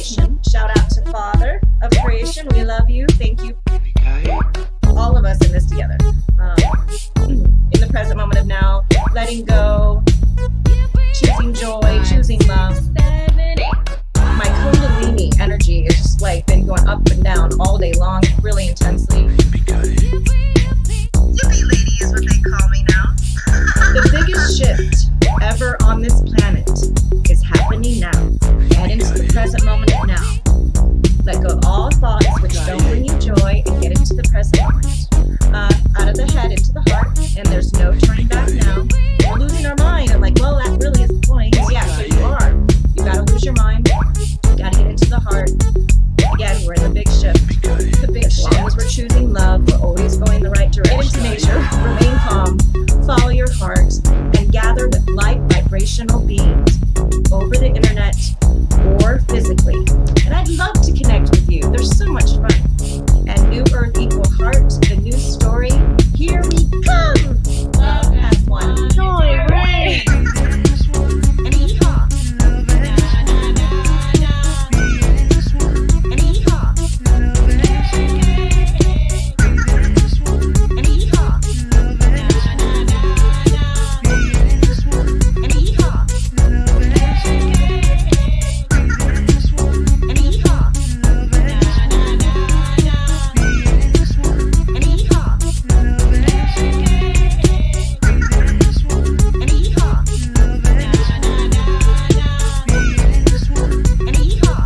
creation. Shout out to Father of creation. We love you. Thank you. All of us in this together. In the present moment of now, letting go, choosing joy, choosing love. My Kundalini energy is just like been going up and down all day long, really intensely. Yippee lady is what they call me now. The biggest shift ever on this planet is happening now. Head into the present moment of now. Let go of all thoughts which don't bring you joy and get into the present moment. Out of the head into the heart, and there's no turning back now. We're losing our mind. I'm like, well, that really is the point. Yeah, so you are. You gotta lose your mind. You gotta get into the heart. Again, we're in the big shift. The big shift. As long as we're choosing love, we're always going the right direction. Get into nature, remain calm, follow your heart, and gather with like vibrational beings over the internet or physically. And I'd love to connect with you. There's so much fun. And New Earth Equal Heart, the new story. Here we come. Love as one. Joy, rain. And yeehaw. And yeehaw. And yeehaw. And yeehaw. And yeehaw. And yeehaw. And yeehaw. And yeehaw.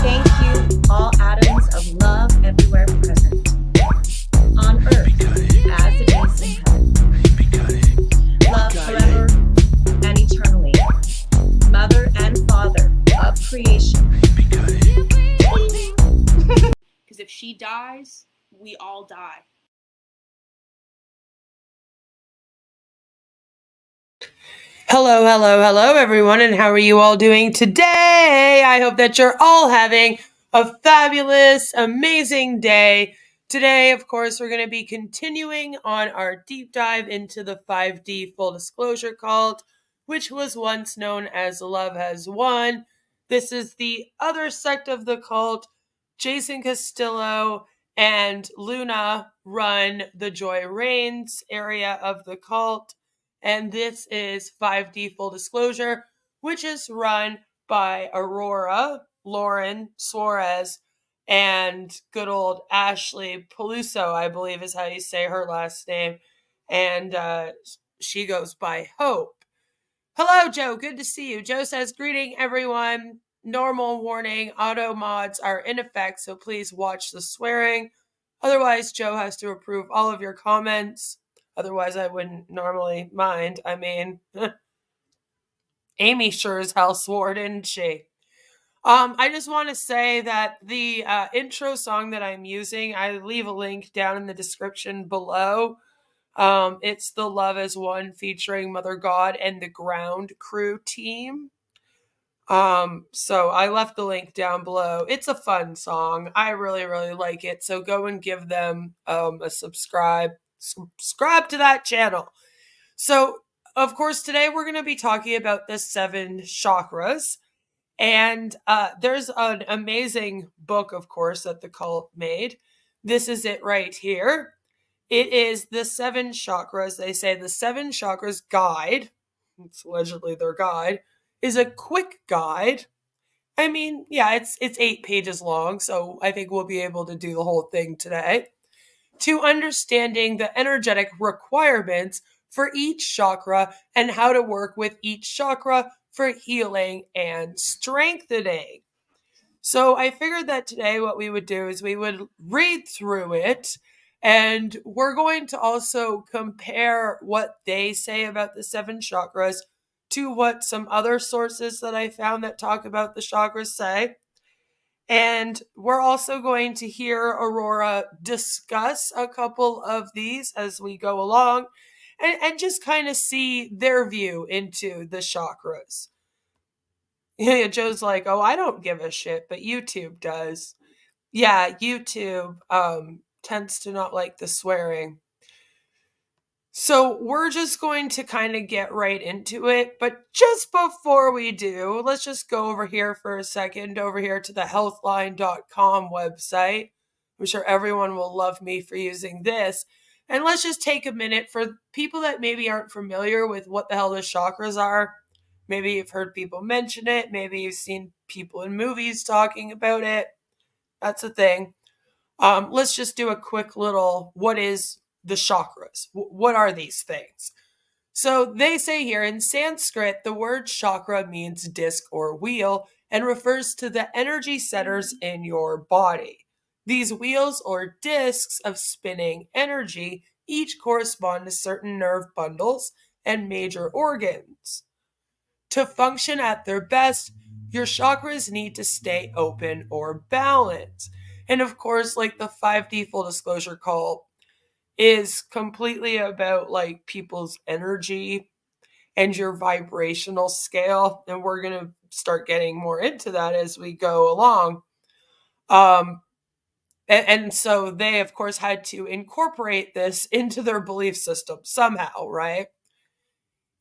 Thank you, all atoms of love everywhere present, on earth as it is in heaven. Love forever and eternally. Mother and Father of creation. Because if she dies, we all die. Hello, everyone, and how are you all doing today? I hope that you're all having a fabulous, amazing day. Today, of course, we're going to be continuing on our deep dive into the 5D Full Disclosure Cult, which was once known as Love Has Won. This is the other sect of the cult. Jason Castillo and Luna run the Joy Reigns area of the cult. And this is 5D Full Disclosure, which is run by Aurora, Lauryn Suarez, and good old Ashley Paluso, I believe is how you say her last name. And she goes by Hope. Hello, Joe. Good to see you. Joe says, greeting, everyone. Normal warning, auto mods are in effect, so please watch the swearing. Otherwise, Joe has to approve all of your comments. Otherwise, I wouldn't normally mind. I mean, Amy sure as hell swore, didn't she? I just want to say that the intro song that I'm using, I leave a link down in the description below. It's the Love As One featuring Mother God and the Ground Crew team. So I left the link down below. It's a fun song. I really, really like it. So go and give them a subscribe to that channel. So, of course, today we're going to be talking about the 7 chakras. And there's an amazing book, of course, that the cult made. This is it right here. It is the 7 chakras. They say the 7 chakras guide, it's allegedly their guide, is a quick guide. I mean, yeah, it's 8 pages long, so I think we'll be able to do the whole thing today. To understanding the energetic requirements for each chakra and how to work with each chakra for healing and strengthening. So I figured that today what we would do is we would read through it, and we're going to also compare what they say about the 7 chakras to what some other sources that I found that talk about the chakras say. And we're also going to hear Aurora discuss a couple of these as we go along and just kind of see their view into the chakras. Yeah, Joe's like, oh, I don't give a shit, but YouTube does. Yeah, YouTube tends to not like the swearing. So we're just going to kind of get right into it. But just before we do, let's just go over here for a second, over here to the healthline.com website. I'm sure everyone will love me for using this. And let's just take a minute for people that maybe aren't familiar with what the hell the chakras are. Maybe you've heard people mention it. Maybe you've seen people in movies talking about it. That's a thing. Let's just do a quick little, what is the chakras? What are these things? So they say here in Sanskrit, the word chakra means disc or wheel and refers to the energy centers in your body. These wheels or discs of spinning energy each correspond to certain nerve bundles and major organs. To function at their best, your chakras need to stay open or balanced. And of course, like the 5D full disclosure call is completely about like people's energy and your vibrational scale. And we're going to start getting more into that as we go along. And so they, of course, had to incorporate this into their belief system somehow, right?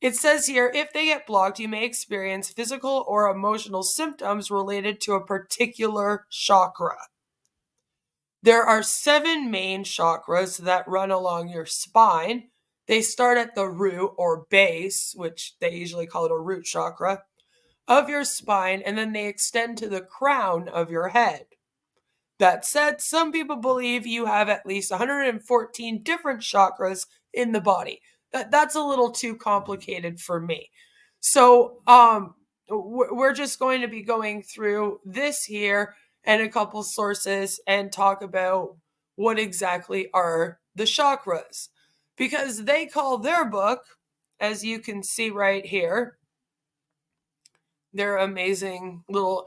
It says here, if they get blocked, you may experience physical or emotional symptoms related to a particular chakra. There are 7 main chakras that run along your spine. They start at the root or base, which they usually call it a root chakra, of your spine, and then they extend to the crown of your head. That said, some people believe you have at least 114 different chakras in the body. That's a little too complicated for me. So we're just going to be going through this here and a couple sources and talk about what exactly are the chakras. Because they call their book, as you can see right here, their amazing little,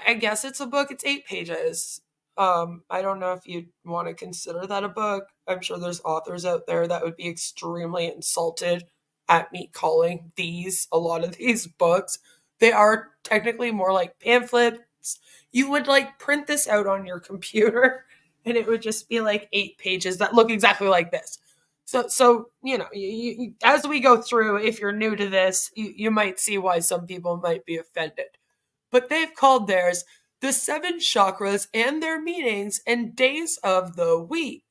I guess it's a book, it's 8 pages. I don't know if you'd want to consider that a book. I'm sure there's authors out there that would be extremely insulted at me calling a lot of these books. They are technically more like pamphlets. You would like print this out on your computer and it would just be like 8 pages that look exactly like this. So you know, you, as we go through, if you're new to this, you might see why some people might be offended. But they've called theirs the 7 chakras and their meanings and days of the week.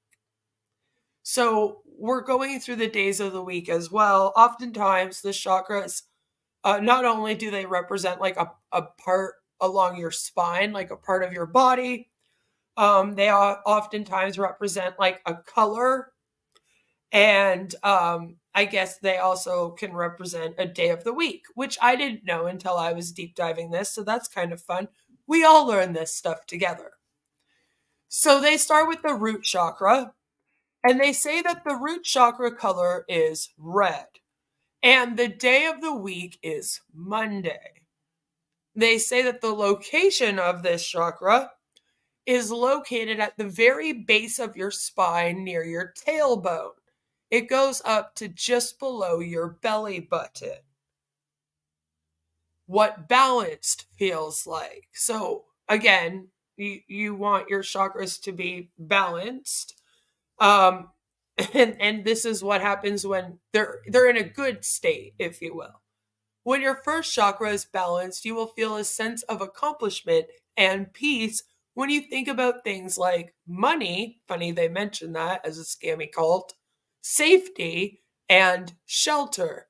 So we're going through the days of the week as well. Oftentimes the chakras, not only do they represent like a part along your spine, like a part of your body, they oftentimes represent like a color. And I guess they also can represent a day of the week, which I didn't know until I was deep diving this. So that's kind of fun. We all learn this stuff together. So they start with the root chakra, and they say that the root chakra color is red, and the day of the week is Monday. They say that the location of this chakra is located at the very base of your spine near your tailbone. It goes up to just below your belly button. What balanced feels like. So again, you want your chakras to be balanced. And this is what happens when they're in a good state, if you will. When your first chakra is balanced, you will feel a sense of accomplishment and peace when you think about things like money, funny they mention that as a scammy cult, safety, and shelter.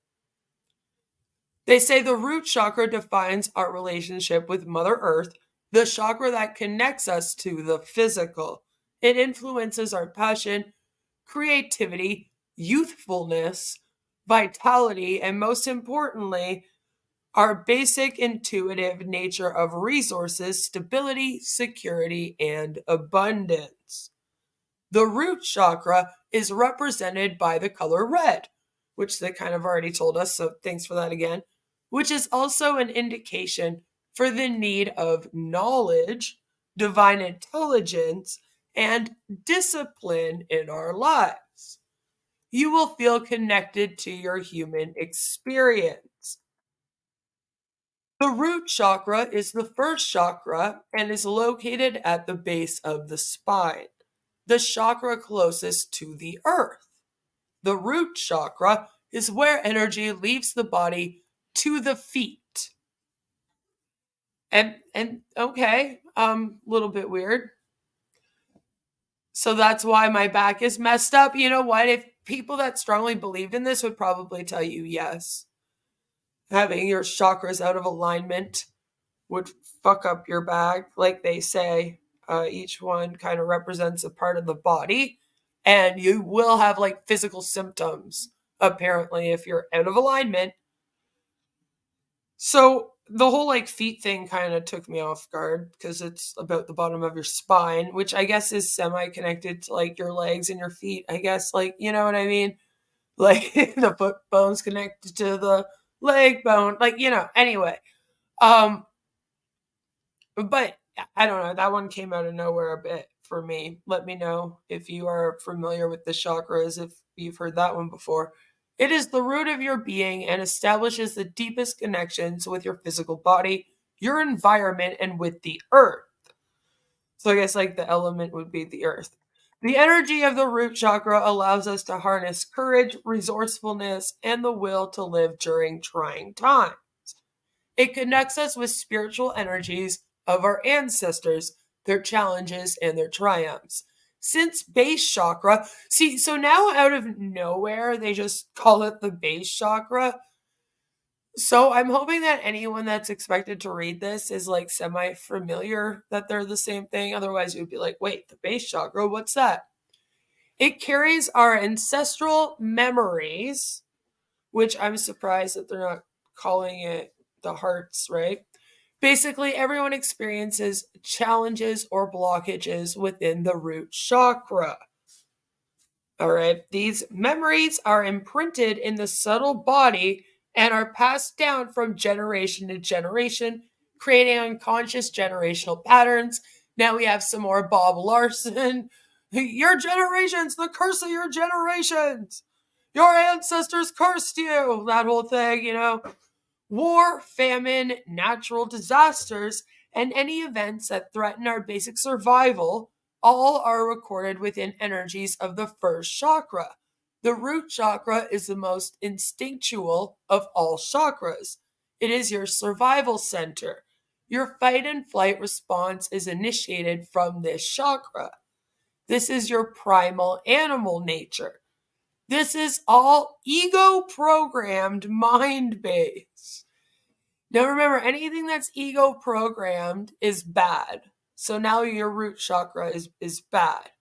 They say the root chakra defines our relationship with Mother Earth, the chakra that connects us to the physical. It influences our passion, creativity, youthfulness, vitality, and most importantly, our basic intuitive nature of resources, stability, security, and abundance. The root chakra is represented by the color red, which they kind of already told us, so thanks for that again, which is also an indication for the need of knowledge, divine intelligence, and discipline in our lives. You will feel connected to your human experience. The root chakra is the first chakra and is located at the base of the spine, the chakra closest to the earth. The root chakra is where energy leaves the body to the feet. And okay, little bit weird. So that's why my back is messed up. You know what? If people that strongly believed in this would probably tell you yes. Having your chakras out of alignment would fuck up your back, like they say. Each one kind of represents a part of the body, and you will have like physical symptoms, apparently, if you're out of alignment. So the whole like feet thing kind of took me off guard because it's about the bottom of your spine, which I guess is semi-connected to like your legs and your feet. I guess, like, you know what I mean? Like the foot bone's connected to the leg bone, like, you know, anyway. But I don't know, that one came out of nowhere a bit for me. Let me know if you are familiar with the chakras, if you've heard that one before. It is the root of your being and establishes the deepest connections with your physical body, your environment, and with the earth. So I guess like the element would be the earth. The energy of the root chakra allows us to harness courage, resourcefulness, and the will to live during trying times. It connects us with spiritual energies of our ancestors, their challenges, and their triumphs. Since base chakra, see, so now out of nowhere, they just call it the base chakra. So I'm hoping that anyone that's expected to read this is like semi-familiar that they're the same thing. Otherwise, you'd be like, wait, the base chakra, what's that? It carries our ancestral memories, which I'm surprised that they're not calling it the hearts, right? Basically, everyone experiences challenges or blockages within the root chakra. All right. These memories are imprinted in the subtle body and are passed down from generation to generation, creating unconscious generational patterns. Now we have some more Bob Larson. Your generations, the curse of your generations. Your ancestors cursed you. That whole thing, you know. War, famine, natural disasters, and any events that threaten our basic survival all are recorded within energies of the first chakra. The root chakra is the most instinctual of all chakras. It is your survival center. Your fight and flight response is initiated from this chakra. This is your primal animal nature. This is all ego-programmed mind base. Now remember, anything that's ego-programmed is bad. So now your root chakra is bad.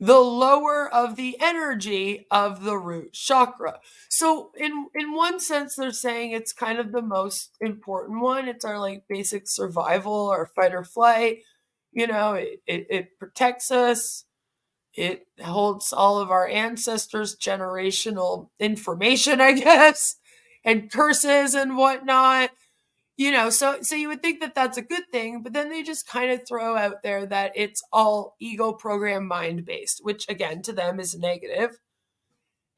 The lower of the energy of the root chakra. So in one sense, they're saying it's kind of the most important one. It's our like basic survival, our fight or flight. You know, it protects us. It holds all of our ancestors' generational information, I guess, and curses and whatnot. You know, so you would think that that's a good thing, but then they just kind of throw out there that it's all ego program mind based, which again to them is negative.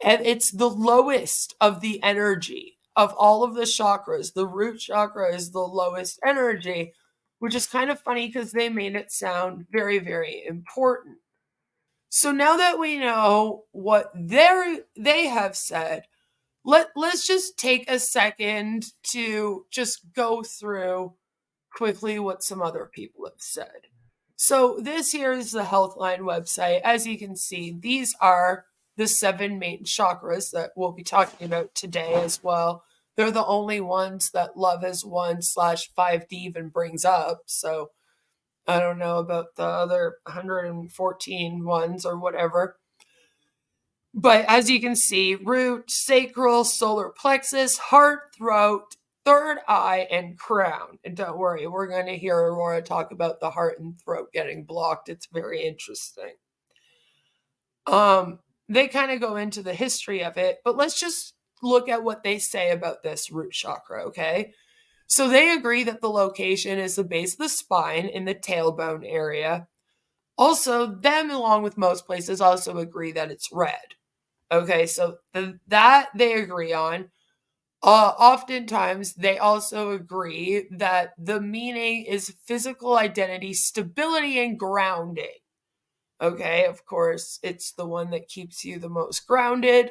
And it's the lowest of the energy of all of the chakras. The root chakra is the lowest energy, which is kind of funny because they made it sound very, very important. So now that we know what they have said, let's just take a second to just go through quickly what some other people have said. So this here is the Healthline website. As you can see, these are the 7 main chakras that we'll be talking about today as well. They're the only ones that Love Has Won /5D even brings up. So I don't know about the other 114 ones or whatever. But as you can see, root, sacral, solar plexus, heart, throat, third eye, and crown. And don't worry, we're going to hear Aurora talk about the heart and throat getting blocked. It's very interesting. They kind of go into the history of it, but let's just look at what they say about this root chakra, okay? So they agree that the location is the base of the spine in the tailbone area. Also, them, along with most places, also agree that it's red. Okay, so that they agree on. Oftentimes, they also agree that the meaning is physical identity, stability, and grounding. Okay, of course, it's the one that keeps you the most grounded.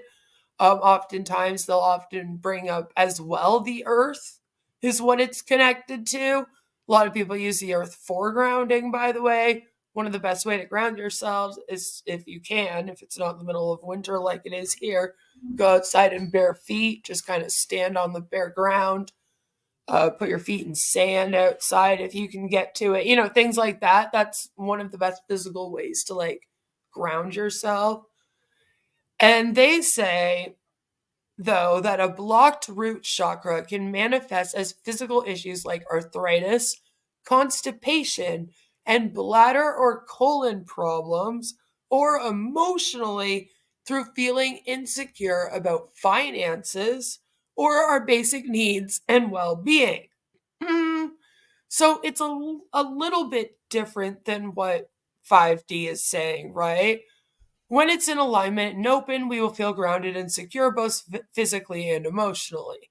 Oftentimes, they'll often bring up as well the earth is what it's connected to. A lot of people use the earth for grounding, by the way. One of the best way to ground yourselves is if you can, if it's not in the middle of winter like it is here, go outside in bare feet, just kind of stand on the bare ground, put your feet in sand outside if you can get to it, things like that. That's one of the best physical ways to like ground yourself. And they say, though, that a blocked root chakra can manifest as physical issues like arthritis, constipation, and bladder or colon problems, or emotionally through feeling insecure about finances or our basic needs and well being. So it's a little bit different than what 5D is saying, right? When it's in alignment and open, we will feel grounded and secure both physically and emotionally.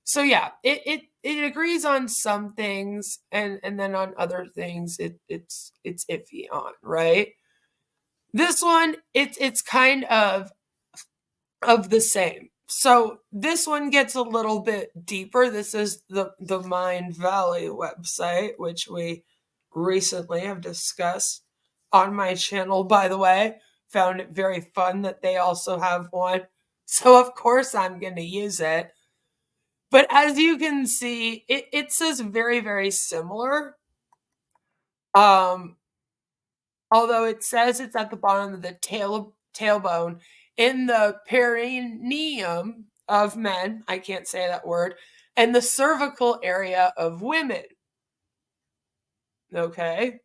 So yeah, it agrees on some things, and then on other things it's iffy on, right? This one, it's kind of the same. So this one gets a little bit deeper. This is the Mind Valley website, which we recently have discussed on my channel, by the way. Found it very fun that they also have one. So of course I'm going to use it. But as you can see, it says very, very similar. Although it says it's at the bottom of the tailbone in the perineum of men, I can't say that word, and the cervical area of women. Okay.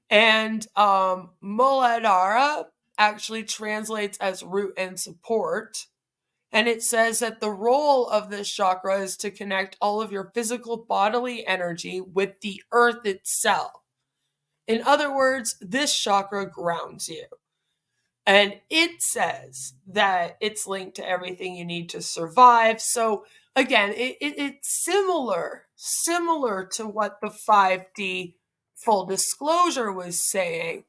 And Muladhara actually translates as root and support. And it says that the role of this chakra is to connect all of your physical bodily energy with the earth itself. In other words, this chakra grounds you. And it says that it's linked to everything you need to survive. So again, it's similar to what the 5D full disclosure was saying.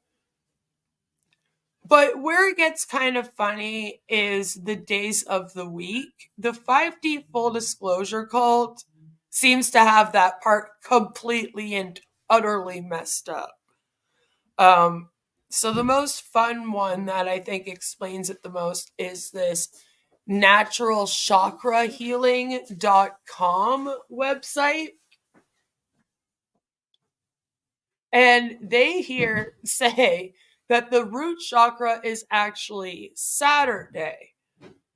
But where it gets kind of funny is the days of the week. The 5D full disclosure cult seems to have that part completely and utterly messed up. So the most fun one that I think explains it the most is this naturalchakrahealing.com website. And they here say that the root chakra is actually Saturday.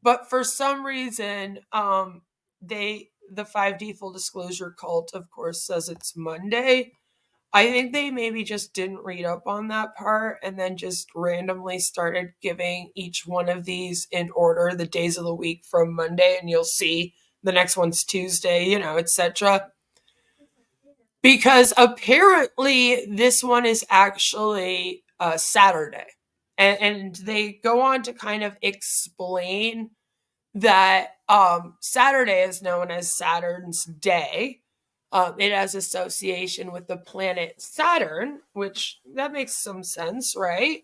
But for some reason, the 5D full disclosure cult, of course, says it's Monday. I think they maybe just didn't read up on that part and then just randomly started giving each one of these in order the days of the week from Monday, and you'll see the next one's Tuesday, etc. Because apparently this one is actually Saturday. And they go on to kind of explain that Saturday is known as Saturn's day. It has association with the planet Saturn, which that makes some sense, right?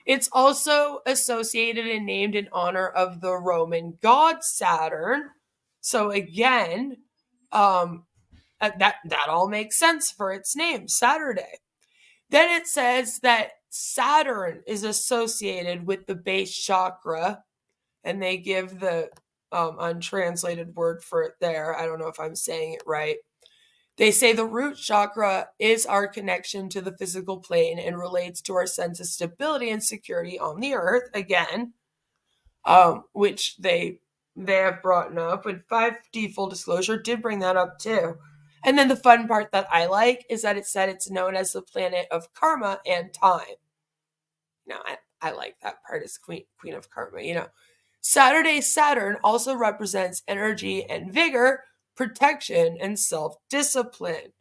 It's also associated and named in honor of the Roman god Saturn. So again, that all makes sense for its name, Saturday. Then it says that Saturn is associated with the base chakra, and they give the untranslated word for it there. I don't know if I'm saying it right. They say the root chakra is our connection to the physical plane and relates to our sense of stability and security on the earth, again, which they have brought up. And 5D full disclosure did bring that up too. And then the fun part that I like is that it said it's known as the planet of karma and time. I like that part as queen of karma, Saturday's Saturn also represents energy and vigor, protection, and self-discipline.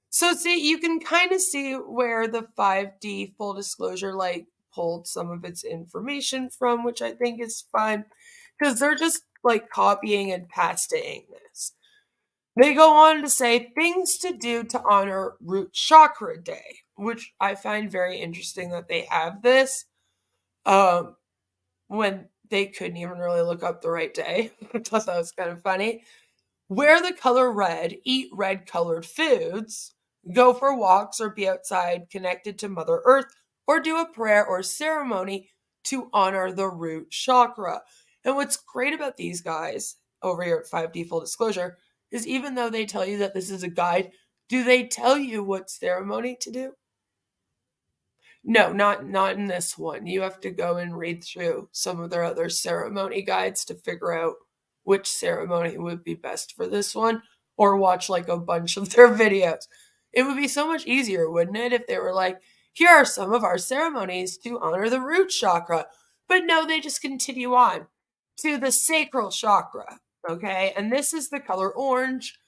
So see, you can kind of see where the 5D full disclosure pulled some of its information from, which I think is fun because they're just copying and pasting this. They go on to say things to do to honor Root Chakra Day. which I find very interesting that they have this, when they couldn't even really look up the right day. I thought that was kind of funny. Wear the color red, eat red colored foods, go for walks or be outside connected to Mother Earth, or do a prayer or ceremony to honor the root chakra. And what's great about these guys over here at 5D Full Disclosure is even though they tell you that this is a guide, do they tell you what ceremony to do? No, not in this one. You have to go and read through some of their other ceremony guides to figure out which ceremony would be best for this one, or watch like a bunch of their videos. It would be so much easier, wouldn't it, if they were like, here are some of our ceremonies to honor the root chakra. But no, they just continue on to the sacral chakra, okay? And this is the color orange.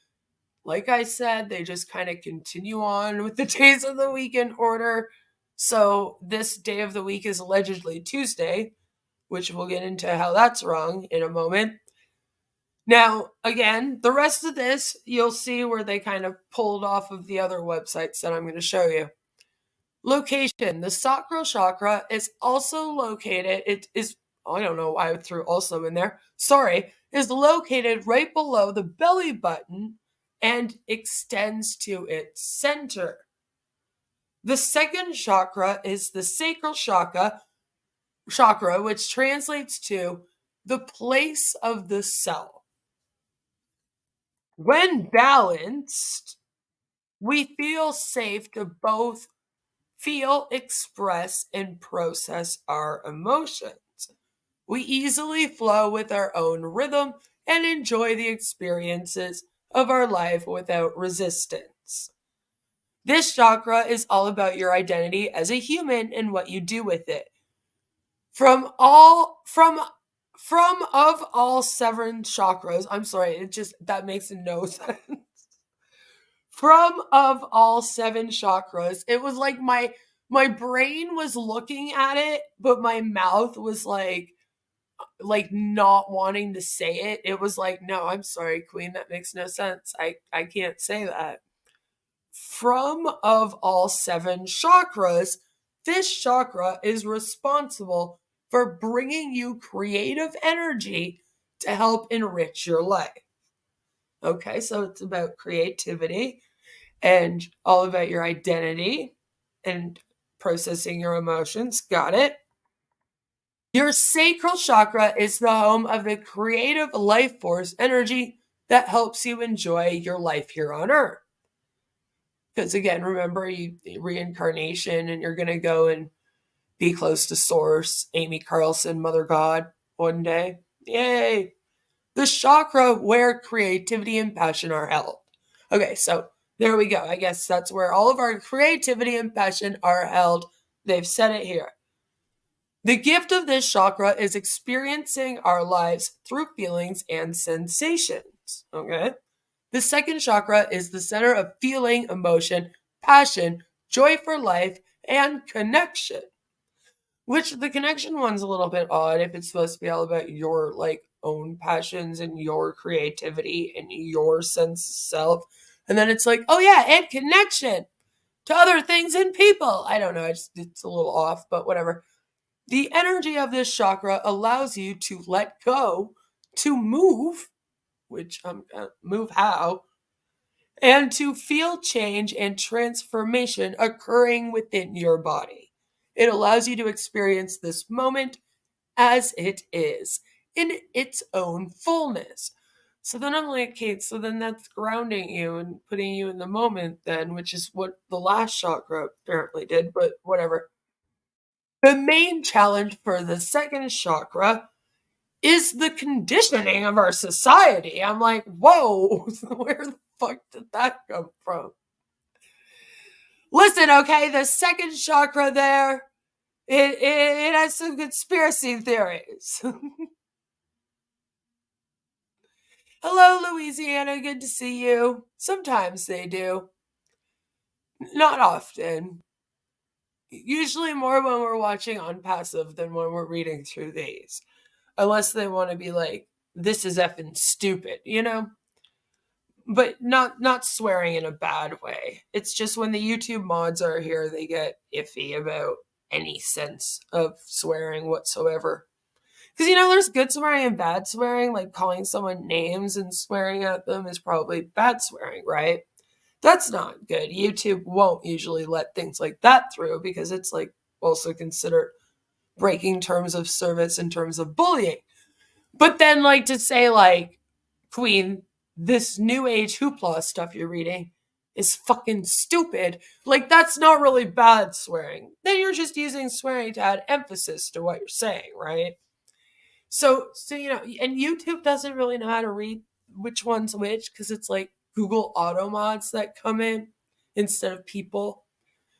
Like I said, they just kind of continue on with the days of the week in order. So this day of the week is allegedly Tuesday, which we'll get into how that's wrong in a moment. Now, again, the rest of this, you'll see where they kind of pulled off of the other websites that I'm going to show you. Location. The sacral chakra is also located, it is, I don't know why I threw also in there, sorry, is located right below the belly button and extends to its center. The second chakra is the sacral chakra, which translates to the place of the cell. When balanced, we feel safe to both feel, express, and process our emotions. We easily flow with our own rhythm and enjoy the experiences of our life without resistance. This chakra is all about your identity as a human and what you do with it. From all 7 chakras, I'm sorry, that makes no sense. From of all 7 chakras, it was like my brain was looking at it, but my mouth was like not wanting to say it. It was like, no, I'm sorry, Queen, that makes no sense. I can't say that. From of all 7 chakras, this chakra is responsible for bringing you creative energy to help enrich your life. Okay, so it's about creativity and all about your identity and processing your emotions. Got it? Your sacral chakra is the home of the creative life force energy that helps you enjoy your life here on Earth. Because again, remember, reincarnation, and you're going to go and be close to Source, Amy Carlson, Mother God, one day. Yay! The chakra where creativity and passion are held. Okay, so there we go. I guess that's where all of our creativity and passion are held. They've said it here. The gift of this chakra is experiencing our lives through feelings and sensations. Okay? The second chakra is the center of feeling, emotion, passion, joy for life, and connection. Which the connection one's a little bit odd if it's supposed to be all about your own passions and your creativity and your sense of self. And then it's like, oh yeah, and connection to other things and people. I don't know, it's a little off, but whatever. The energy of this chakra allows you to let go, to move, which move how, and to feel change and transformation occurring within your body. It allows you to experience this moment as it is, in its own fullness. So then I'm like, okay, so then that's grounding you and putting you in the moment then, which is what the last chakra apparently did, but whatever. The main challenge for the second chakra is the conditioning of our society. I'm like, whoa, where the fuck did that come from? Listen, okay, the second chakra there, it has some conspiracy theories. Hello, Louisiana, good to see you. Sometimes they do. Not often. Usually more when we're watching on passive than when we're reading through these. Unless they want to be like, this is effing stupid, you know? but not swearing in a bad way. It's just when the YouTube mods are here, they get iffy about any sense of swearing whatsoever. Because, there's good swearing and bad swearing, like calling someone names and swearing at them is probably bad swearing, right? That's not good. YouTube won't usually let things like that through because it's like also considered breaking terms of service in terms of bullying. But then like to say like, Queen, this new age hoopla stuff you're reading is fucking stupid. Like that's not really bad swearing. Then you're just using swearing to add emphasis to what you're saying, right? So and YouTube doesn't really know how to read which one's which because it's like Google auto mods that come in instead of people.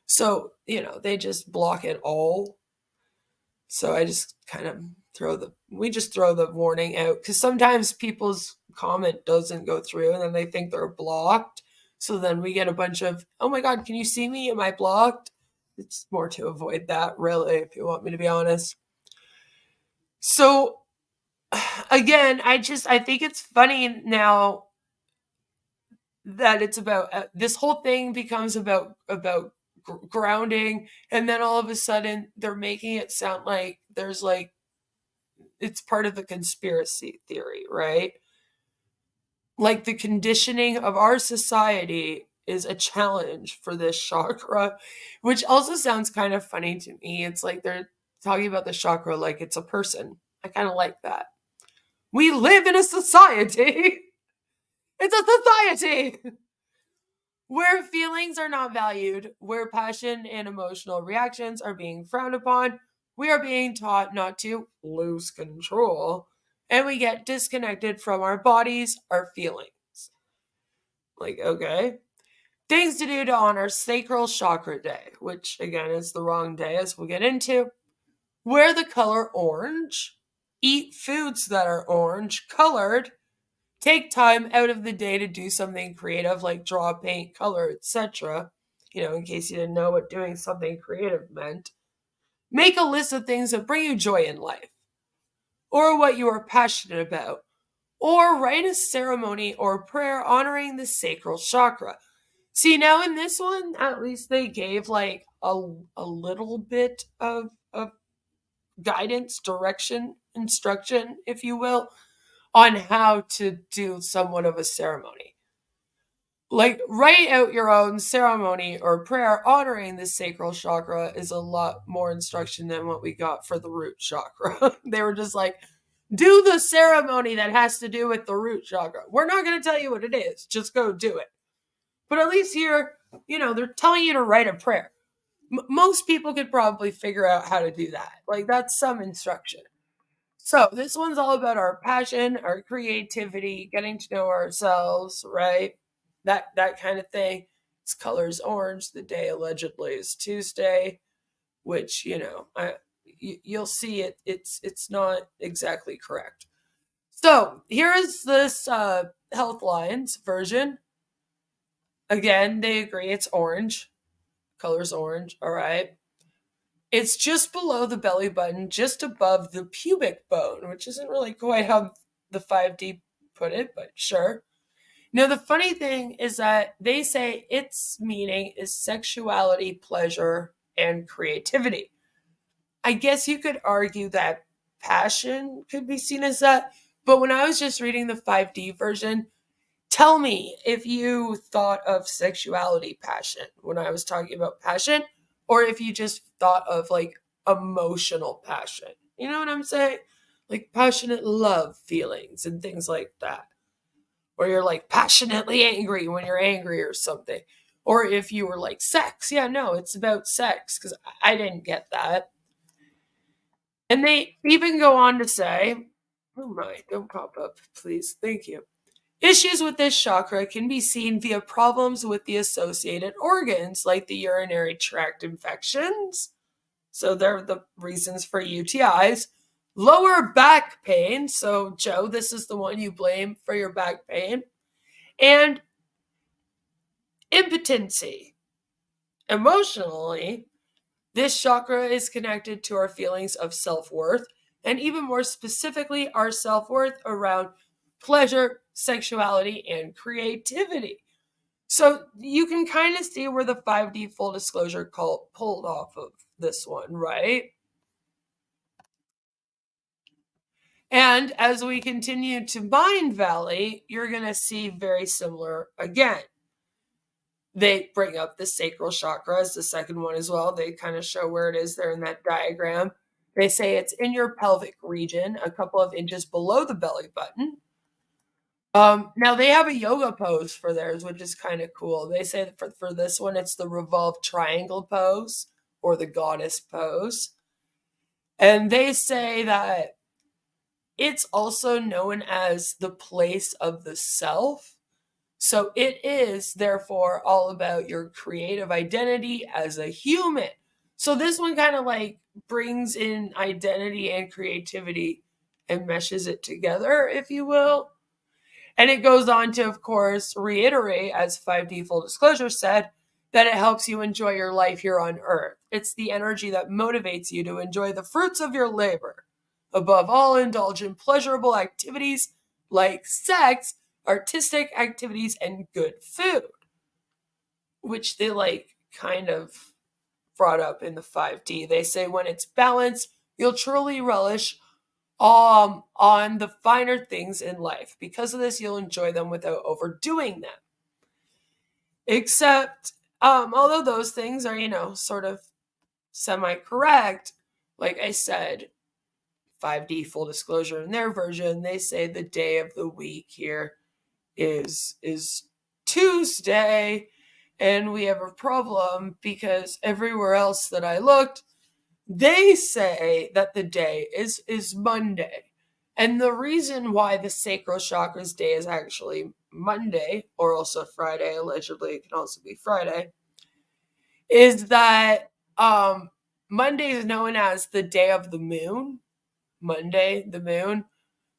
So, they just block it all. So I just kind of throw the warning out because sometimes people's comment doesn't go through and then they think they're blocked. So then we get a bunch of, oh my God, can you see me? Am I blocked? It's more to avoid that, really, if you want me to be honest. So again, I think it's funny now that it's about this whole thing becomes about grounding, and then all of a sudden they're making it sound like there's like it's part of the conspiracy theory, right? Like the conditioning of our society is a challenge for this chakra, which also sounds kind of funny to me. It's like they're talking about the chakra like it's a person. I kind of like that. We live in a society. It's a society where feelings are not valued, where passion and emotional reactions are being frowned upon. We are being taught not to lose control, and we get disconnected from our bodies, our feelings. Like, okay. Things to do to honor Sacral Chakra Day, which again is the wrong day, as we'll get into. Wear the color orange. Eat foods that are orange colored. Take time out of the day to do something creative like draw, paint, color, etc. In case you didn't know what doing something creative meant. Make a list of things that bring you joy in life, or what you are passionate about, or write a ceremony or prayer honoring the sacral chakra. See, now in this one, at least they gave like a little bit of guidance, direction, instruction, if you will, on how to do somewhat of a ceremony. Like, write out your own ceremony or prayer honoring the sacral chakra is a lot more instruction than what we got for the root chakra. They were just like, do the ceremony that has to do with the root chakra. We're not going to tell you what it is. Just go do it. But at least here, they're telling you to write a prayer. Most people could probably figure out how to do that. Like, that's some instruction. So this one's all about our passion, our creativity, getting to know ourselves, right? That kind of thing. Its color is orange. The day allegedly is Tuesday, which you'll see it. It's not exactly correct. So here is this Healthline's version. Again, they agree it's orange. Color's orange. All right. It's just below the belly button, just above the pubic bone, which isn't really quite how the 5D put it, but sure. Now, the funny thing is that they say its meaning is sexuality, pleasure, and creativity. I guess you could argue that passion could be seen as that, but when I was just reading the 5D version, tell me if you thought of sexuality passion when I was talking about passion, or if you just thought of like emotional passion. You know what I'm saying? Like passionate love feelings and things like that. Or you're like passionately angry when you're angry or something. Or if you were like sex. Yeah, no, it's about sex because I didn't get that. And they even go on to say, oh my, don't pop up, please. Thank you. Issues with this chakra can be seen via problems with the associated organs, like the urinary tract infections. So they're the reasons for UTIs. Lower back pain. So, Joe, this is the one you blame for your back pain. And impotency. Emotionally, this chakra is connected to our feelings of self-worth, and even more specifically, our self-worth around pleasure, sexuality, and creativity. So you can kind of see where the 5D full disclosure cult pulled off of this one, right? And as we continue to Mind Valley, you're going to see very similar again. They bring up the sacral chakra as the second one as well. They kind of show where it is there in that diagram. They say it's in your pelvic region, a couple of inches below the belly button. Now they have a yoga pose for theirs, which is kind of cool. They say that for this one, it's the revolved triangle pose or the goddess pose. And they say that it's also known as the place of the self. So it is, therefore, all about your creative identity as a human. So this one kind of like brings in identity and creativity and meshes it together, if you will. And it goes on to, of course, reiterate, as 5D Full Disclosure said, that it helps you enjoy your life here on Earth. It's the energy that motivates you to enjoy the fruits of your labor. Above all, indulge in pleasurable activities like sex, artistic activities, and good food, which they like kind of brought up in the 5D. They say when it's balanced, you'll truly relish on the finer things in life. Because of this, you'll enjoy them without overdoing them. Except, although those things are, sort of semi-correct, like I said, 5D Full Disclosure in their version, they say the day of the week here is Tuesday, and we have a problem because everywhere else that I looked, they say that the day is Monday. And the reason why the sacral chakra's day is actually Monday, or also Friday, allegedly it can also be Friday, is that Monday is known as the day of the moon. Monday, the moon,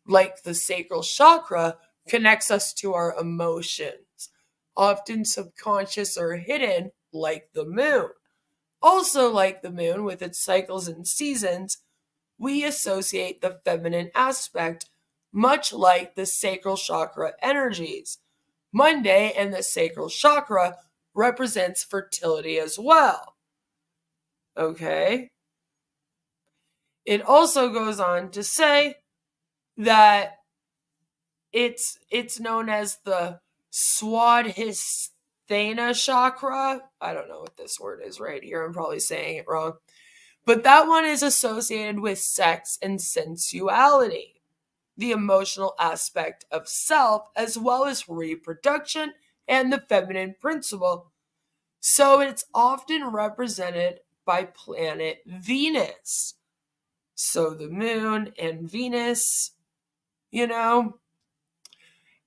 like the sacral chakra, connects us to our emotions, often subconscious or hidden, like the moon. Also, like the moon, with its cycles and seasons, we associate the feminine aspect, much like the sacral chakra energies. Monday and the sacral chakra represents fertility as well. Okay? It also goes on to say that it's known as the Swadhisthana chakra. I don't know what this word is right here. I'm probably saying it wrong. But that one is associated with sex and sensuality, the emotional aspect of self, as well as reproduction and the feminine principle. So it's often represented by planet Venus. So the moon and Venus,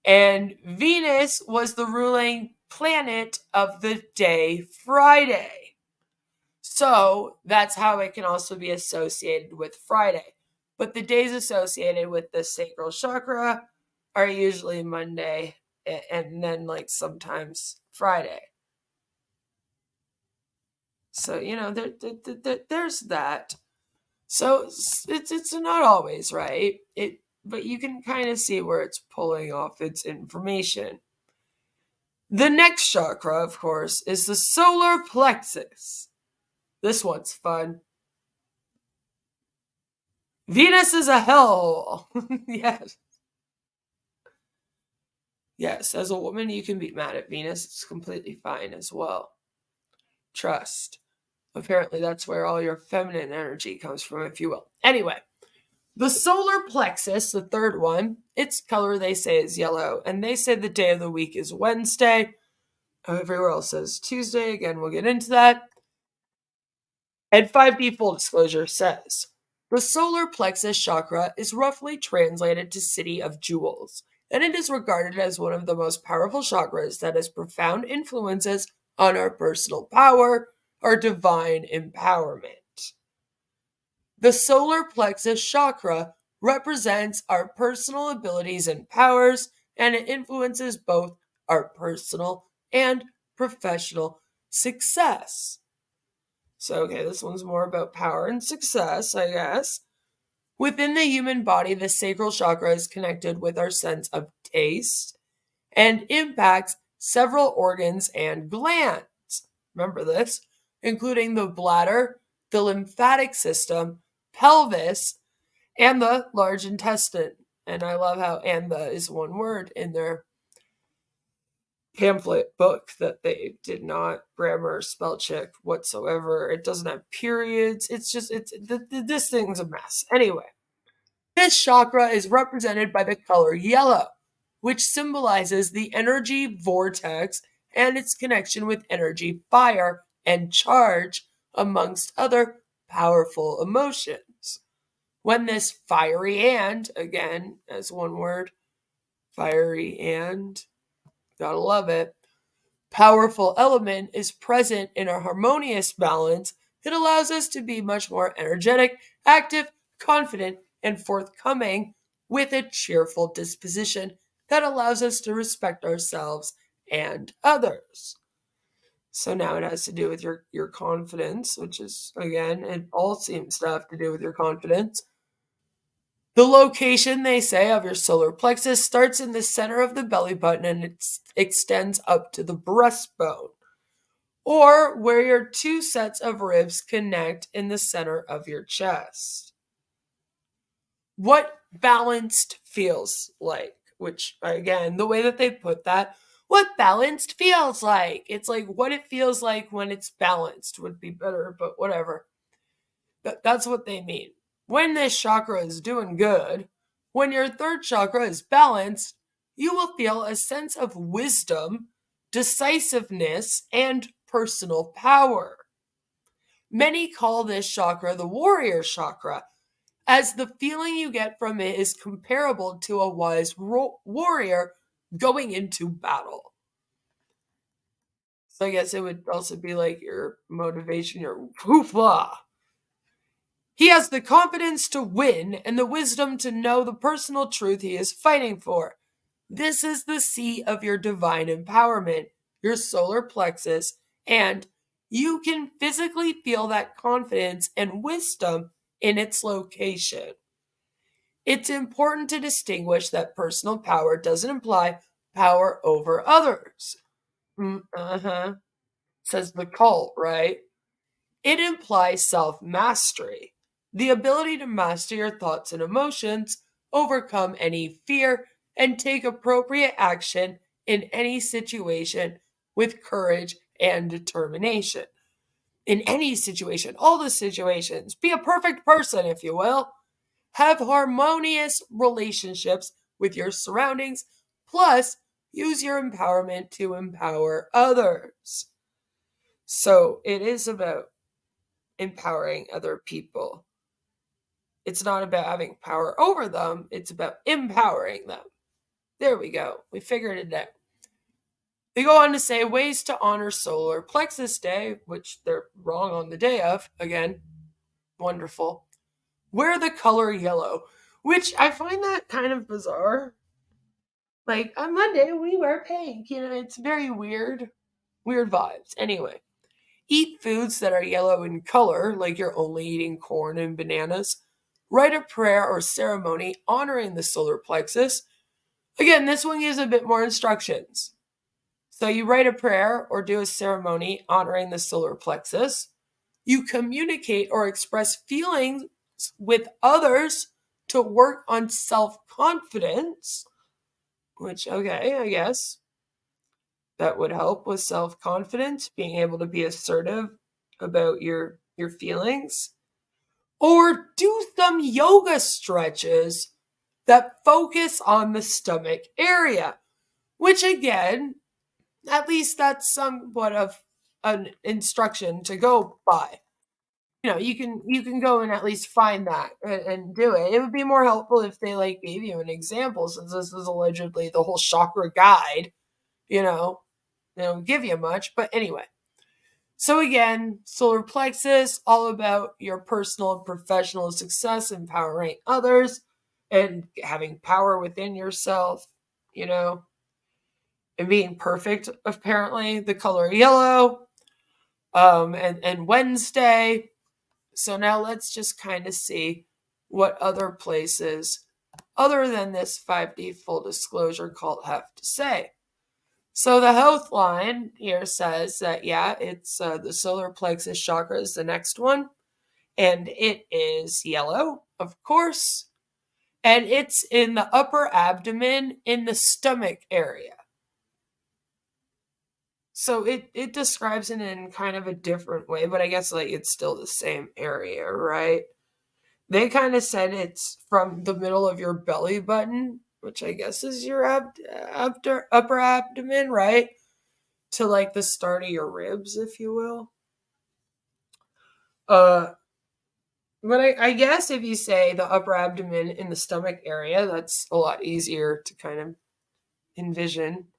and Venus was the ruling planet of the day Friday. So that's how it can also be associated with Friday. But the days associated with the sacral chakra are usually Monday and then like sometimes Friday. So, there's that. So it's not always right. But you can kind of see where it's pulling off its information. The next chakra, of course, is the solar plexus. This one's fun. Venus is a hellhole. Yes. Yes, as a woman, you can be mad at Venus. It's completely fine as well. Trust. Apparently, that's where all your feminine energy comes from, if you will. Anyway, the solar plexus, the third one, its color they say is yellow, and they say the day of the week is Wednesday. Everywhere else says Tuesday. Again, we'll get into that. And 5D Full Disclosure says, the solar plexus chakra is roughly translated to City of Jewels, and it is regarded as one of the most powerful chakras that has profound influences on our personal power, our divine empowerment. The solar plexus chakra represents our personal abilities and powers, and it influences both our personal and professional success. So, okay, this one's more about power and success, I guess. Within the human body, the sacral chakra is connected with our sense of taste and impacts several organs and glands. Remember this, including the bladder, the lymphatic system, pelvis, and the large intestine. And I love how "and the" is one word in their pamphlet book that they did not grammar spell check whatsoever. It doesn't have periods. This thing's a mess. Anyway, this chakra is represented by the color yellow, which symbolizes the energy vortex and its connection with energy, fire, and charge, amongst other powerful emotions. When this fiery and, again, as one word, fiery and, gotta love it, powerful element is present in a harmonious balance, it allows us to be much more energetic, active, confident, and forthcoming with a cheerful disposition that allows us to respect ourselves and others. So now it has to do with your confidence, which is, again, it all seems to have to do with your confidence. The location, they say, of your solar plexus starts in the center of the belly button and it extends up to the breastbone, or where your two sets of ribs connect in the center of your chest. What balanced feels like, which, again, the way that they put that, what balanced feels like. It's like what it feels like when it's balanced would be better, but whatever. That's what they mean. When this chakra is doing good, when your third chakra is balanced, you will feel a sense of wisdom, decisiveness, and personal power. Many call this chakra the warrior chakra, as the feeling you get from it is comparable to a wise warrior going into battle. So I guess it would also be like your motivation, your hoopla. He has the confidence to win and the wisdom to know the personal truth he is fighting for. This is the seat of your divine empowerment, your solar plexus, and you can physically feel that confidence and wisdom in its location. It's important to distinguish that personal power doesn't imply power over others. Says the cult, right? It implies self-mastery, the ability to master your thoughts and emotions, overcome any fear, and take appropriate action in any situation with courage and determination. In any situation, all the situations, be a perfect person, if you will. Have harmonious relationships with your surroundings, plus use your empowerment to empower others. So it is about empowering other people. It's not about having power over them, it's about empowering them. There we go. We figured it out. They go on to say ways to honor solar plexus day, which they're wrong on the day of. Again, wonderful. Wear the color yellow, which I find that kind of bizarre. Like on Monday, we wear pink. It's very weird. Weird vibes. Anyway, eat foods that are yellow in color, like you're only eating corn and bananas. Write a prayer or ceremony honoring the solar plexus. Again, this one gives a bit more instructions. So you write a prayer or do a ceremony honoring the solar plexus. You communicate or express feelings with others to work on self-confidence, which, okay, I guess that would help with self-confidence, being able to be assertive about your feelings. Or do some yoga stretches that focus on the stomach area, which, again, at least that's somewhat of an instruction to go by. You can go and at least find that and do it. It would be more helpful if they gave you an example, since this is allegedly the whole chakra guide. They don't give you much, but anyway. So again, solar plexus, all about your personal and professional success, empowering others, and having power within yourself, and being perfect, apparently. The color yellow, and Wednesday. So now let's just kind of see what other places other than this 5D full disclosure cult have to say. So the health line here says that, yeah, it's the solar plexus chakra is the next one. And it is yellow, of course. And it's in the upper abdomen in the stomach area. So it describes it in kind of a different way, but I guess like it's still the same area, right? They kind of said it's from the middle of your belly button, which I guess is your upper abdomen, right? To like the start of your ribs, if you will. But I guess if you say the upper abdomen in the stomach area, that's a lot easier to kind of envision.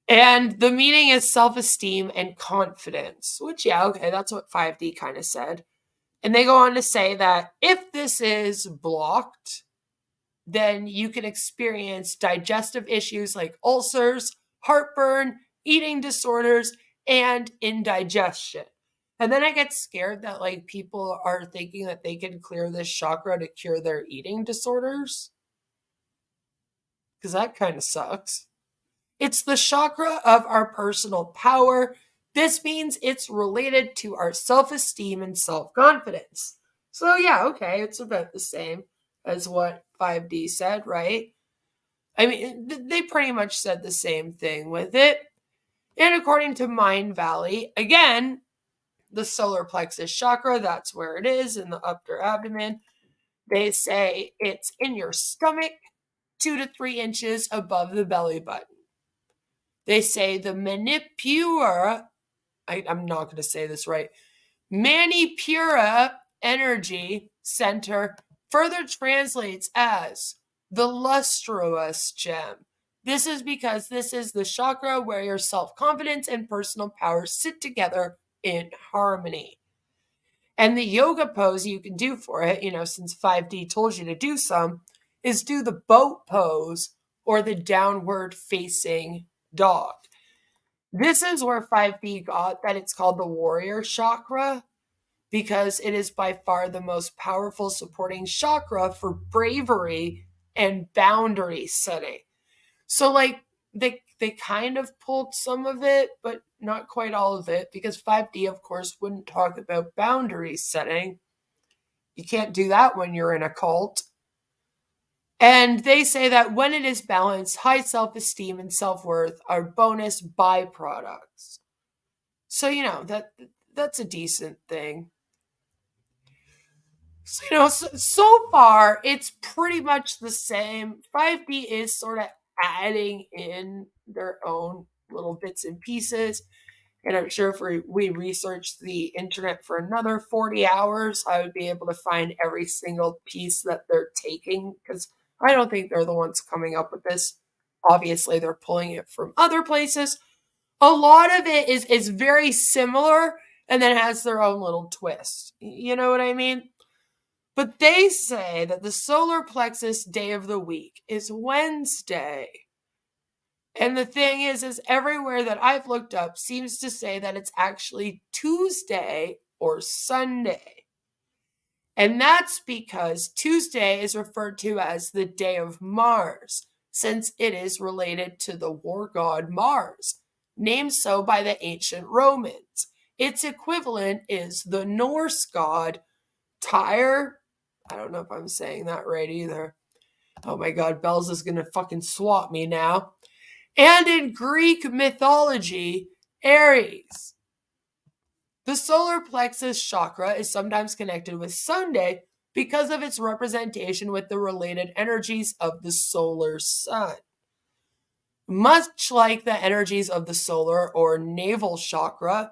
And the meaning is self-esteem and confidence, which, yeah, okay, that's what 5D kind of said. And they go on to say that if this is blocked, then you can experience digestive issues like ulcers, heartburn, eating disorders, and indigestion. And then I get scared that like people are thinking that they can clear this chakra to cure their eating disorders. Because that kind of sucks. It's the chakra of our personal power. This means it's related to our self-esteem and self-confidence. So yeah, okay, it's about the same as what 5D said, right? I mean, they pretty much said the same thing with it. And according to Mind Valley, again, the solar plexus chakra, that's where it is in the upper abdomen. They say it's in your stomach, 2 to 3 inches above the belly button. They say the Manipura, I'm not going to say this right, Manipura energy center further translates as the lustrous gem. This is because this is the chakra where your self-confidence and personal power sit together in harmony. And the yoga pose you can do for it, since 5D told you to do some, is do the boat pose or the downward facing dog. This is where 5D got that it's called the warrior chakra, because it is by far the most powerful supporting chakra for bravery and boundary setting. So like they kind of pulled some of it, but not quite all of it, because 5D, of course, wouldn't talk about boundary setting. You can't do that when you're in a cult. And they say that when it is balanced, high self-esteem and self-worth are bonus byproducts. So, that's a decent thing. So, so far, it's pretty much the same. 5D is sort of adding in their own little bits and pieces. And I'm sure if we researched the internet for another 40 hours, I would be able to find every single piece that they're taking, because I don't think they're the ones coming up with this. Obviously, they're pulling it from other places. A lot of it is very similar and then has their own little twist. You know what I mean? But they say that the solar plexus day of the week is Wednesday. And the thing is everywhere that I've looked up seems to say that it's actually Tuesday or Sunday. And that's because Tuesday is referred to as the day of Mars, since it is related to the war god Mars, named so by the ancient Romans. Its equivalent is the Norse god Tyr. I don't know if I'm saying that right either. Oh my god, Bells is going to fucking swat me now. And in Greek mythology, Aries. The solar plexus chakra is sometimes connected with Sunday because of its representation with the related energies of the solar sun. Much like the energies of the solar or navel chakra,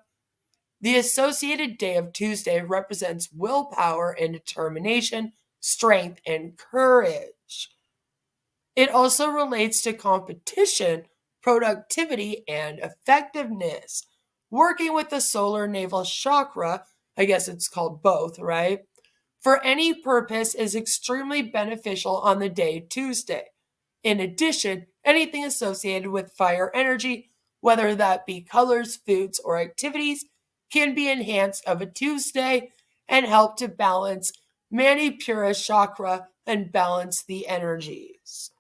the associated day of Tuesday represents willpower and determination, strength, and courage. It also relates to competition, productivity, and effectiveness. Working with the solar navel chakra, I guess it's called both, right? For any purpose is extremely beneficial on the day Tuesday. In addition, anything associated with fire energy, whether that be colors, foods, or activities, can be enhanced of a Tuesday and help to balance Manipura chakra, and balance the energies.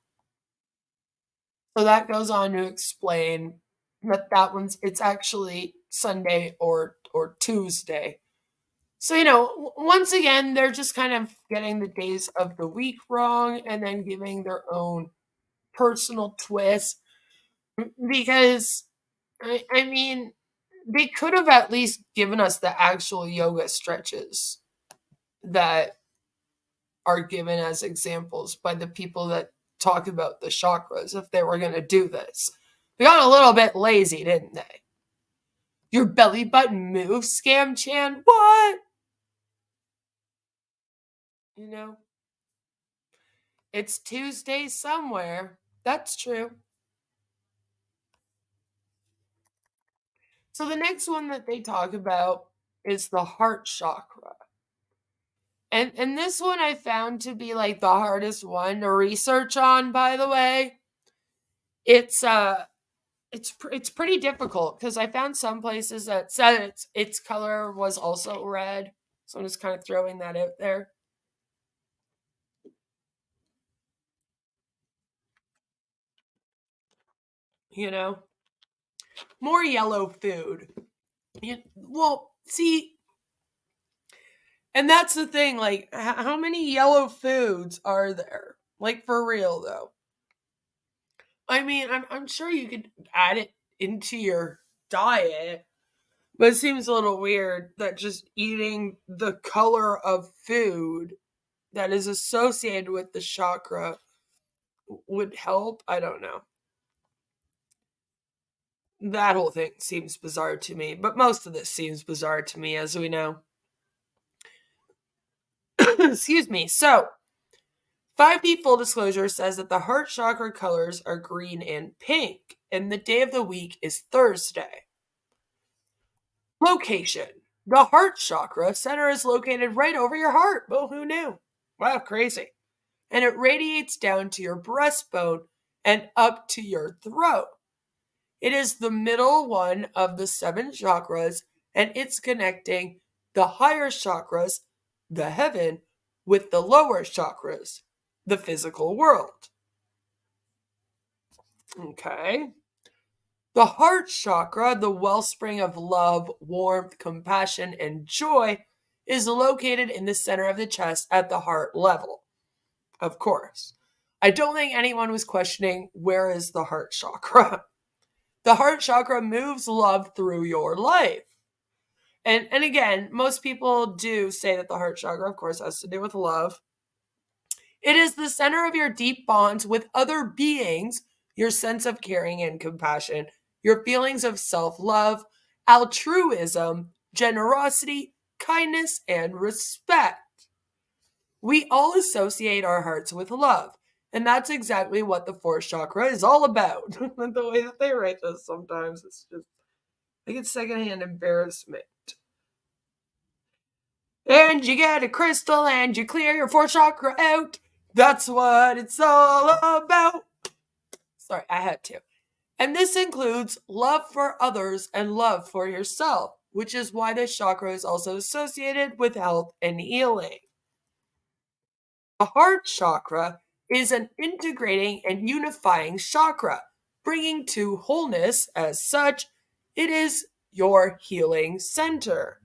So that goes on to explain that it's actually Sunday or Tuesday. So, once again, they're just kind of getting the days of the week wrong and then giving their own personal twist because, I mean, they could have at least given us the actual yoga stretches that are given as examples by the people that talk about the chakras if they were going to do this. They got a little bit lazy, didn't they? Your belly button moves, Scam Chan? What? It's Tuesday somewhere. That's true. So the next one that they talk about is the heart chakra. And this one I found to be like the hardest one to research on, by the way. It's pretty difficult because I found some places that said its color was also red. So I'm just kind of throwing that out there. More yellow food. Well, see, and that's the thing, like, how many yellow foods are there? Like, for real, though. I mean, I'm sure you could add it into your diet, but it seems a little weird that just eating the color of food that is associated with the chakra would help. I don't know. That whole thing seems bizarre to me, but most of this seems bizarre to me, as we know. Excuse me. So, 5D Full Disclosure says that the heart chakra colors are green and pink, and the day of the week is Thursday. Location. The heart chakra center is located right over your heart. Well, who knew? Wow, crazy. And it radiates down to your breastbone and up to your throat. It is the middle one of the 7 chakras, and it's connecting the higher chakras, the heaven, with the lower chakras, the physical world. Okay. The heart chakra, the wellspring of love, warmth, compassion, and joy, is located in the center of the chest at the heart level. Of course. I don't think anyone was questioning where is the heart chakra. The heart chakra moves love through your life. And again, most people do say that the heart chakra, of course, has to do with love. It is the center of your deep bonds with other beings, your sense of caring and compassion, your feelings of self-love, altruism, generosity, kindness, and respect. We all associate our hearts with love. And that's exactly what the 4th chakra is all about. The way that they write this sometimes, it's just, I get secondhand embarrassment. And you get a crystal and you clear your 4th chakra out. That's what it's all about. Sorry, I had to. And this includes love for others and love for yourself, which is why this chakra is also associated with health and healing. The heart chakra is an integrating and unifying chakra, bringing to wholeness as such. It is your healing center.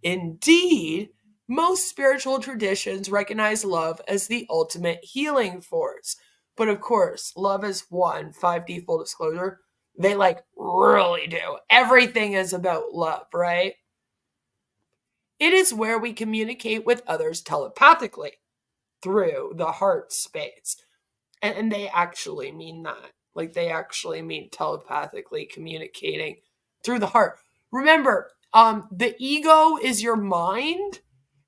Indeed, most spiritual traditions recognize love as the ultimate healing force. But of course, love is one, 5D Full Disclosure. They really do. Everything is about love, right? It is where we communicate with others telepathically through the heart space. And they actually mean that. They actually mean telepathically communicating through the heart. Remember, the ego is your mind,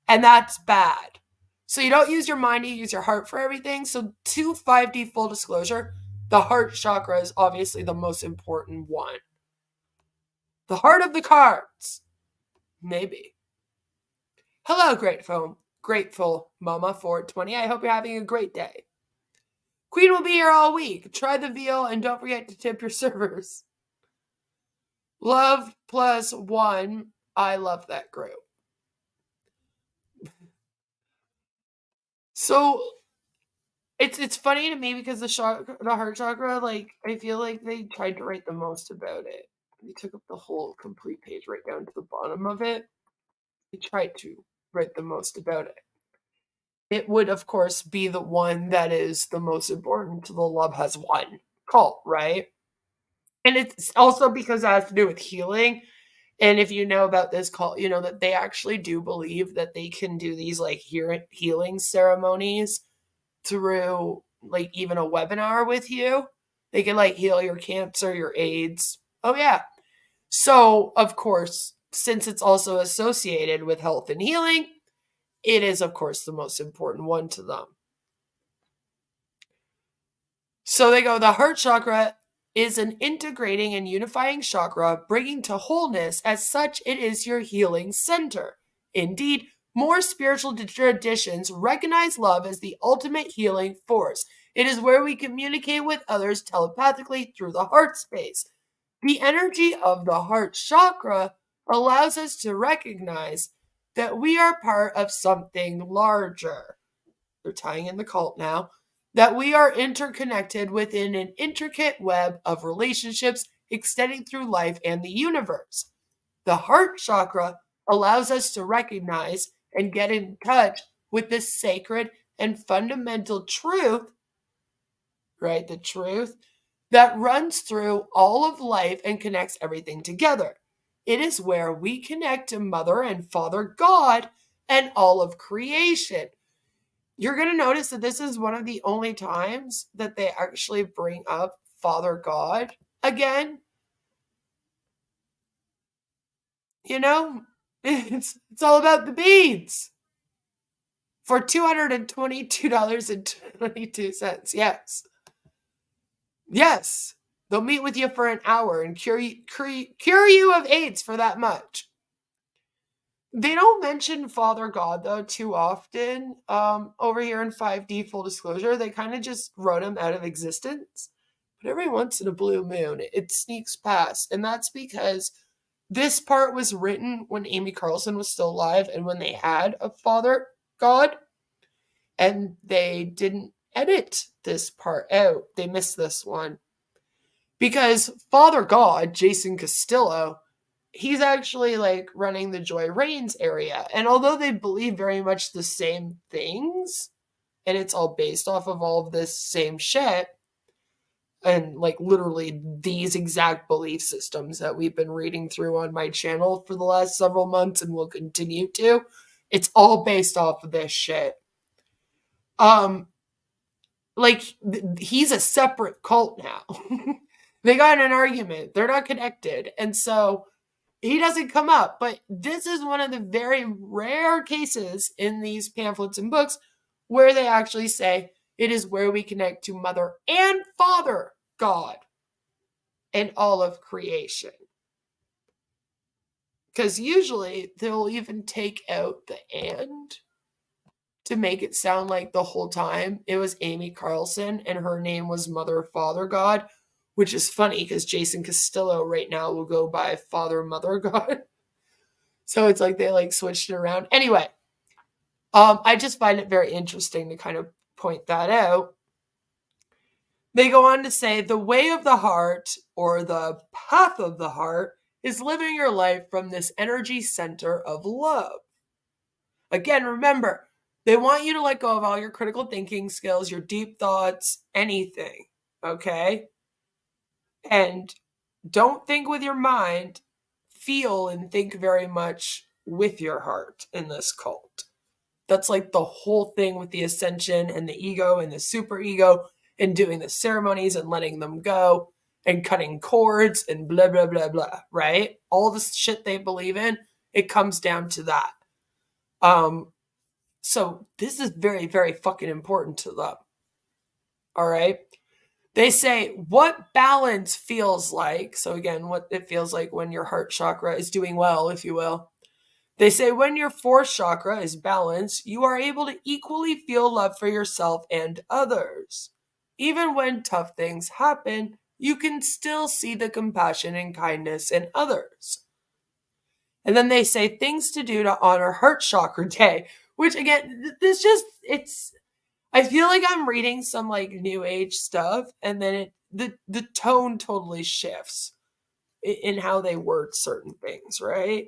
and that's bad. So you don't use your mind, you use your heart for everything. So 5D Full Disclosure, the heart chakra is obviously the most important one. The heart of the cards. Maybe. Hello, grateful Mama 420. I hope you're having a great day. Queen will be here all week. Try the veal and don't forget to tip your servers. Love +1. I love that group. So it's funny to me because the heart chakra, like, I feel like they tried to write the most about it. They took up the whole complete page right down to the bottom of it. They tried to write the most about it. It would, of course, be the one that is the most important to the Love Has Won cult, right? And it's also because it has to do with healing. And if you know about this cult, you know that they actually do believe that they can do these like healing ceremonies through like even a webinar with you. They can like heal your cancer, your AIDS. Oh, yeah. So, of course, since it's also associated with health and healing, it is, of course, the most important one to them. So they go, the heart chakra is an integrating and unifying chakra, bringing to wholeness. As such, it is your healing center. Indeed, more spiritual traditions recognize love as the ultimate healing force. It is where we communicate with others telepathically through the heart space. The energy of the heart chakra allows us to recognize that we are part of something larger. They're tying in the cult now. That we are interconnected within an intricate web of relationships extending through life and the universe. The heart chakra allows us to recognize and get in touch with this sacred and fundamental truth, right? The truth that runs through all of life and connects everything together. It is where we connect to Mother and Father God and all of creation. You're going to notice that this is one of the only times that they actually bring up Father God again. You know, it's all about the beads for $222.22. Yes. Yes. They'll meet with you for an hour and cure you of AIDS for that much. They don't mention Father God, though, too often. Over here in 5D, full disclosure, they kind of just wrote him out of existence. But every once in a blue moon, it sneaks past. And that's because this part was written when Amy Carlson was still alive and when they had a Father God. And they didn't edit this part out. They missed this one. Because Father God, Jason Castillo, he's actually like running the Joy Reigns area. And although they believe very much the same things, and it's all based off of all of this same shit, and like literally these exact belief systems that we've been reading through on my channel for the last several months and will continue to, it's all based off of this shit. He's a separate cult now. They got in an argument. They're not connected. And so he doesn't come up. But this is one of the very rare cases in these pamphlets and books where they actually say it is where we connect to Mother and Father God and all of creation. Because usually they'll even take out the "and" to make it sound like the whole time it was Amy Carlson and her name was Mother Father God, which is funny because Jason Castillo right now will go by Father Mother God. So it's like they like switched it around. Anyway, I just find it very interesting to kind of point that out. They go on to say the way of the heart, or the path of the heart, is living your life from this energy center of love. Again, remember, they want you to let go of all your critical thinking skills, your deep thoughts, anything, okay? And don't think with your mind, feel and think very much with your heart in this cult. That's like the whole thing with the ascension and the ego and the superego and doing the ceremonies and letting them go and cutting cords and blah, blah, blah, blah, right? All the shit they believe in, it comes down to that. So this is very, very fucking important to them. All right? They say what balance feels like. So again, what it feels like when your heart chakra is doing well, if you will. They say when your fourth chakra is balanced, you are able to equally feel love for yourself and others. Even when tough things happen, you can still see the compassion and kindness in others. And then they say things to do to honor Heart Chakra Day, which again, it's I feel like I'm reading some like new age stuff, and then the tone totally shifts in how they word certain things, right?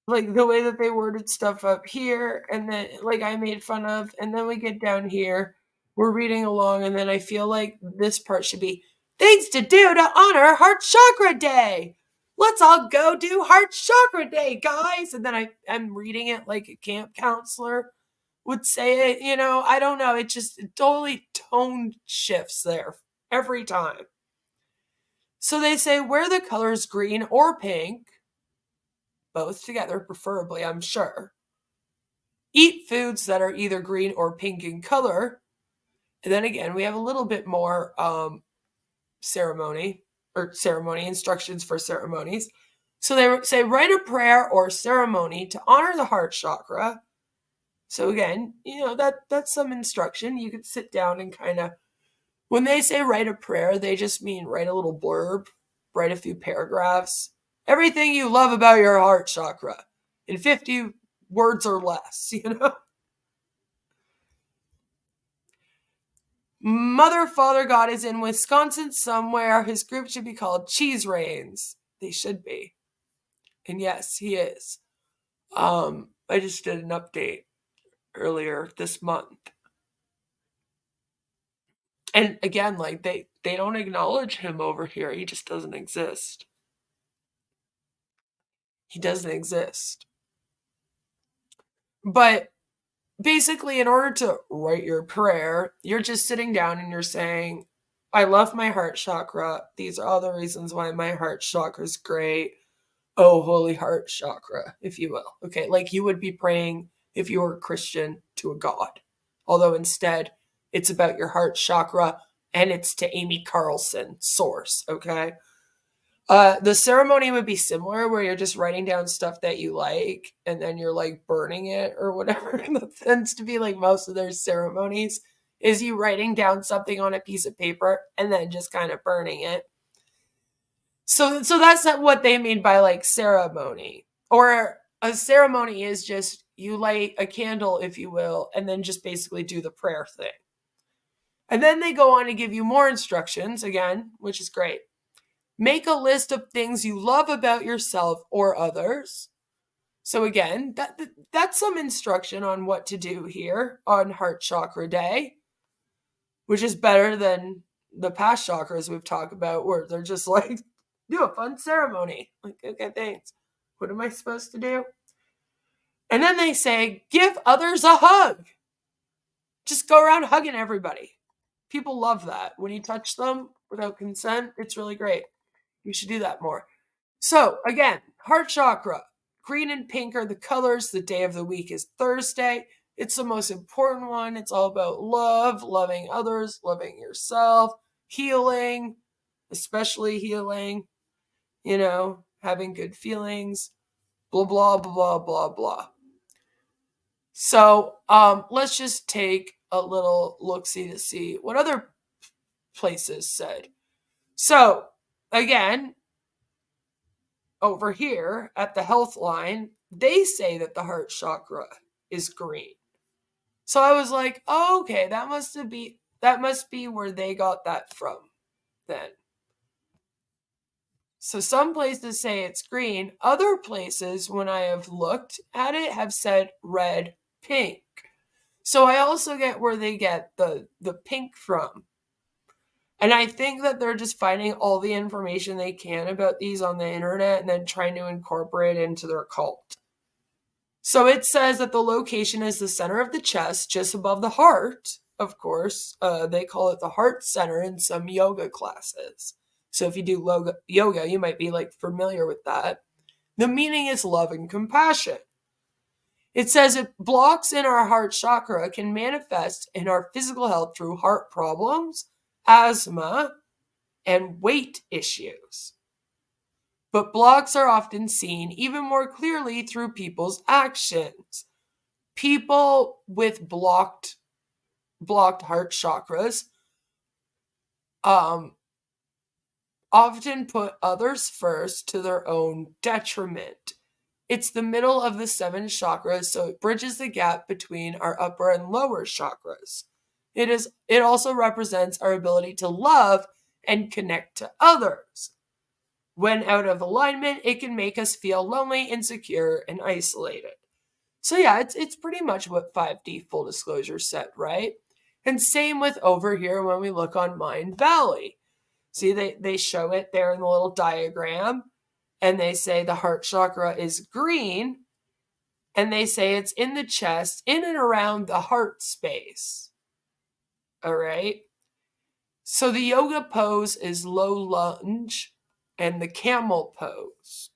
Like the way that they worded stuff up here, and then like I made fun of, and then we get down here, we're reading along, and then I feel like this part should be things to do to honor Heart Chakra Day. Let's all go do Heart Chakra Day, guys. And then I'm reading it like a camp counselor would say it, I don't know. It totally tone shifts there every time. So they say wear the colors green or pink, both together, preferably, I'm sure. Eat foods that are either green or pink in color. And then again, we have a little bit more ceremony instructions for ceremonies. So they say write a prayer or ceremony to honor the heart chakra. So again, that's some instruction. You could sit down and kind of, when they say write a prayer, they just mean write a little blurb, write a few paragraphs. Everything you love about your heart chakra in 50 words or less, Mother, Father, God is in Wisconsin somewhere. His group should be called Cheese Rains. They should be. And yes, he is. I just did an update earlier this month. And again, like they don't acknowledge him over here. He just doesn't exist. He doesn't exist. But basically, in order to write your prayer, you're just sitting down and you're saying, I love my heart chakra. These are all the reasons why my heart chakra is great. Oh, holy heart chakra, if you will. Okay, like you would be praying if you were a Christian to a god. Although instead, it's about your heart chakra and it's to Amy Carlson, source, okay? The ceremony would be similar where you're just writing down stuff that you like and then you're like burning it or whatever. That tends to be like most of their ceremonies is you writing down something on a piece of paper and then just kind of burning it. So that's not what they mean by like ceremony. Or a ceremony is just you light a candle, if you will, and then just basically do the prayer thing. And then they go on to give you more instructions again, which is great. Make a list of things you love about yourself or others. So again, that's some instruction on what to do here on Heart Chakra Day, which is better than the past chakras we've talked about where they're just like, do a fun ceremony. Like, okay, thanks. What am I supposed to do? And then they say, give others a hug. Just go around hugging everybody. People love that. When you touch them without consent, it's really great. You should do that more. So, again, heart chakra. Green and pink are the colors. The day of the week is Thursday. It's the most important one. It's all about love, loving others, loving yourself, healing, especially healing, having good feelings, blah, blah, blah, blah, blah. So, let's just take a little look-see to see what other places said. So, again, over here at the health line, they say that the heart chakra is green. So I was like, oh, okay, that must be where they got that from then. So some places say it's green. Other places, when I have looked at it, have said red, pink. So I also get where they get the pink from. And I think that they're just finding all the information they can about these on the internet and then trying to incorporate it into their cult. So it says that the location is the center of the chest, just above the heart, of course. They call it the heart center in some yoga classes. So if you do yoga, you might be like familiar with that. The meaning is love and compassion. It says it blocks in our heart chakra can manifest in our physical health through heart problems, asthma, and weight issues. But blocks are often seen even more clearly through people's actions. People with blocked heart chakras often put others first to their own detriment. It's the middle of the 7 chakras, so it bridges the gap between our upper and lower chakras. It also represents our ability to love and connect to others. When out of alignment, it can make us feel lonely, insecure, and isolated. So yeah, it's pretty much what 5D full disclosure said, right? And same with over here when we look on Mind Valley. See, they show it there in the little diagram, and they say the heart chakra is green, and they say it's in the chest, in and around the heart space. All right? So the yoga pose is low lunge, and the camel pose,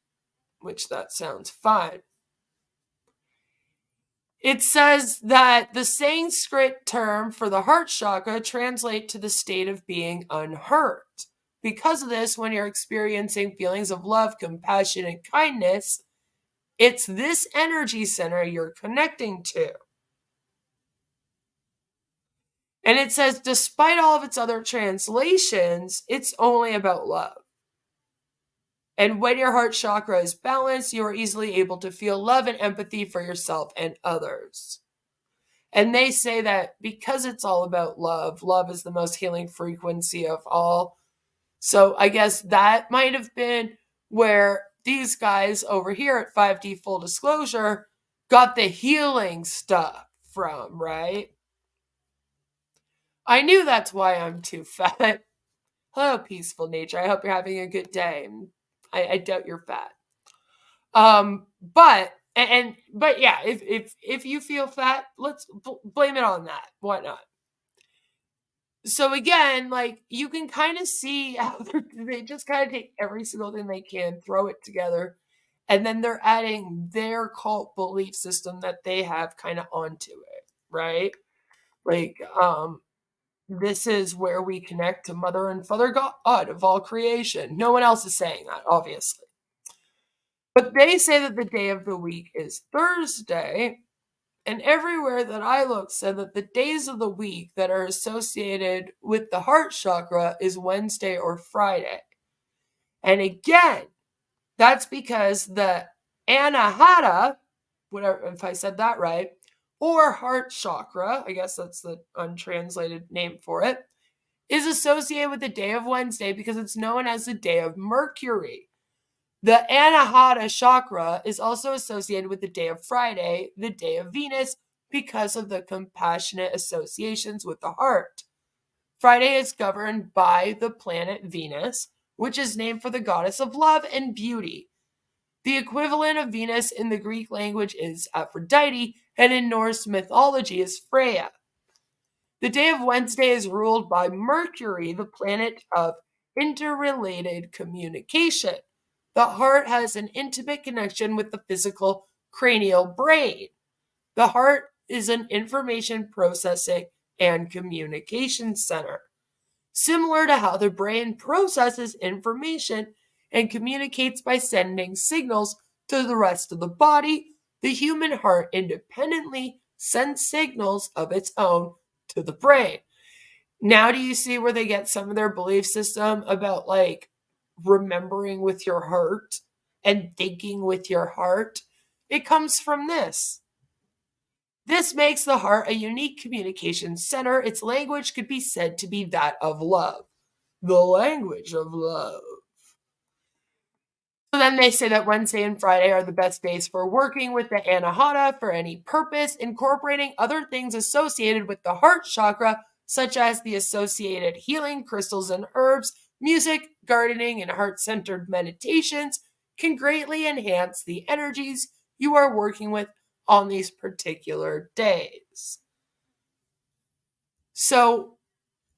which that sounds fine. It says that the Sanskrit term for the heart chakra translates to the state of being unhurt. Because of this, when you're experiencing feelings of love, compassion, and kindness, it's this energy center you're connecting to. And it says, despite all of its other translations, it's only about love. And when your heart chakra is balanced, you are easily able to feel love and empathy for yourself and others. And they say that because it's all about love, love is the most healing frequency of all. So I guess that might have been where these guys over here at 5D Full Disclosure got the healing stuff from, right? I knew that's why I'm too fat. Hello, peaceful nature. I hope you're having a good day. I doubt you're fat. But yeah, if you feel fat, let's blame it on that. Why not? So again, like, you can kind of see how they just kind of take every single thing they can, throw it together, and then they're adding their cult belief system that they have kind of onto it, right? Like, this is where we connect to Mother and Father God of all creation. No one else is saying that, obviously. But they say that the day of the week is Thursday, and everywhere that I look said that the days of the week that are associated with the heart chakra is Wednesday or Friday. And again, that's because the Anahata, whatever, if I said that right, or heart chakra, I guess that's the untranslated name for it, is associated with the day of Wednesday because it's known as the day of Mercury. The Anahata chakra is also associated with the day of Friday, the day of Venus, because of the compassionate associations with the heart. Friday is governed by the planet Venus, which is named for the goddess of love and beauty. The equivalent of Venus in the Greek language is Aphrodite, and in Norse mythology is Freya. The day of Wednesday is ruled by Mercury, the planet of interrelated communication. The heart has an intimate connection with the physical cranial brain. The heart is an information processing and communication center. Similar to how the brain processes information and communicates by sending signals to the rest of the body, the human heart independently sends signals of its own to the brain. Now do you see where they get some of their belief system about, like, remembering with your heart and thinking with your heart? It comes from this. This makes the heart a unique communication center. Its language could be said to be that of love. The language of love. So then they say that Wednesday and Friday are the best days for working with the Anahata for any purpose, incorporating other things associated with the heart chakra, such as the associated healing crystals and herbs. Music, gardening, and heart-centered meditations can greatly enhance the energies you are working with on these particular days. So,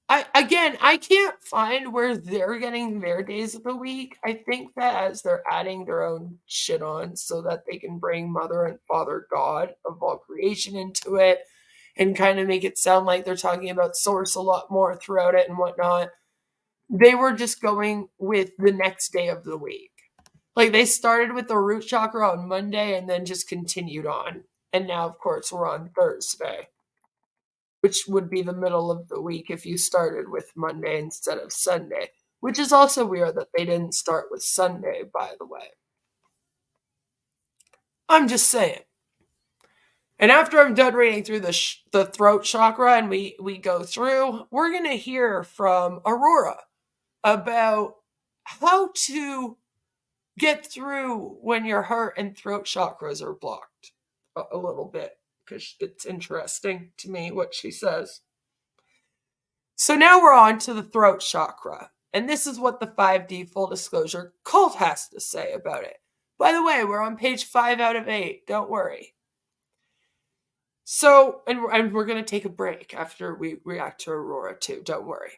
I can't find where they're getting their days of the week. I think that as they're adding their own shit on so that they can bring Mother and Father God of all creation into it and kind of make it sound like they're talking about Source a lot more throughout it and whatnot. They were just going with the next day of the week. Like, they started with the root chakra on Monday and then just continued on. And now, of course, we're on Thursday, which would be the middle of the week if you started with Monday instead of Sunday, which is also weird that they didn't start with Sunday, by the way. I'm just saying. And after I'm done reading through the throat chakra and we go through, we're going to hear from Aurora about how to get through when your heart and throat chakras are blocked a little bit, because it's interesting to me what she says. So now we're on to the throat chakra. And this is what the 5D full disclosure cult has to say about it. By the way, we're on page 5 out of 8. Don't worry. So, and we're going to take a break after we react to Aurora too. Don't worry.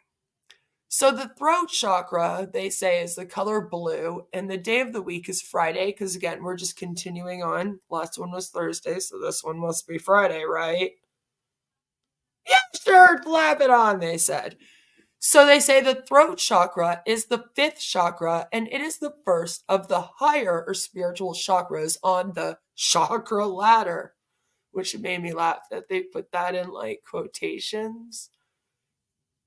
So the throat chakra, they say, is the color blue, and the day of the week is Friday, because again, we're just continuing on. Last one was Thursday, so this one must be Friday, right? Yeah, sure, slap it on, they said. So they say the throat chakra is the 5th chakra, and it is the first of the higher or spiritual chakras on the chakra ladder, which made me laugh that they put that in like quotations,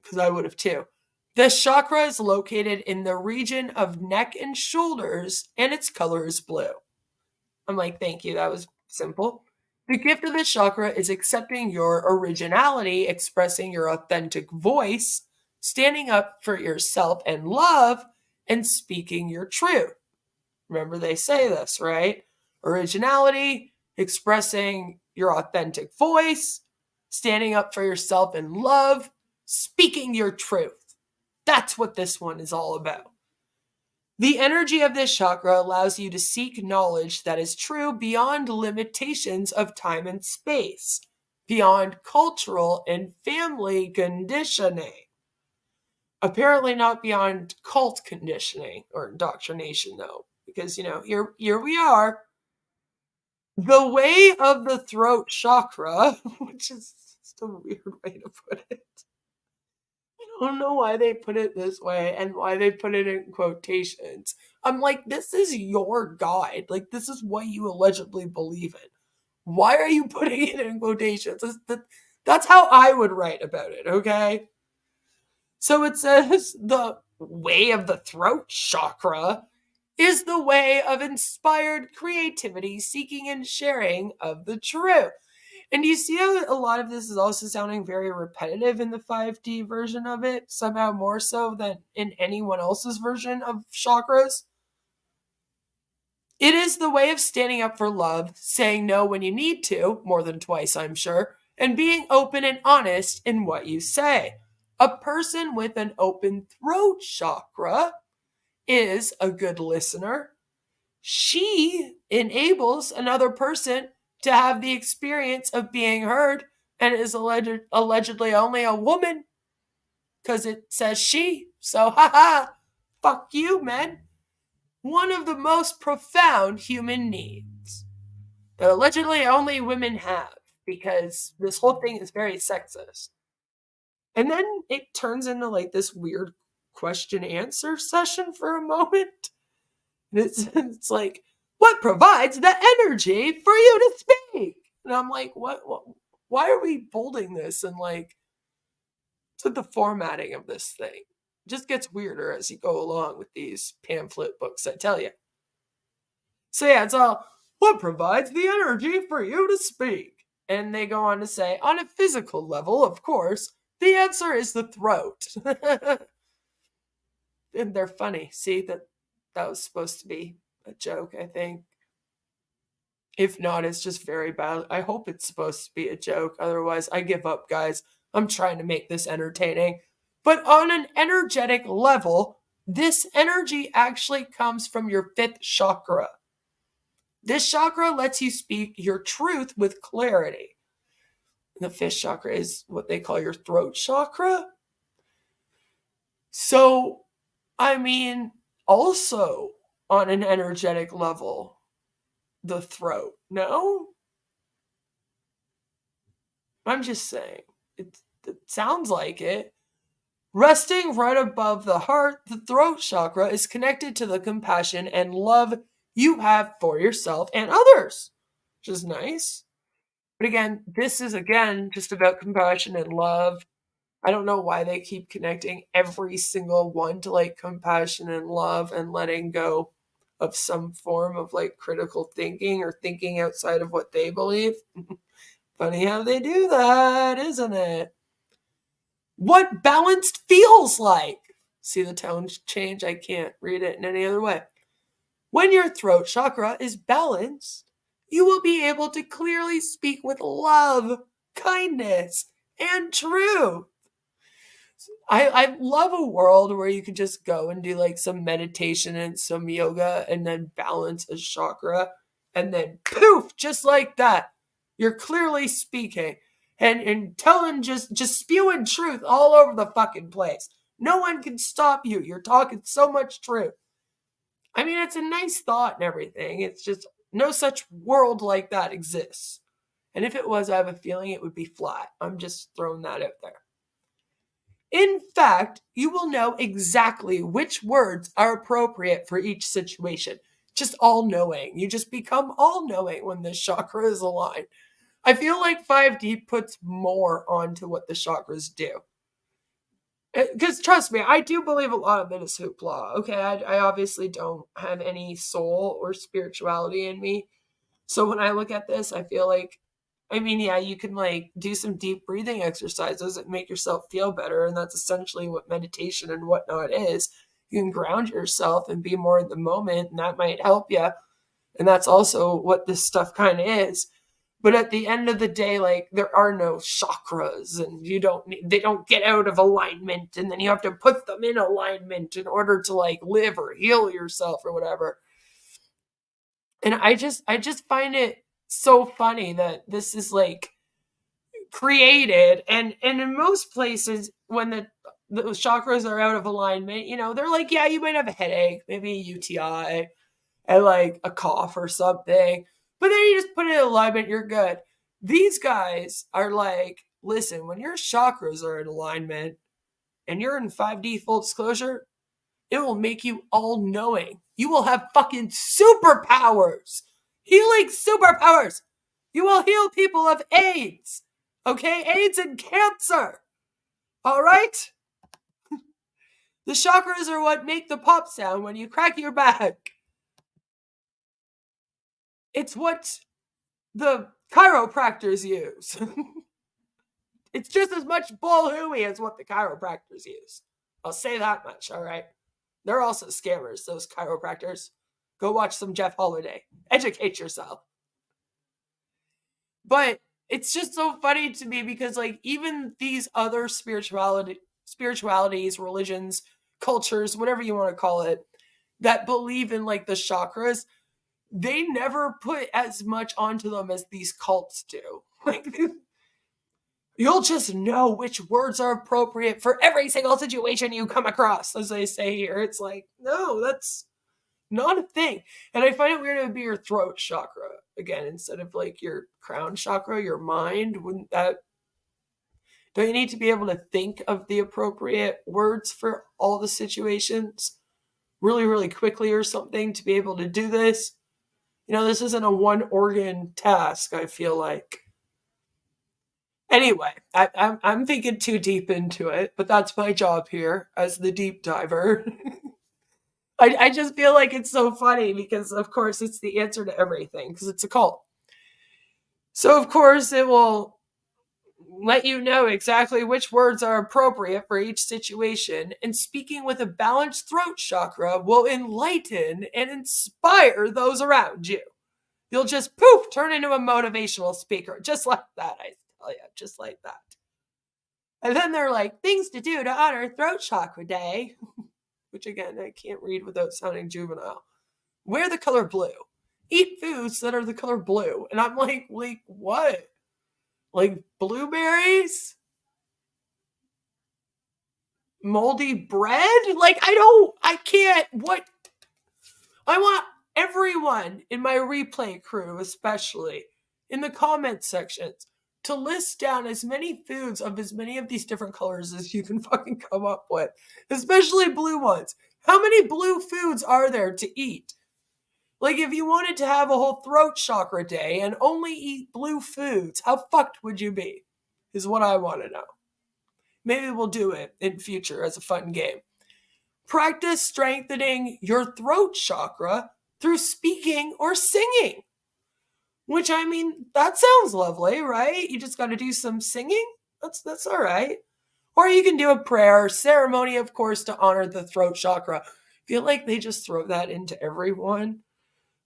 because I would have too. The chakra is located in the region of neck and shoulders, and its color is blue. I'm like, thank you, that was simple. The gift of this chakra is accepting your originality, expressing your authentic voice, standing up for yourself and love, and speaking your truth. Remember, they say this, right? Originality, expressing your authentic voice, standing up for yourself and love, speaking your truth. That's what this one is all about. The energy of this chakra allows you to seek knowledge that is true beyond limitations of time and space, beyond cultural and family conditioning. Apparently not beyond cult conditioning or indoctrination, though, because, here we are. The way of the throat chakra, which is just a weird way to put it. I don't know why they put it this way and why they put it in quotations. I'm like, this is your guide. Like, this is what you allegedly believe in. Why are you putting it in quotations? That's how I would write about it, okay? So it says the way of the throat chakra is the way of inspired creativity, seeking and sharing of the truth. And you see how a lot of this is also sounding very repetitive in the 5D version of it, somehow more so than in anyone else's version of chakras? It is the way of standing up for love, saying no when you need to, more than twice, I'm sure, and being open and honest in what you say. A person with an open throat chakra is a good listener. She enables another person to have the experience of being heard, and is allegedly only a woman because it says she. So, haha, fuck you, men. One of the most profound human needs that allegedly only women have, because this whole thing is very sexist. And then it turns into like this weird question answer session for a moment. And it's like, what provides the energy for you to speak? And I'm like, what why are we bolding this? And like, to the formatting of this thing. It just gets weirder as you go along with these pamphlet books, I tell you. So yeah, it's all, what provides the energy for you to speak? And they go on to say, on a physical level, of course, the answer is the throat. And they're funny. See, that was supposed to be a joke, I think. If not, it's just very bad. I hope it's supposed to be a joke. Otherwise, I give up, guys. I'm trying to make this entertaining. But on an energetic level, this energy actually comes from your 5th chakra. This chakra lets you speak your truth with clarity. The 5th chakra is what they call your throat chakra. So, I mean, also on an energetic level, the throat. No? I'm just saying. It sounds like it. Resting right above the heart, the throat chakra is connected to the compassion and love you have for yourself and others, which is nice. But again, this is just about compassion and love. I don't know why they keep connecting every single one to like compassion and love and letting go of some form of like critical thinking or thinking outside of what they believe. Funny how they do that, isn't it? What balanced feels like. See the tone change? I can't read it in any other way. When your throat chakra is balanced, you will be able to clearly speak with love, kindness, and truth. I love a world where you could just go and do like some meditation and some yoga and then balance a chakra and then poof, just like that. You're clearly speaking and telling just spewing truth all over the fucking place. No one can stop you. You're talking so much truth. I mean, it's a nice thought and everything. It's just no such world like that exists. And if it was, I have a feeling it would be flat. I'm just throwing that out there. In fact, you will know exactly which words are appropriate for each situation. Just all-knowing. You just become all-knowing when the chakra is aligned. I feel like 5D puts more onto what the chakras do. Because trust me, I do believe a lot of it is hoopla. Okay, I obviously don't have any soul or spirituality in me. So when I look at this, I feel like, I mean, yeah, you can like do some deep breathing exercises and make yourself feel better. And that's essentially what meditation and whatnot is. You can ground yourself and be more in the moment, and that might help you. And that's also what this stuff kind of is. But at the end of the day, like, there are no chakras, and they don't get out of alignment, and then you have to put them in alignment in order to like live or heal yourself or whatever. And I just find it so funny that this is like created, and in most places when the chakras are out of alignment, you know, they're like, yeah, you might have a headache, maybe a UTI, and like a cough or something. But then you just put it in alignment, you're good. These guys are like, listen, when your chakras are in alignment and you're in 5D full disclosure, it will make you all-knowing. You will have fucking superpowers. Healing superpowers. You will heal people of AIDS. Okay? AIDS and cancer. All right? The chakras are what make the pop sound when you crack your back. It's what the chiropractors use. It's just as much bull hooey as what the chiropractors use. I'll say that much, all right? They're also scammers, those chiropractors. Go watch some Jeff Holiday. Educate yourself. But it's just so funny to me because, like, even these other spiritualities, religions, cultures, whatever you want to call it, that believe in, like, the chakras, they never put as much onto them as these cults do. Like, you'll just know which words are appropriate for every single situation you come across, as they say here. It's like, no, that's not a thing. And I find it weird it would be your throat chakra, again, instead of like your crown chakra, your mind. Wouldn't that... Don't you need to be able to think of the appropriate words for all the situations really, really quickly or something to be able to do this? You know, this isn't a one-organ task, I feel like. Anyway, I'm thinking too deep into it, but that's my job here as the deep diver. I just feel like it's so funny because, of course, it's the answer to everything because it's a cult. So, of course, it will let you know exactly which words are appropriate for each situation, and speaking with a balanced throat chakra will enlighten and inspire those around you. You'll just, poof, turn into a motivational speaker. Just like that, I tell you. Just like that. And then they're like, things to do to honor Throat Chakra Day. Which, again, I can't read without sounding juvenile. Wear the color blue. Eat foods that are the color blue. And I'm like, what? Like blueberries? Moldy bread? Like, I can't, what? I want everyone in my replay crew, especially in the comment sections, to list down as many foods of as many of these different colors as you can fucking come up with, especially blue ones. How many blue foods are there to eat? Like, if you wanted to have a whole throat chakra day and only eat blue foods, how fucked would you be? Is what I want to know. Maybe we'll do it in future as a fun game. Practice strengthening your throat chakra through speaking or singing. Which, I mean, that sounds lovely, right? You just got to do some singing. That's all right. Or you can do a prayer ceremony, of course, to honor the throat chakra. I feel like they just throw that into everyone.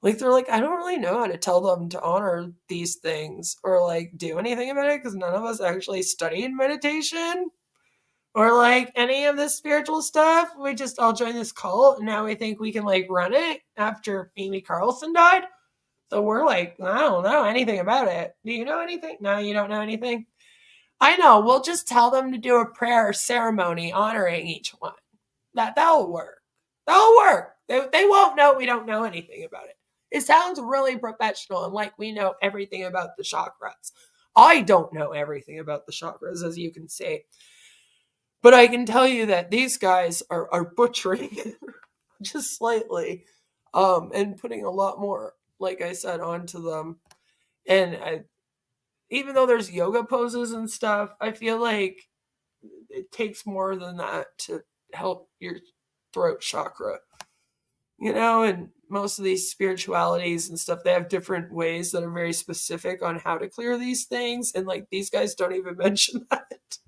Like, they're like, I don't really know how to tell them to honor these things or like do anything about it because none of us actually studied meditation or like any of this spiritual stuff. We just all joined this cult and now we think we can like run it after Amy Carlson died. So we're like, I don't know anything about it. Do you know anything? No, you don't know anything? I know. We'll just tell them to do a prayer ceremony honoring each one. That'll work. That'll work. They won't know we don't know anything about it. It sounds really professional and like we know everything about the chakras. I don't know everything about the chakras, as you can see. But I can tell you that these guys are butchering it just slightly and putting a lot more, like I said, onto them. And even though there's yoga poses and stuff, I feel like it takes more than that to help your throat chakra. And most of these spiritualities and stuff, they have different ways that are very specific on how to clear these things. And like these guys don't even mention that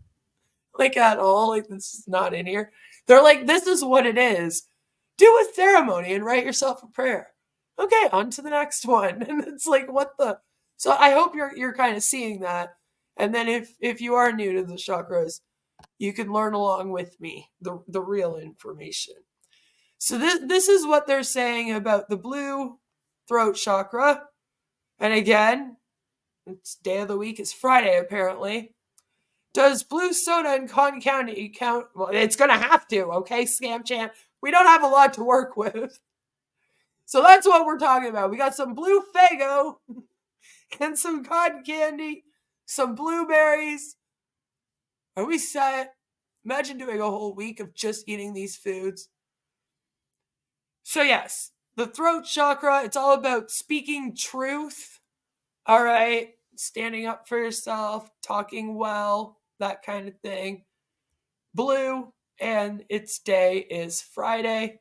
like at all. Like this is not in here. They're like, this is what it is. Do a ceremony and write yourself a prayer. Okay, on to the next one. And it's like, what the? So I hope you're kind of seeing that. And then if you are new to the chakras, you can learn along with me the real information. So this is what they're saying about the blue throat chakra. And again, its day of the week is Friday, apparently. Does blue soda in cotton candy count? Well, it's going to have to, okay, Scam Champ? We don't have a lot to work with. So that's what we're talking about. We got some blue Faygo and some cotton candy, some blueberries. Are we set? Imagine doing a whole week of just eating these foods. So yes, the throat chakra, it's all about speaking truth. All right, standing up for yourself, talking well, that kind of thing. Blue, and its day is Friday.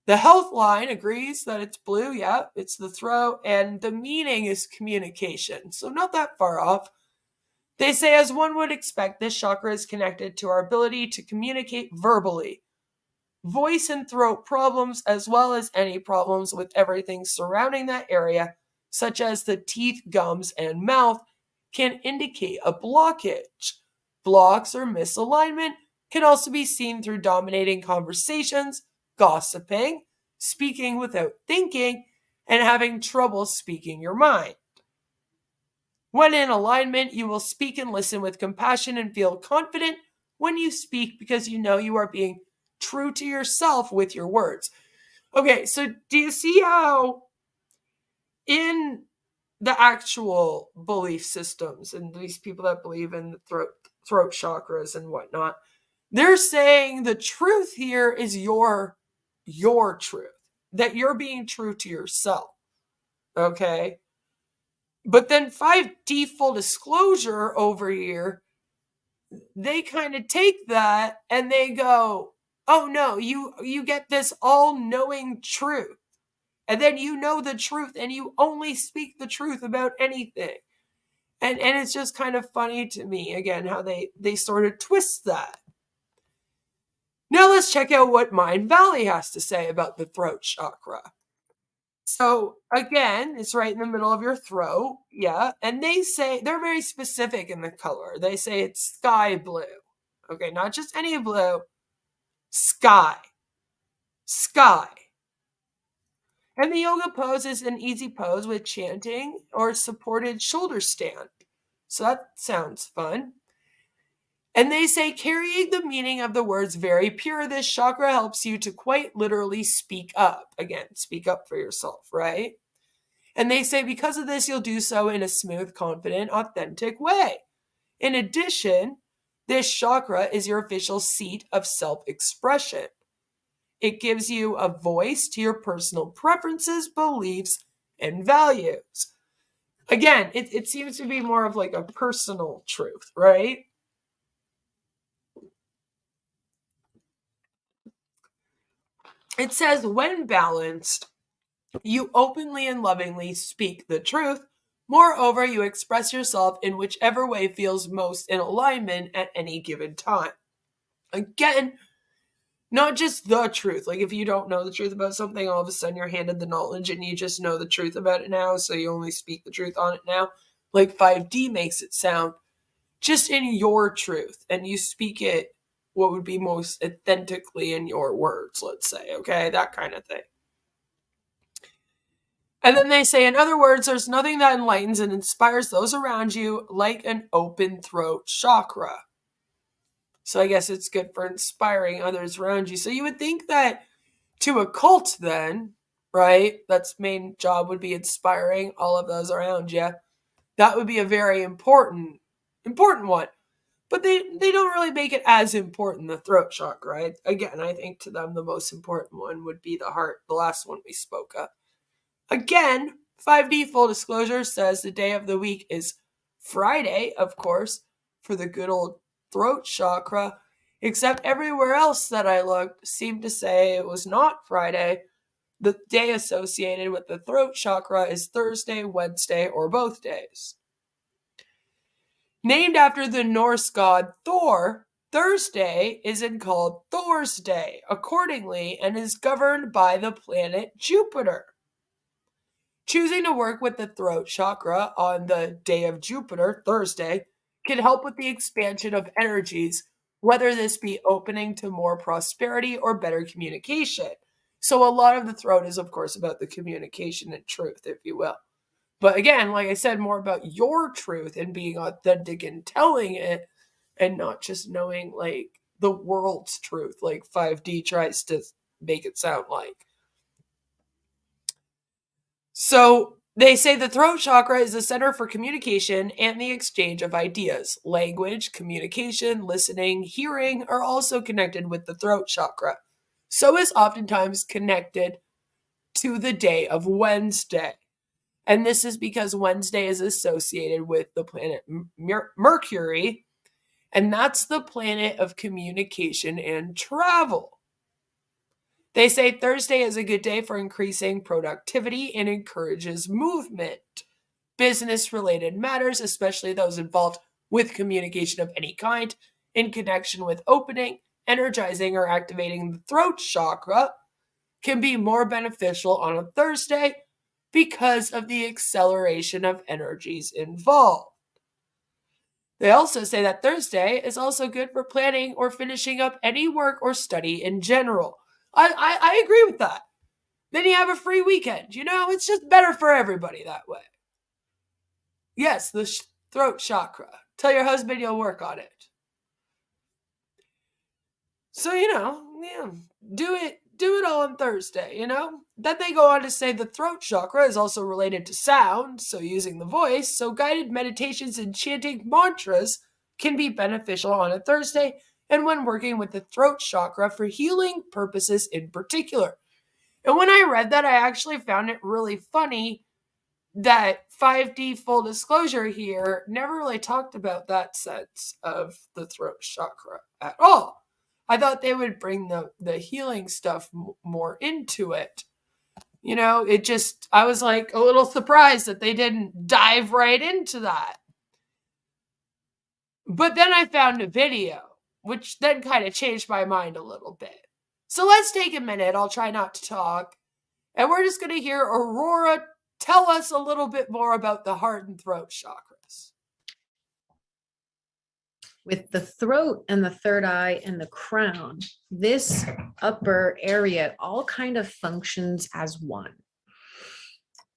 The health line agrees that it's blue. Yeah, it's the throat, and the meaning is communication. So not that far off. They say, as one would expect, this chakra is connected to our ability to communicate verbally. Voice and throat problems, as well as any problems with everything surrounding that area, such as the teeth, gums, and mouth, can indicate a blockage. Blocks or misalignment can also be seen through dominating conversations, gossiping, speaking without thinking, and having trouble speaking your mind. When in alignment, you will speak and listen with compassion and feel confident when you speak because you know you are being true to yourself with your words. Okay, so do you see how in the actual belief systems and these people that believe in the throat chakras and whatnot, they're saying the truth here is your truth, that you're being true to yourself, okay? But then 5D full disclosure over here, they kind of take that and they go, oh no, you get this all-knowing truth. And then you know the truth and you only speak the truth about anything. And it's just kind of funny to me, again, how they sort of twist that. Now let's check out what Mind Valley has to say about the throat chakra. So again, it's right in the middle of your throat, yeah. And they say, they're very specific in the color. They say it's sky blue. Okay, not just any blue, sky. Sky. And the yoga pose is an easy pose with chanting or supported shoulder stand. So that sounds fun. And they say carrying the meaning of the words very pure, this chakra helps you to quite literally speak up. Again, speak up for yourself, right? And they say because of this, you'll do so in a smooth, confident, authentic way. In addition, this chakra is your official seat of self-expression. It gives you a voice to your personal preferences, beliefs, and values. Again, it seems to be more of like a personal truth, right? It says, when balanced, you openly and lovingly speak the truth. Moreover, you express yourself in whichever way feels most in alignment at any given time. Again, not just the truth. Like if you don't know the truth about something, all of a sudden you're handed the knowledge and you just know the truth about it now, so you only speak the truth on it now. Like 5D makes it sound, just in your truth, and you speak it what would be most authentically in your words, let's say, okay? That kind of thing. And then they say, in other words, there's nothing that enlightens and inspires those around you like an open throat chakra. So I guess it's good for inspiring others around you. So you would think that to a cult then, right, that's main job would be inspiring all of those around you. That would be a very important one. But they don't really make it as important, the throat chakra, right? Again, I think to them the most important one would be the heart, the last one we spoke of. Again, 5D full disclosure says the day of the week is Friday, of course, for the good old throat chakra, except everywhere else that I looked seemed to say it was not Friday. The day associated with the throat chakra is Thursday, Wednesday, or both days. Named after the Norse god Thor, Thursday isn't called Thor's Day accordingly and is governed by the planet Jupiter. Choosing to work with the throat chakra on the day of Jupiter, Thursday, can help with the expansion of energies, whether this be opening to more prosperity or better communication. So a lot of the throat is, of course, about the communication and truth, if you will. But again, like I said, more about your truth and being authentic and telling it and not just knowing like the world's truth, like 5D tries to make it sound like. So they say the throat chakra is the center for communication and the exchange of ideas. Language, communication, listening, hearing are also connected with the throat chakra. So is oftentimes connected to the day of Wednesday. And this is because Wednesday is associated with the planet Mercury, and that's the planet of communication and travel. They say Thursday is a good day for increasing productivity and encourages movement. Business-related matters, especially those involved with communication of any kind, in connection with opening, energizing, or activating the throat chakra, can be more beneficial on a Thursday because of the acceleration of energies involved. They also say that Thursday is also good for planning or finishing up any work or study in general. I agree with that. Then you have a free weekend. It's just better for everybody that way. Yes, the throat chakra. Tell your husband you'll work on it. So, do it all on Thursday, Then they go on to say the throat chakra is also related to sound, so using the voice, so guided meditations and chanting mantras can be beneficial on a Thursday and when working with the throat chakra for healing purposes in particular. And when I read that, I actually found it really funny that 5D full disclosure here never really talked about that sense of the throat chakra at all. I thought they would bring the healing stuff more into it. I was like a little surprised that they didn't dive right into that. But then I found a video, which then kind of changed my mind a little bit. So let's take a minute. I'll try not to talk. And we're just going to hear Aurora tell us a little bit more about the heart and throat chakras. With the throat and the third eye and the crown, this upper area all kind of functions as one.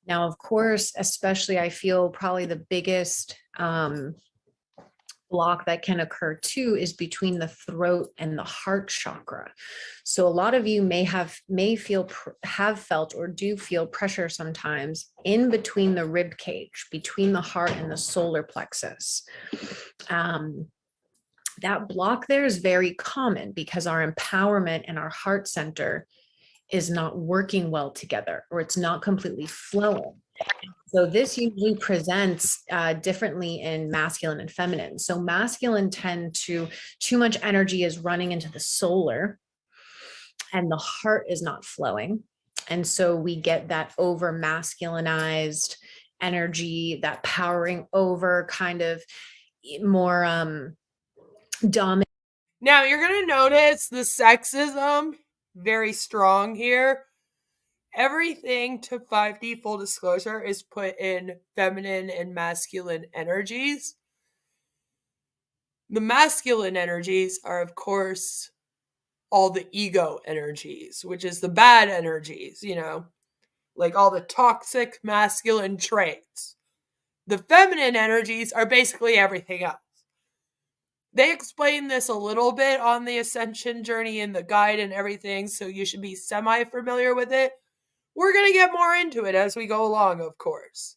Now, of course, especially I feel probably the biggest block that can occur too is between the throat and the heart chakra. So a lot of you have felt or do feel pressure sometimes in between the rib cage, between the heart and the solar plexus. That block there is very common because our empowerment and our heart center is not working well together, or it's not completely flowing. So this usually presents differently in masculine and feminine. So masculine too much energy is running into the solar, and the heart is not flowing. And so we get that over masculinized energy, that powering over kind of more dominant. Now you're going to notice the sexism very strong here. Everything to 5D full disclosure is put in feminine and masculine energies. The masculine energies are, of course, all the ego energies, which is the bad energies, like all the toxic masculine traits. The feminine energies are basically everything else. They explain this a little bit on the ascension journey in the guide and everything, so you should be semi-familiar with it. We're going to get more into it as we go along, of course.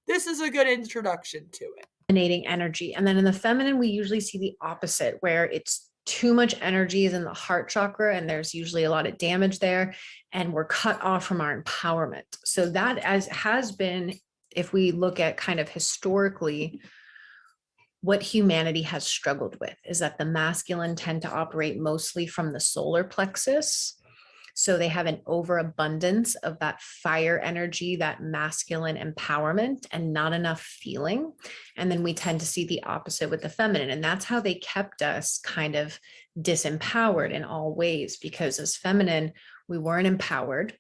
This is a good introduction to it. Dominating energy. And then in the feminine, we usually see the opposite, where it's too much energy is in the heart chakra, and there's usually a lot of damage there, and we're cut off from our empowerment. So that has been, if we look at kind of historically, what humanity has struggled with is that the masculine tend to operate mostly from the solar plexus. So they have an overabundance of that fire energy, that masculine empowerment, and not enough feeling. And then we tend to see the opposite with the feminine. And that's how they kept us kind of disempowered in all ways, because as feminine, we weren't empowered.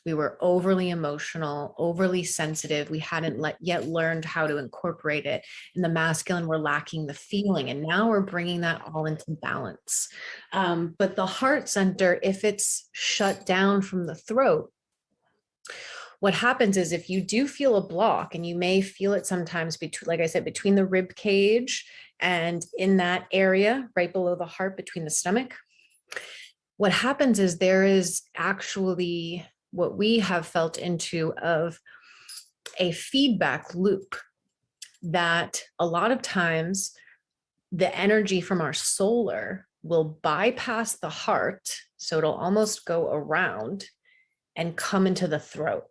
We were overly emotional, overly sensitive. We hadn't yet learned how to incorporate it. In the masculine, we're lacking the feeling. And now we're bringing that all into balance. But the heart center, if it's shut down from the throat, what happens is if you do feel a block, and you may feel it sometimes between, like I said, between the rib cage and in that area right below the heart, between the stomach, what happens is there is actually what we have felt into of a feedback loop, that a lot of times the energy from our solar will bypass the heart. So it'll almost go around and come into the throat.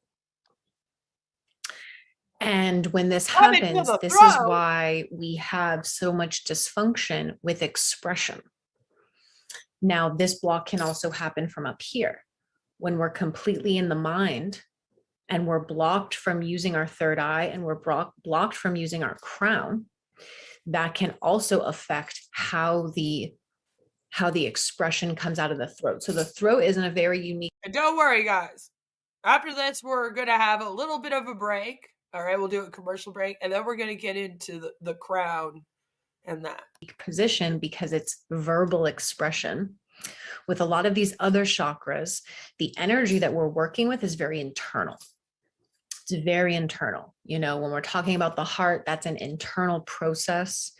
And when this happens, this is why we have so much dysfunction with expression. Now, this block can also happen from up here. When we're completely in the mind and we're blocked from using our third eye, and we're blocked from using our crown, that can also affect how the expression comes out of the throat. So the throat isn't a very unique. And don't worry, guys. After this, we're going to have a little bit of a break. All right, we'll do a commercial break, and then we're going to get into the crown and that position, because it's verbal expression. With a lot of these other chakras, the energy that we're working with is very internal. It's very internal. When we're talking about the heart, that's an internal process.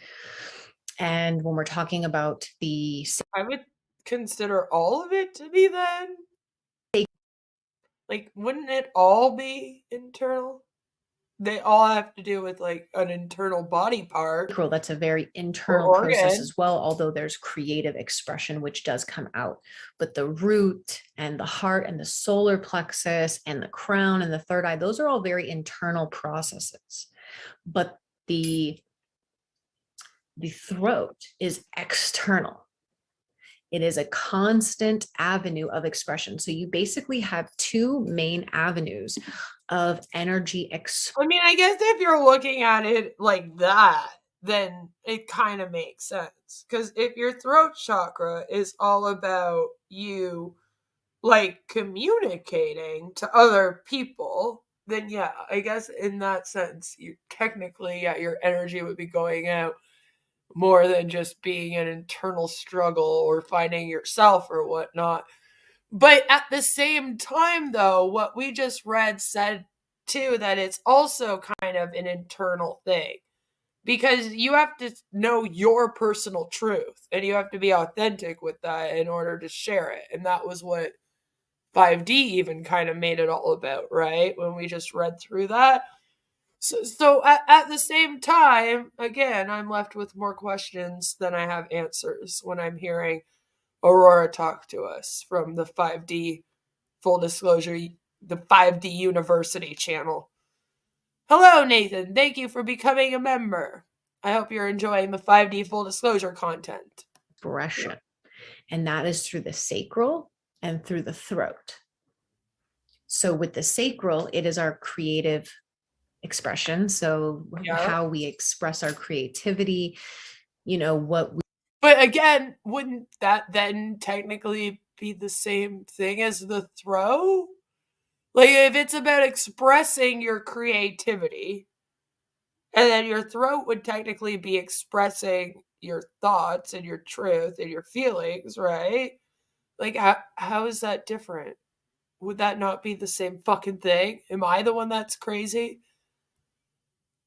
And when we're talking about I would consider all of it to be then. Like, wouldn't it all be internal? They all have to do with like an internal body part. That's a very internal process as well, although there's creative expression, which does come out. But the root and the heart and the solar plexus and the crown and the third eye, those are all very internal processes. But the throat is external. It is a constant avenue of expression. So you basically have two main avenues of energy expression. I mean, I guess if you're looking at it like that, then it kind of makes sense. Because if your throat chakra is all about you, like, communicating to other people, then yeah, I guess in that sense, you technically, yeah, your energy would be going out more than just being an internal struggle or finding yourself or whatnot. But at the same time, though, what we just read said, too, that it's also kind of an internal thing. Because you have to know your personal truth, and you have to be authentic with that in order to share it. And that was what 5D even kind of made it all about, right? When we just read through that. So at the same time, again, I'm left with more questions than I have answers when I'm hearing Aurora talk to us from the 5D Full Disclosure, the 5D University channel. Hello, Nathan. Thank you for becoming a member. I hope you're enjoying the 5D Full Disclosure content. Expression. And that is through the sacral and through the throat. So with the sacral, it is our creative expression. So Yeah. how we express our creativity, you know, what we But again, wouldn't that then technically be the same thing as the throat? Like, if it's about expressing your creativity, and then your throat would technically be expressing your thoughts and your truth and your feelings, right? Like, how is that different? Would that not be the same fucking thing? Am I the one that's crazy?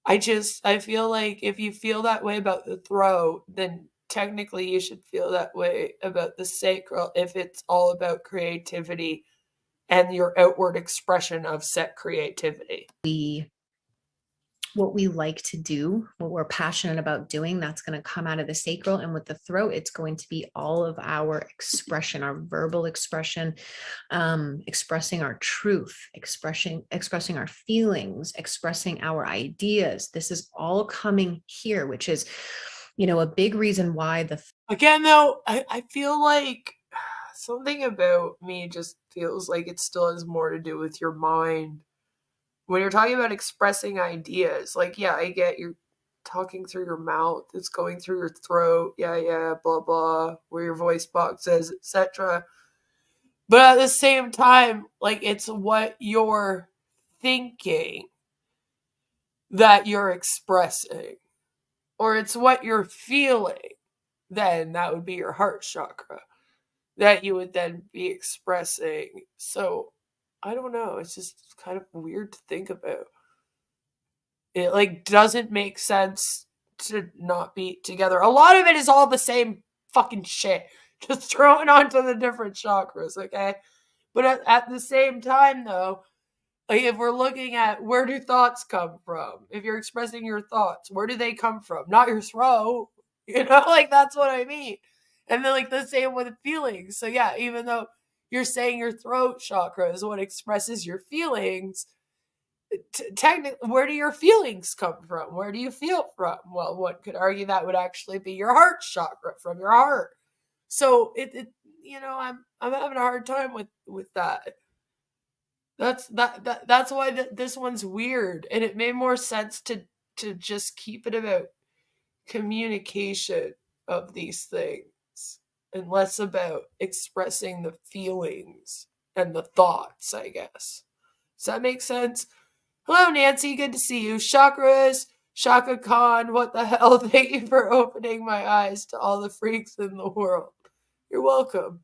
I feel like if you feel that way about the throat, then technically you should feel that way about the sacral if it's all about creativity and your outward expression of set creativity. what we like to do, what we're passionate about doing, that's going to come out of the sacral. And with the throat, it's going to be all of our expression, our verbal expression, expressing our truth, expressing our feelings, expressing our ideas. This is all coming here, which is, you know, a big reason why Again, though, I feel like something about me just feels like it still has more to do with your mind. When you're talking about expressing ideas, like, yeah, I get you're talking through your mouth, it's going through your throat, yeah, blah, blah, where your voice box is, etc. But at the same time, like, it's what you're thinking that you're expressing, or it's what you're feeling, then that would be your heart chakra that you would then be expressing. So I don't know, it's just kind of weird to think about. It like doesn't make sense to not be together. A lot of it is all the same fucking shit, just throwing onto the different chakras, okay? But at the same time, though, like if we're looking at where do thoughts come from, if you're expressing your thoughts, where do they come from? Not your throat, like that's what I mean. And then like the same with feelings. So yeah, even though you're saying your throat chakra is what expresses your feelings, technically, where do your feelings come from? Where do you feel from? Well, one could argue that would actually be your heart chakra, from your heart. So I'm having a hard time with that. That's why this one's weird, and it made more sense to just keep it about communication of these things and less about expressing the feelings and the thoughts, I guess. Does that make sense? Hello, Nancy. Good to see you. Chakras, Shaka Khan, what the hell? Thank you for opening my eyes to all the freaks in the world. You're welcome.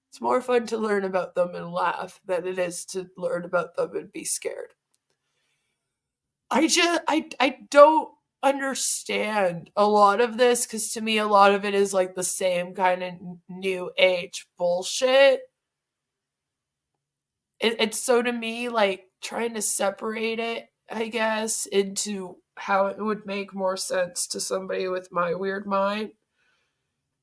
It's more fun to learn about them and laugh than it is to learn about them and be scared. I don't understand a lot of this, because to me a lot of it is like the same kind of new age bullshit. It's so to me like trying to separate it, I guess, into how it would make more sense to somebody with my weird mind.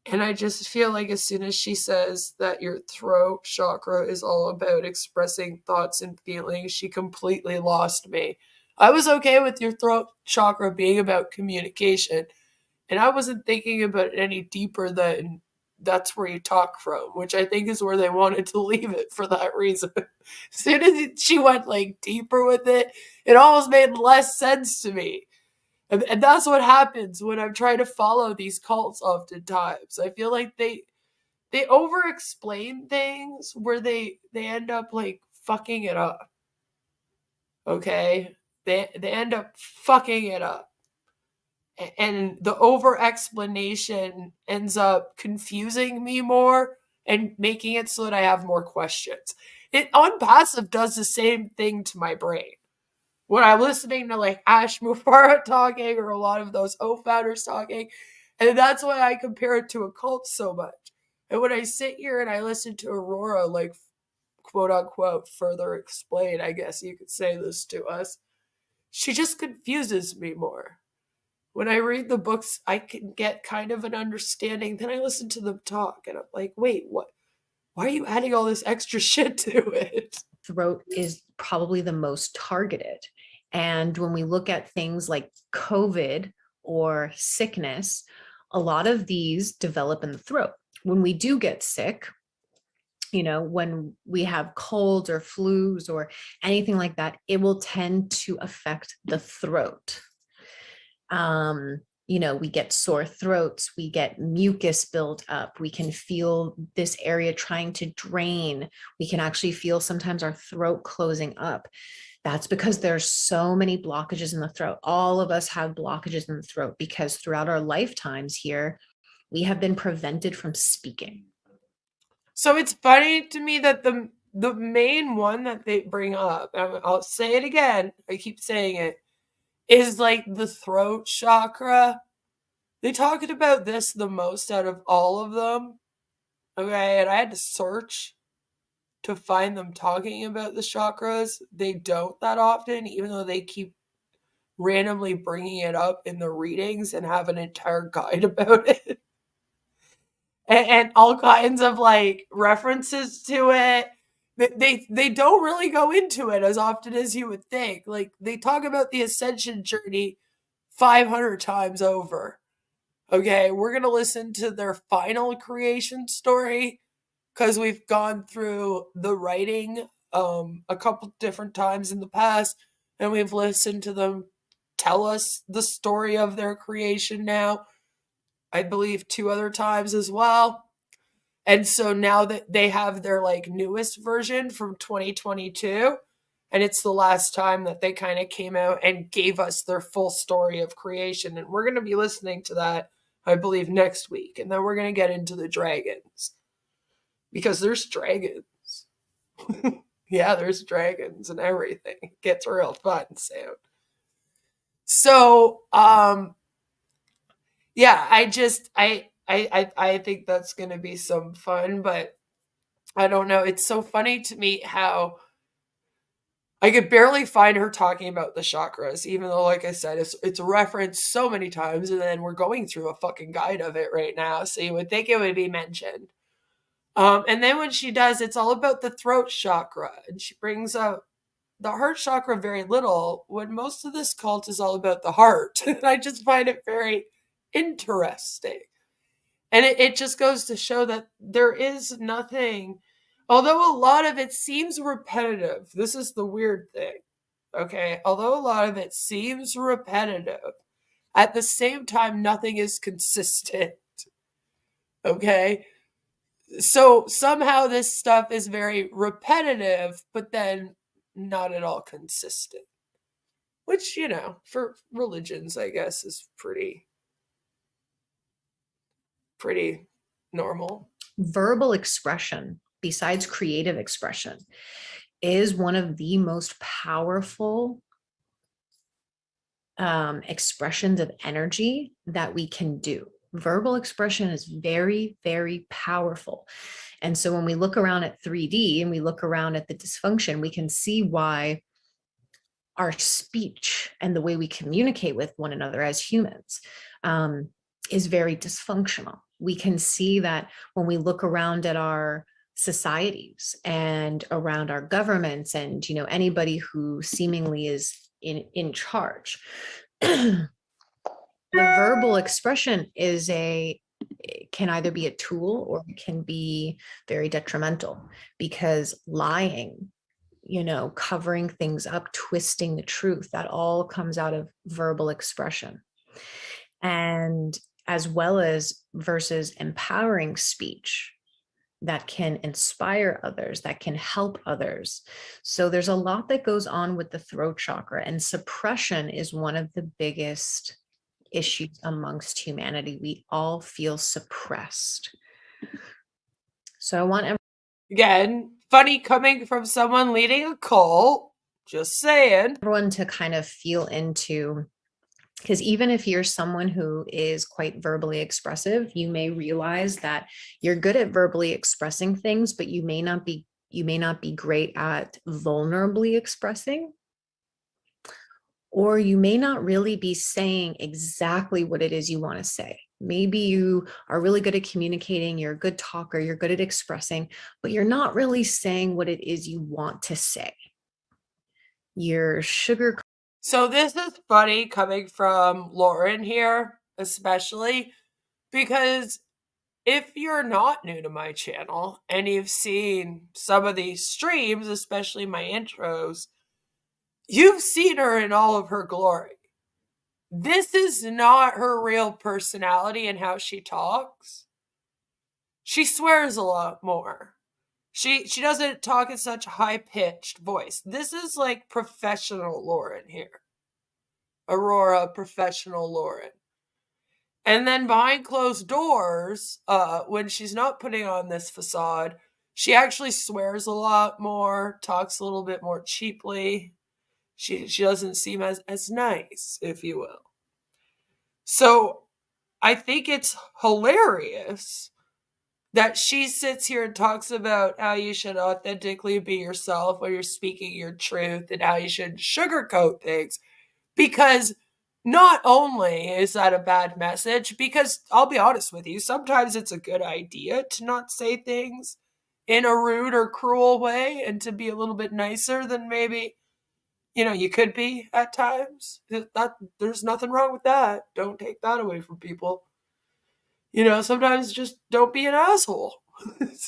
And I just feel like as soon as she says that your throat chakra is all about expressing thoughts and feelings, she completely lost me. I was okay with your throat chakra being about communication, and I wasn't thinking about it any deeper than that's where you talk from, which I think is where they wanted to leave it for that reason. As soon as she went like deeper with it, it almost made less sense to me. And that's what happens when I'm trying to follow these cults oftentimes. I feel like they over explain things where they end up like fucking it up. Okay? They end up fucking it up. And the over explanation ends up confusing me more and making it so that I have more questions. It on passive does the same thing to my brain. When I'm listening to like Ash Mufara talking or a lot of those founders talking, and that's why I compare it to a cult so much. And when I sit here and I listen to Aurora, like quote unquote, further explain, I guess you could say this to us, she just confuses me more. When I read the books, I can get kind of an understanding. Then I listen to them talk, and I'm like, wait, what? Why are you adding all this extra shit to it? throat is probably the most targeted. And when we look at things like COVID or sickness, a lot of these develop in the throat. When we do get sick, when we have colds or flus or anything like that, it will tend to affect the throat. We get sore throats, we get mucus built up, we can feel this area trying to drain. We can actually feel sometimes our throat closing up. That's because there's so many blockages in the throat. All of us have blockages in the throat because throughout our lifetimes here, we have been prevented from speaking. So it's funny to me that the main one that they bring up, and I'll say it again, I keep saying it, is like the throat chakra. They talked about this the most out of all of them. Okay, and I had to search to find them talking about the chakras. They don't that often, even though they keep randomly bringing it up in the readings and have an entire guide about it. And all kinds of like references to it. They don't really go into it as often as you would think. Like they talk about the ascension journey 500 times over. Okay, we're going to listen to their final creation story because we've gone through the writing a couple different times in the past, and we've listened to them tell us the story of their creation now. I believe 2 other times as well. And so now that they have their like newest version from 2022, and it's the last time that they kind of came out and gave us their full story of creation. And we're going to be listening to that, I believe, next week. And then we're going to get into the dragons because there's dragons. Yeah, there's dragons and everything. It gets real fun soon. So, yeah, I think that's going to be some fun, but I don't know. It's so funny to me how I could barely find her talking about the chakras, even though, like I said, it's referenced so many times, and then we're going through a fucking guide of it right now, so you would think it would be mentioned. And then when she does, it's all about the throat chakra, and she brings up the heart chakra very little, when most of this cult is all about the heart. And I just find it very interesting. And it just goes to show that there is nothing, although a lot of it seems repetitive. This is the weird thing. Okay. Although a lot of it seems repetitive, at the same time, nothing is consistent. Okay. So somehow this stuff is very repetitive, but then not at all consistent. Which, for religions, I guess, is pretty normal. Verbal expression, besides creative expression, is one of the most powerful expressions of energy that we can do. Verbal expression is very, very powerful. And so when we look around at 3D and we look around at the dysfunction, we can see why our speech and the way we communicate with one another as humans is very dysfunctional. We can see that when we look around at our societies and around our governments and, anybody who seemingly is in charge. The verbal expression can either be a tool or it can be very detrimental, because lying, covering things up, twisting the truth, that all comes out of verbal expression. And as well as versus empowering speech that can inspire others, that can help others. So there's a lot that goes on with the throat chakra, and suppression is one of the biggest issues amongst humanity. We all feel suppressed. So I want again, funny coming from someone leading a cult, just saying, everyone to kind of feel into, because even if you're someone who is quite verbally expressive, you may realize that you're good at verbally expressing things, but you may not be great at vulnerably expressing, or you may not really be saying exactly what it is you want to say. Maybe you are really good at communicating, you're a good talker, you're good at expressing, but you're not really saying what it is you want to say. You're sugar. So this is funny coming from Lauryn here, especially because if you're not new to my channel and you've seen some of these streams, especially my intros, you've seen her in all of her glory. This is not her real personality and how she talks. She swears a lot more. She doesn't talk in such a high-pitched voice. This is like professional Lauryn here. Aurora, professional Lauryn. And then behind closed doors, when she's not putting on this facade, she actually swears a lot more, talks a little bit more cheaply. She doesn't seem as nice, if you will. So I think it's hilarious that she sits here and talks about how you should authentically be yourself when you're speaking your truth and how you shouldn't sugarcoat things. Because not only is that a bad message, because I'll be honest with you, sometimes it's a good idea to not say things in a rude or cruel way and to be a little bit nicer than maybe, you could be at times. There's nothing wrong with that. Don't take that away from people. Sometimes just don't be an asshole.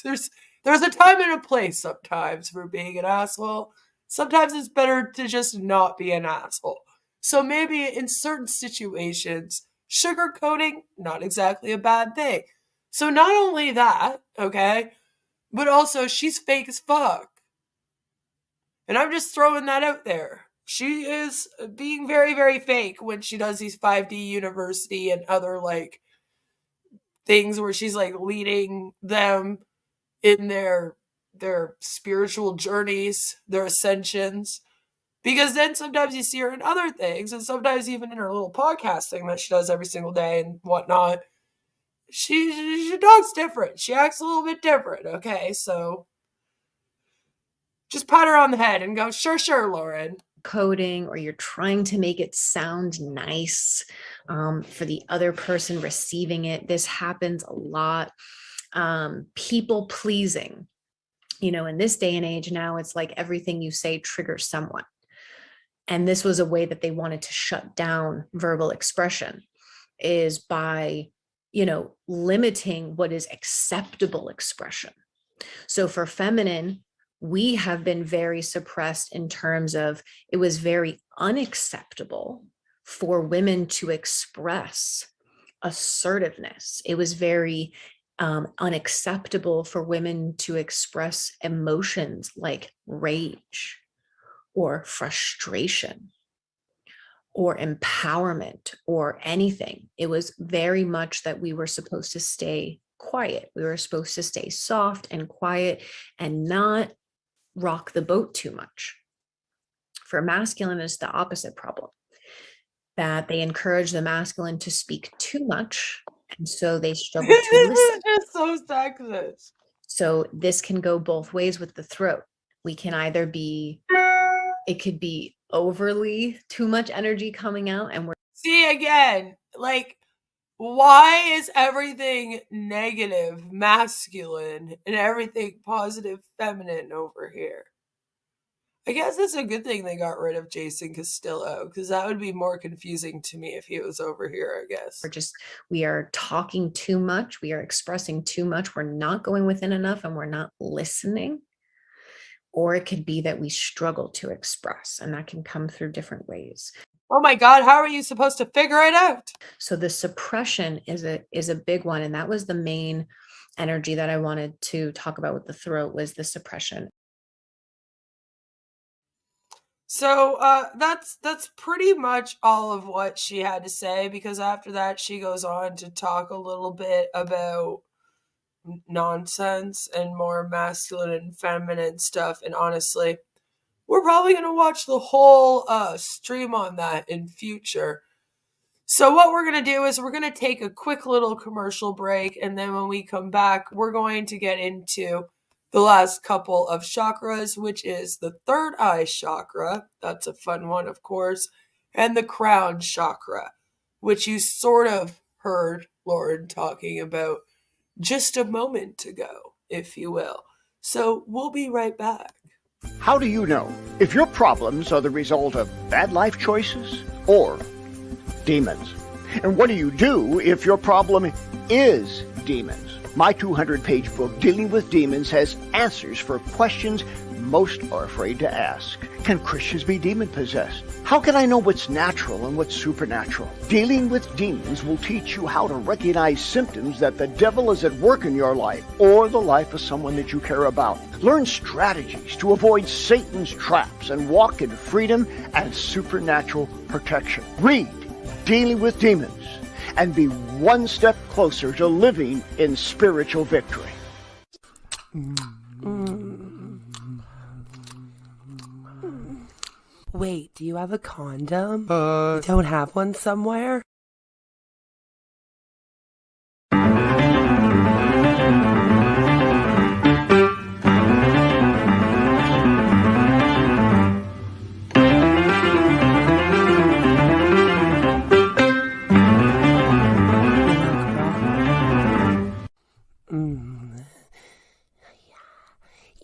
There's a time and a place sometimes for being an asshole. Sometimes it's better to just not be an asshole. So maybe in certain situations, sugarcoating, not exactly a bad thing. So not only that, okay, but also she's fake as fuck. And I'm just throwing that out there. She is being very, very fake when she does these 5D University and other, things where she's, leading them in their spiritual journeys, their ascensions. Because then sometimes you see her in other things, and sometimes even in her little podcast thing that she does every single day and whatnot. She talks different. She acts a little bit different, okay? So just pat her on the head and go, sure, Lauryn. Coding, or you're trying to make it sound nice for the other person receiving it. This happens a lot. People pleasing. In this day and age now, it's like everything you say triggers someone. And this was a way that they wanted to shut down verbal expression, is by, limiting what is acceptable expression. So for feminine, we have been very suppressed in terms of it was very unacceptable for women to express assertiveness. It was very unacceptable for women to express emotions like rage or frustration or empowerment or anything. It was very much that we were supposed to stay quiet. We were supposed to stay soft and quiet and not rock the boat too much. For masculine, it's the opposite problem, that they encourage the masculine to speak too much, and so they struggle to listen. It's so sexist. So this can go both ways with the throat. We can either it could be overly too much energy coming out, and we're see again, why is everything negative masculine and everything positive feminine over here? I guess it's a good thing they got rid of Jason Castillo, because that would be more confusing to me if he was over here, I guess. We are talking too much. We are expressing too much. We're not going within enough, and we're not listening. Or it could be that we struggle to express, and that can come through different ways. Oh my God, how are you supposed to figure it out? So the suppression is a big one. And that was the main energy that I wanted to talk about with the throat, was the suppression. So that's pretty much all of what she had to say, because after that she goes on to talk a little bit about nonsense and more masculine and feminine stuff. And honestly, we're probably going to watch the whole stream on that in future. So what we're going to do is we're going to take a quick little commercial break, and then when we come back, we're going to get into the last couple of chakras, which is the third eye chakra. That's a fun one, of course. And the crown chakra, which you sort of heard Lauryn talking about just a moment ago, if you will. So we'll be right back. How do you know if your problems are the result of bad life choices or demons? And what do you do if your problem is demons? My 200-page book, Dealing with Demons, has answers for questions most are afraid to ask. Can Christians be demon-possessed? How can I know what's natural and what's supernatural? Dealing with Demons will teach you how to recognize symptoms that the devil is at work in your life or the life of someone that you care about. Learn strategies to avoid Satan's traps and walk in freedom and supernatural protection. Read Dealing with Demons and be one step closer to living in spiritual victory. Wait, do you have a condom? You don't have one somewhere?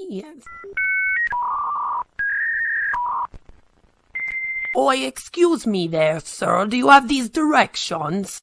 Yes. Oi, excuse me there, sir. Do you have these directions?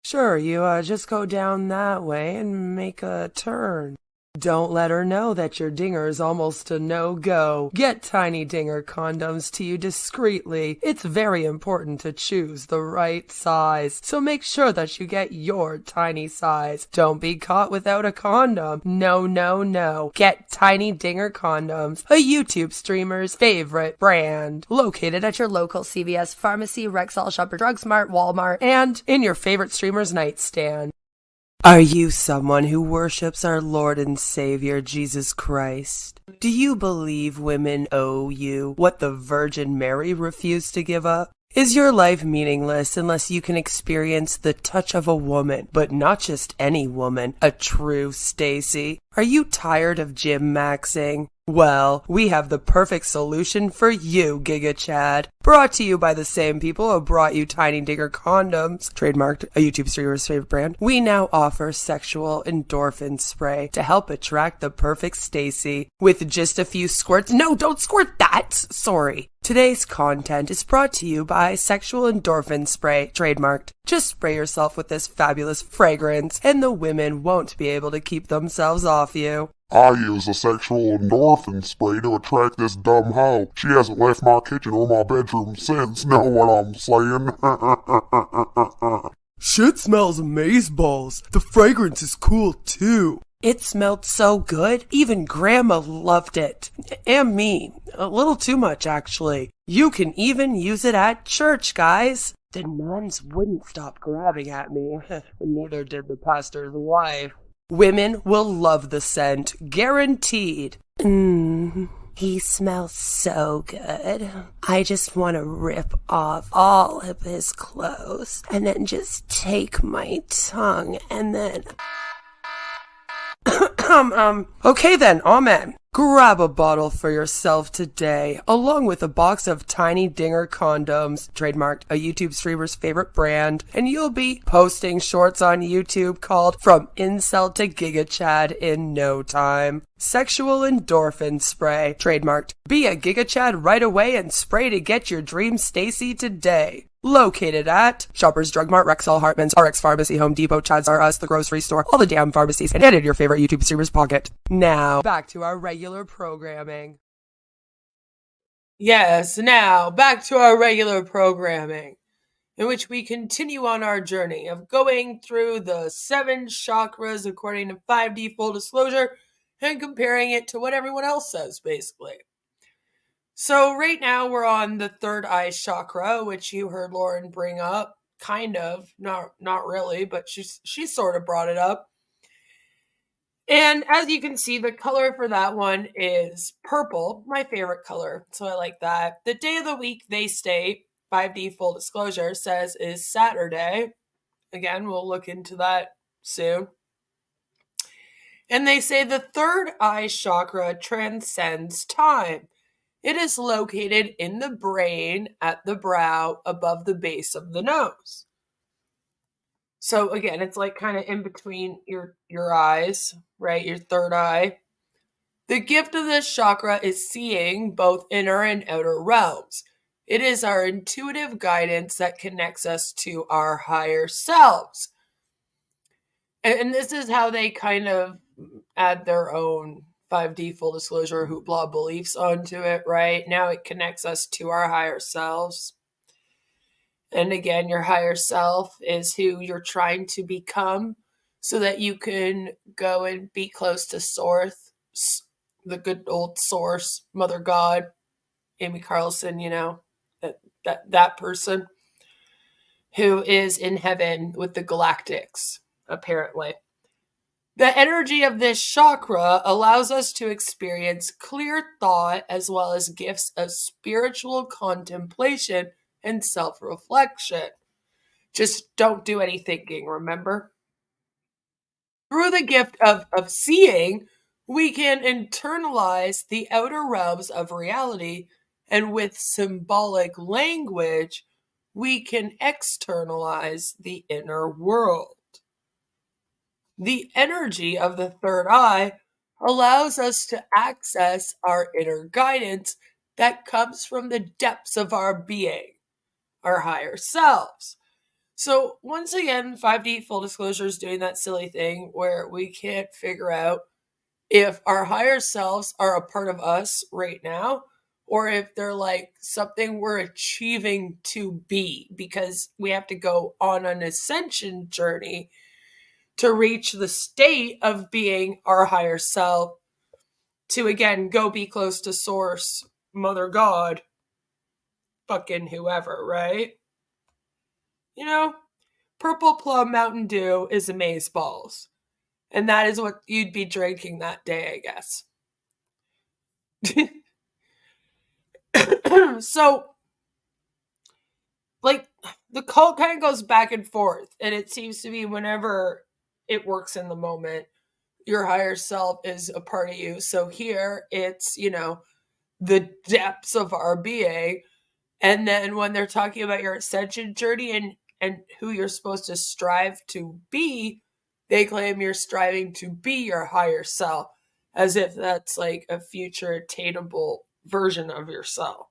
Sure, you just go down that way and make a turn. Don't let her know that your dinger is almost a no-go. Get Tiny Dinger condoms to you discreetly. It's very important to choose the right size, so make sure that you get your tiny size. Don't be caught without a condom. No, no, no. Get Tiny Dinger condoms, a YouTube streamer's favorite brand. Located at your local CVS pharmacy, Rexall, Shopper Drug Smart, Walmart, and in your favorite streamer's nightstand. Are you someone who worships our Lord and Savior, Jesus Christ? Do you believe women owe you what the Virgin Mary refused to give up? Is your life meaningless unless you can experience the touch of a woman, but not just any woman, a true Stacy? Are you tired of gym maxing? Well, we have the perfect solution for you, Giga Chad. Brought to you by the same people who brought you Tiny Dinger condoms, trademarked, a YouTube streamer's favorite brand. We now offer sexual endorphin spray to help attract the perfect Stacy with just a few squirts. No, don't squirt that! Sorry. Today's content is brought to you by Sexual Endorphin Spray, trademarked. Just spray yourself with this fabulous fragrance, and the women won't be able to keep themselves off you. I use a sexual endorphin spray to attract this dumb hoe. She hasn't left my kitchen or my bedroom since, know what I'm saying? Shit smells amazeballs. The fragrance is cool too. It smelled so good, even Grandma loved it. And me. A little too much, actually. You can even use it at church, guys. The nuns wouldn't stop grabbing at me. Neither did the pastor's wife. Women will love the scent, guaranteed. He smells so good. I just want to rip off all of his clothes and then just take my tongue and then... Okay then, amen. Grab a bottle for yourself today, along with a box of Tiny Dinger condoms, trademarked, a YouTube streamer's favorite brand, and you'll be posting shorts on YouTube called From Incel to Giga Chad in no time. Sexual Endorphin Spray, trademarked. Be a Giga Chad right away and spray to get your dream Stacy today. Located at Shoppers Drug Mart, Rexall, Hartman's, RX Pharmacy, Home Depot, Chad's R Us, the grocery store, all the damn pharmacies, and in your favorite YouTube streamer's pocket. Now, back to our regular programming. Yes, now back to our regular programming, in which we continue on our journey of going through the 7 chakras according to 5D full disclosure and comparing it to what everyone else says, basically. So right now we're on the third eye chakra, which you heard Lauren bring up, kind of, not really, but she sort of brought it up. And as you can see, the color for that one is purple, my favorite color, so I like that. The day of the week they state, 5D full disclosure, says is Saturday. Again, we'll look into that soon. And they say the third eye chakra transcends time. It is located in the brain, at the brow, above the base of the nose. So again, it's like kind of in between your eyes, right? Your third eye. The gift of this chakra is seeing both inner and outer realms. It is our intuitive guidance that connects us to our higher selves. And this is how they kind of add their own 5D full disclosure hoopla beliefs onto it, right? Now it connects us to our higher selves. And again, your higher self is who you're trying to become so that you can go and be close to Source, the good old Source, Mother God, Amy Carlson, you know, that person who is in heaven with the galactics, apparently. The energy of this chakra allows us to experience clear thought as well as gifts of spiritual contemplation and self-reflection. Just don't do any thinking, remember? Through the gift of seeing, we can internalize the outer realms of reality, and with symbolic language, we can externalize the inner world. The energy of the third eye allows us to access our inner guidance that comes from the depths of our being, our higher selves. So once again, 5D full disclosure is doing that silly thing where we can't figure out if our higher selves are a part of us right now or if they're like something we're achieving to be, because we have to go on an ascension journey to reach the state of being our higher self, to again go be close to Source, Mother God, fucking whoever, right? You know, Purple Plum Mountain Dew is amaze balls. And that is what you'd be drinking that day, I guess. So, like, the cult kind of goes back and forth. And it seems to be whenever it works in the moment, your higher self is a part of you. So here it's, you know, the depths of our being. And then when they're talking about your ascension journey and who you're supposed to strive to be, they claim you're striving to be your higher self, as if that's like a future attainable version of yourself,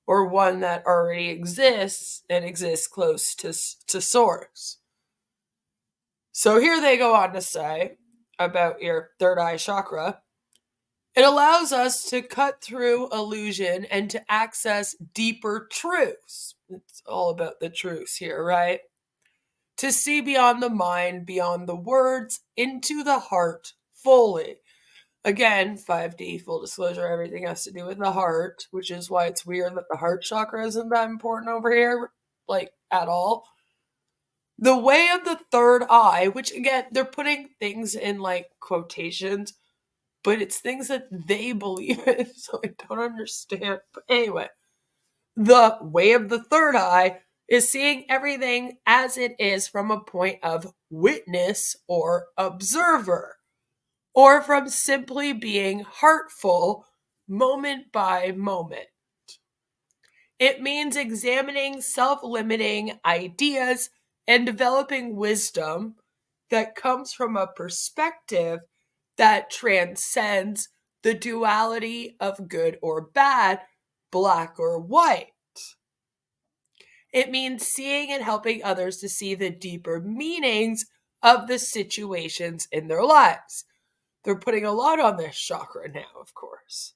or one that already exists and exists close to Source. So here they go on to say about your third eye chakra. It allows us to cut through illusion and to access deeper truths. It's all about the truths here, right? To see beyond the mind, beyond the words, into the heart fully. Again, 5D, full disclosure, everything has to do with the heart, which is why it's weird that the heart chakra isn't that important over here, like, at all. The way of the third eye, which again, they're putting things in like quotations, but it's things that they believe in, so I don't understand. But anyway, the way of the third eye is seeing everything as it is from a point of witness or observer, or from simply being heartful moment by moment. It means examining self-limiting ideas and developing wisdom that comes from a perspective that transcends the duality of good or bad, black or white. It means seeing and helping others to see the deeper meanings of the situations in their lives. They're putting a lot on this chakra now, of course.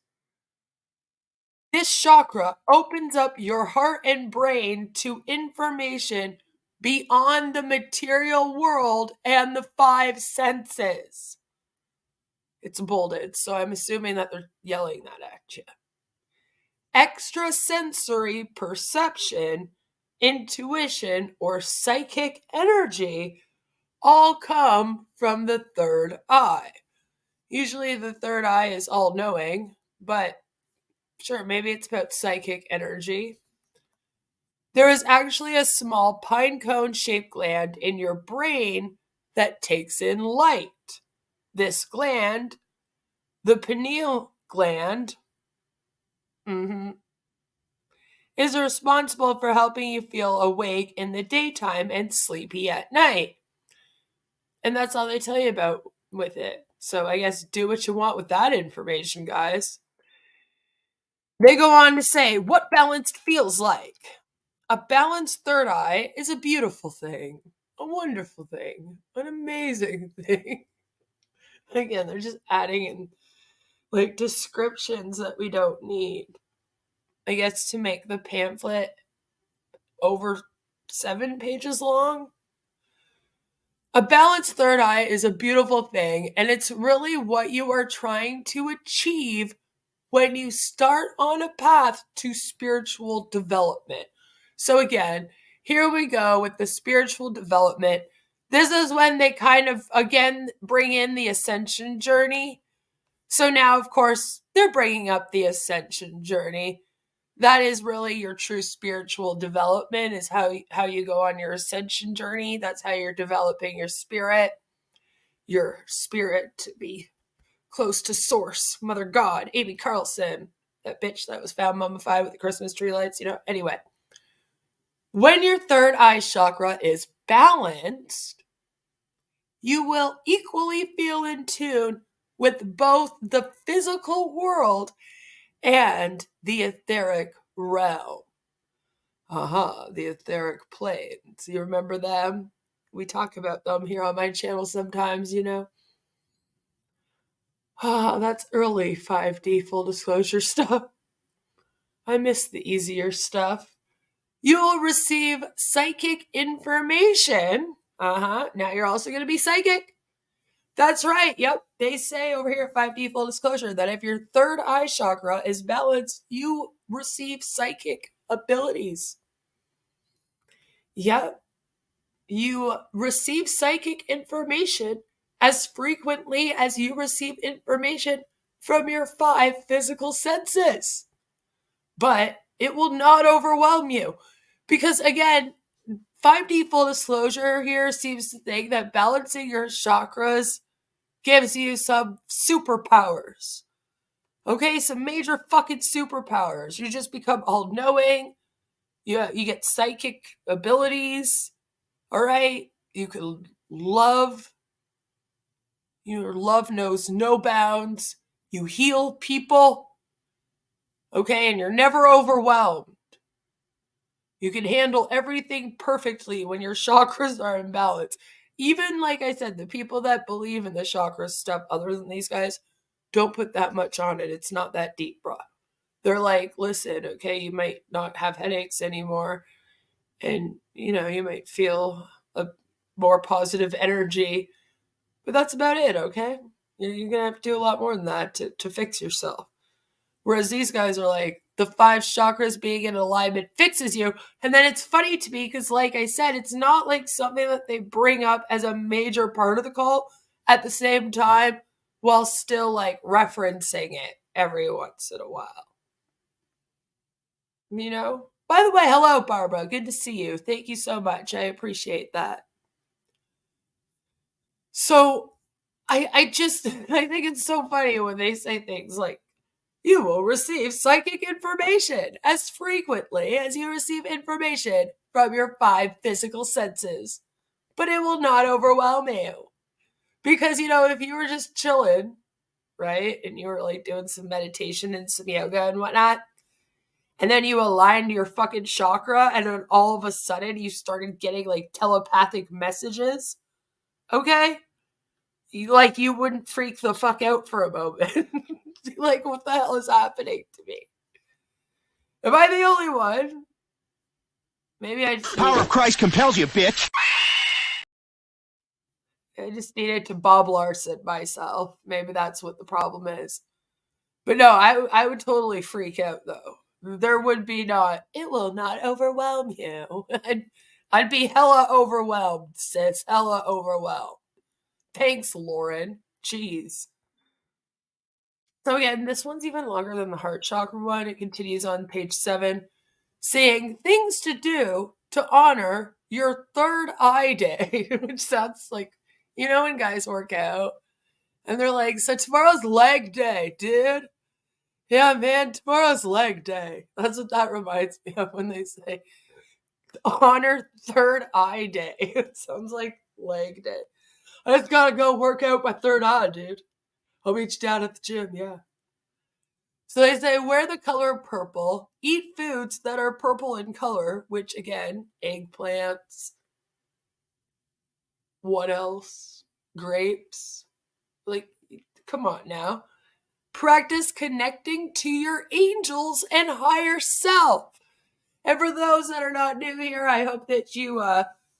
This chakra opens up your heart and brain to information beyond the material world and the five senses. It's bolded, so I'm assuming that they're yelling that at you. Extrasensory perception, intuition, or psychic energy all come from the third eye. Usually the third eye is all-knowing, but sure, maybe it's about psychic energy. There is actually a small pine cone-shaped gland in your brain that takes in light. This gland, the pineal gland, is responsible for helping you feel awake in the daytime and sleepy at night. And that's all they tell you about with it. So I guess do what you want with that information, guys. They go on to say what balanced feels like. A balanced third eye is a beautiful thing. a wonderful thing, an amazing thing. Again, they're just adding in like descriptions that we don't need. I guess to make the pamphlet over 7 pages long. A balanced third eye is a beautiful thing, and it's really what you are trying to achieve when you start on a path to spiritual development. So again, here we go with the spiritual development. This is when they kind of, again, bring in the ascension journey. So now, of course, they're bringing up the ascension journey. That is really your true spiritual development, is how you go on your ascension journey. That's how you're developing your spirit to be close to source, Mother God, Amy Carlson, that bitch that was found mummified with the Christmas tree lights, Anyway, when your third eye chakra is balanced, you will equally feel in tune with both the physical world and the etheric realm. The etheric planes. You remember them? We talk about them here on my channel sometimes, That's early 5D full disclosure stuff. I miss the easier stuff. You will receive psychic information. Now you're also going to be psychic. That's right. Yep. They say over here at 5D full disclosure that if your third eye chakra is balanced, you receive psychic abilities. Yep. You receive psychic information as frequently as you receive information from your 5 physical senses. But it will not overwhelm you. Because again, 5D full disclosure here seems to think that balancing your chakras gives you some superpowers. Okay, some major fucking superpowers. You just become all-knowing. You get psychic abilities. All right? You can love. Your love knows no bounds. You heal people. Okay, and you're never overwhelmed. You can handle everything perfectly when your chakras are in balance. Even, like I said, the people that believe in the chakra stuff, other than these guys, don't put that much on it. It's not that deep, bro. They're like, listen, okay, you might not have headaches anymore. And, you might feel a more positive energy. But that's about it, okay? You're going to have to do a lot more than that to fix yourself. Whereas these guys are like, the 5 chakras being in alignment fixes you. And then it's funny to me because, like I said, it's not like something that they bring up as a major part of the call at the same time while still like referencing it every once in a while. By the way, hello, Barbara. Good to see you. Thank you so much. I appreciate that. So I think it's so funny when they say things like, you will receive psychic information as frequently as you receive information from your 5 physical senses. But it will not overwhelm you. Because, if you were just chilling, right, and you were like doing some meditation and some yoga and whatnot, and then you aligned your fucking chakra, and then all of a sudden you started getting like telepathic messages, okay? You wouldn't freak the fuck out for a moment. Like, what the hell is happening to me? Am I the only one? Maybe I just... Power of Christ compels you, bitch! I just needed to Bob Larson myself. Maybe that's what the problem is. But no, I would totally freak out, though. There would be not... It will not overwhelm you. I'd be hella overwhelmed, sis. Hella overwhelmed. Thanks, Lauren. Jeez. So again, this one's even longer than the heart chakra one. It continues on page 7, saying things to do to honor your third eye day, which sounds like, when guys work out and they're like, so tomorrow's leg day, dude. Yeah, man, tomorrow's leg day. That's what that reminds me of when they say honor third eye day. It sounds like leg day. I just gotta go work out my third eye, dude. I'll meet you down at the gym, yeah. So they say, wear the color purple, eat foods that are purple in color, which again, eggplants, What else? Grapes? Like, come on now. Practice connecting to your angels and higher self. And for those that are not new here, I hope that you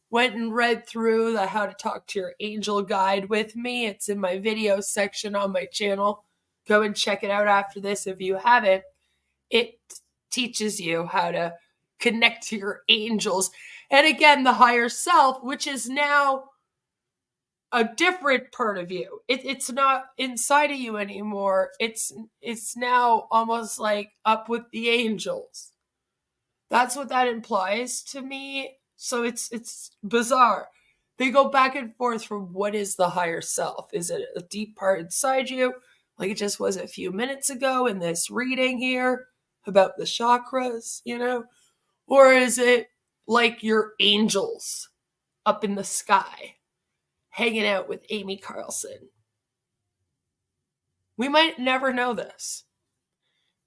went and read through the How to Talk to Your Angel guide with me. It's in my video section on my channel. Go and check it out after this if you haven't. It teaches you how to connect to your angels. And again, the higher self, which is now a different part of you. It's not inside of you anymore. It's now almost like up with the angels. That's what that implies to me. So it's bizarre. They go back and forth from what is the higher self. Is it a deep part inside you, like it just was a few minutes ago in this reading here about the chakras, Or is it like your angels up in the sky, hanging out with Amy Carlson? We might never know this.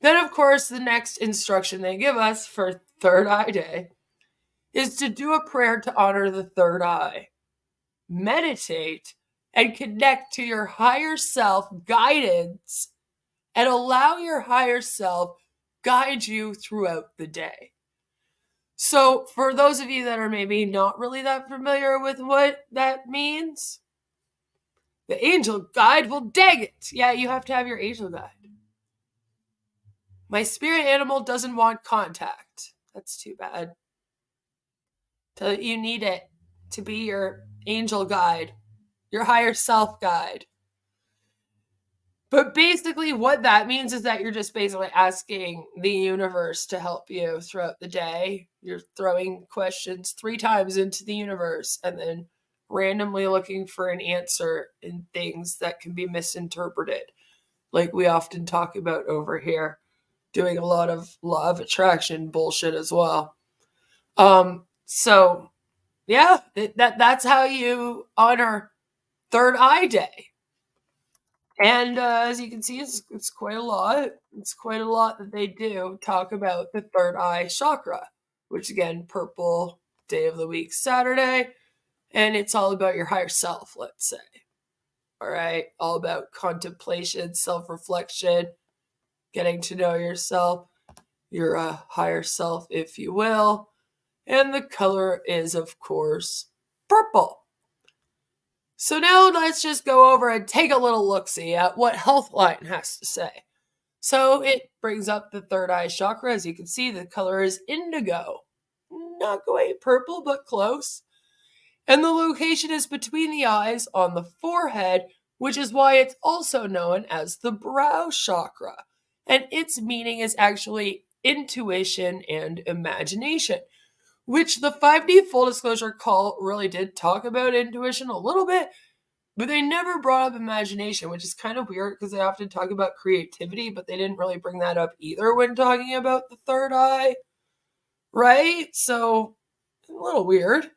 Then, of course, the next instruction they give us for Third Eye Day is to do a prayer to honor the third eye. Meditate and connect to your higher self guidance and allow your higher self guide you throughout the day. So for those of you that are maybe not really that familiar with what that means, the angel guide, well, dang it. Yeah, you have to have your angel guide. My spirit animal doesn't want contact. That's too bad. You need it to be your angel guide, your higher self guide. But basically what that means is that you're just basically asking the universe to help you throughout the day. You're throwing questions 3 times into the universe and then randomly looking for an answer in things that can be misinterpreted, like we often talk about over here, doing a lot of law of attraction bullshit as well. So yeah, that's how you honor Third Eye Day. And as you can see, it's quite a lot. It's quite a lot that they do talk about the third eye chakra, which again, purple day of the week, Saturday. And it's all about your higher self, let's say. All right. All about contemplation, self-reflection, getting to know yourself, your higher self, if you will. And the color is, of course, purple. So now let's just go over and take a little look-see at what Healthline has to say. So it brings up the third eye chakra. As you can see, the color is indigo. Not quite purple, but close. And the location is between the eyes on the forehead, which is why it's also known as the brow chakra. And its meaning is actually intuition and imagination, which the 5D full disclosure call really did talk about intuition a little bit, but they never brought up imagination, which is kind of weird because they often talk about creativity, but they didn't really bring that up either when talking about the third eye, right? So, a little weird.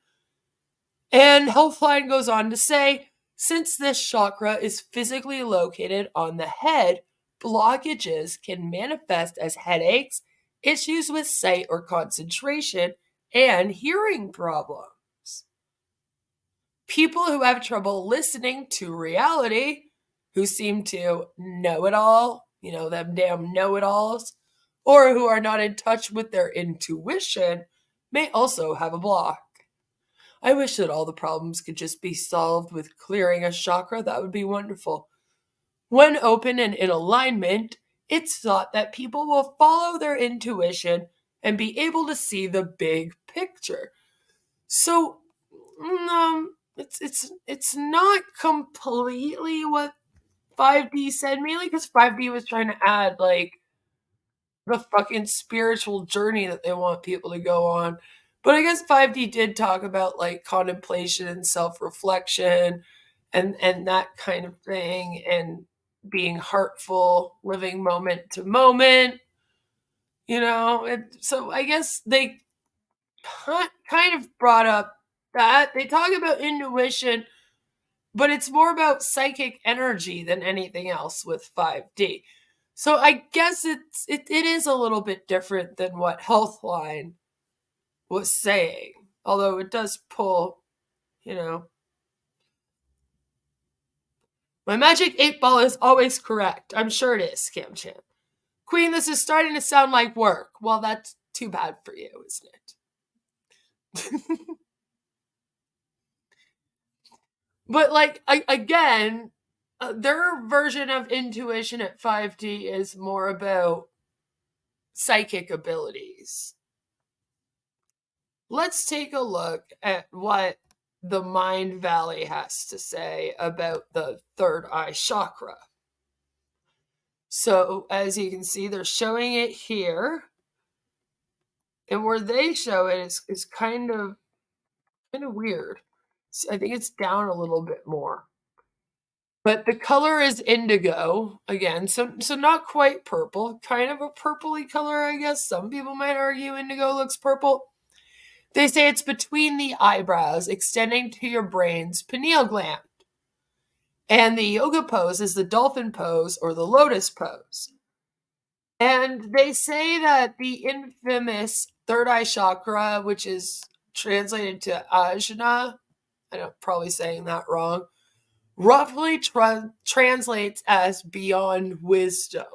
And Healthline goes on to say, since this chakra is physically located on the head, blockages can manifest as headaches, issues with sight or concentration, and hearing problems. People who have trouble listening to reality, who seem to know it all, them damn know-it-alls, or who are not in touch with their intuition, may also have a block. I wish that all the problems could just be solved with clearing a chakra. That would be wonderful. When open and in alignment, it's thought that people will follow their intuition and be able to see the big picture. So, it's not completely what 5D said, mainly because 5D was trying to add, like, the fucking spiritual journey that they want people to go on. But I guess 5D did talk about, like, contemplation and self-reflection and that kind of thing, and being heartful, living moment to moment, so I guess they kind of brought up that. They talk about intuition, but it's more about psychic energy than anything else with 5D. So I guess it is a little bit different than what Healthline was saying, although it does pull, My magic 8-ball is always correct. I'm sure it is, Scam Champ. Queen, this is starting to sound like work. Well, that's too bad for you, isn't it? But, like, again, their version of intuition at 5D is more about psychic abilities. Let's take a look at what the Mind Valley has to say about the third eye chakra. So, as you can see, they're showing it here. And where they show it is kind of weird. I think it's down a little bit more. But the color is indigo, again, so not quite purple. Kind of a purpley color, I guess. Some people might argue indigo looks purple. They say it's between the eyebrows, extending to your brain's pineal gland. And the yoga pose is the dolphin pose or the lotus pose. And they say that the infamous third eye chakra, which is translated to ajna, I'm probably saying that wrong, roughly translates as beyond wisdom.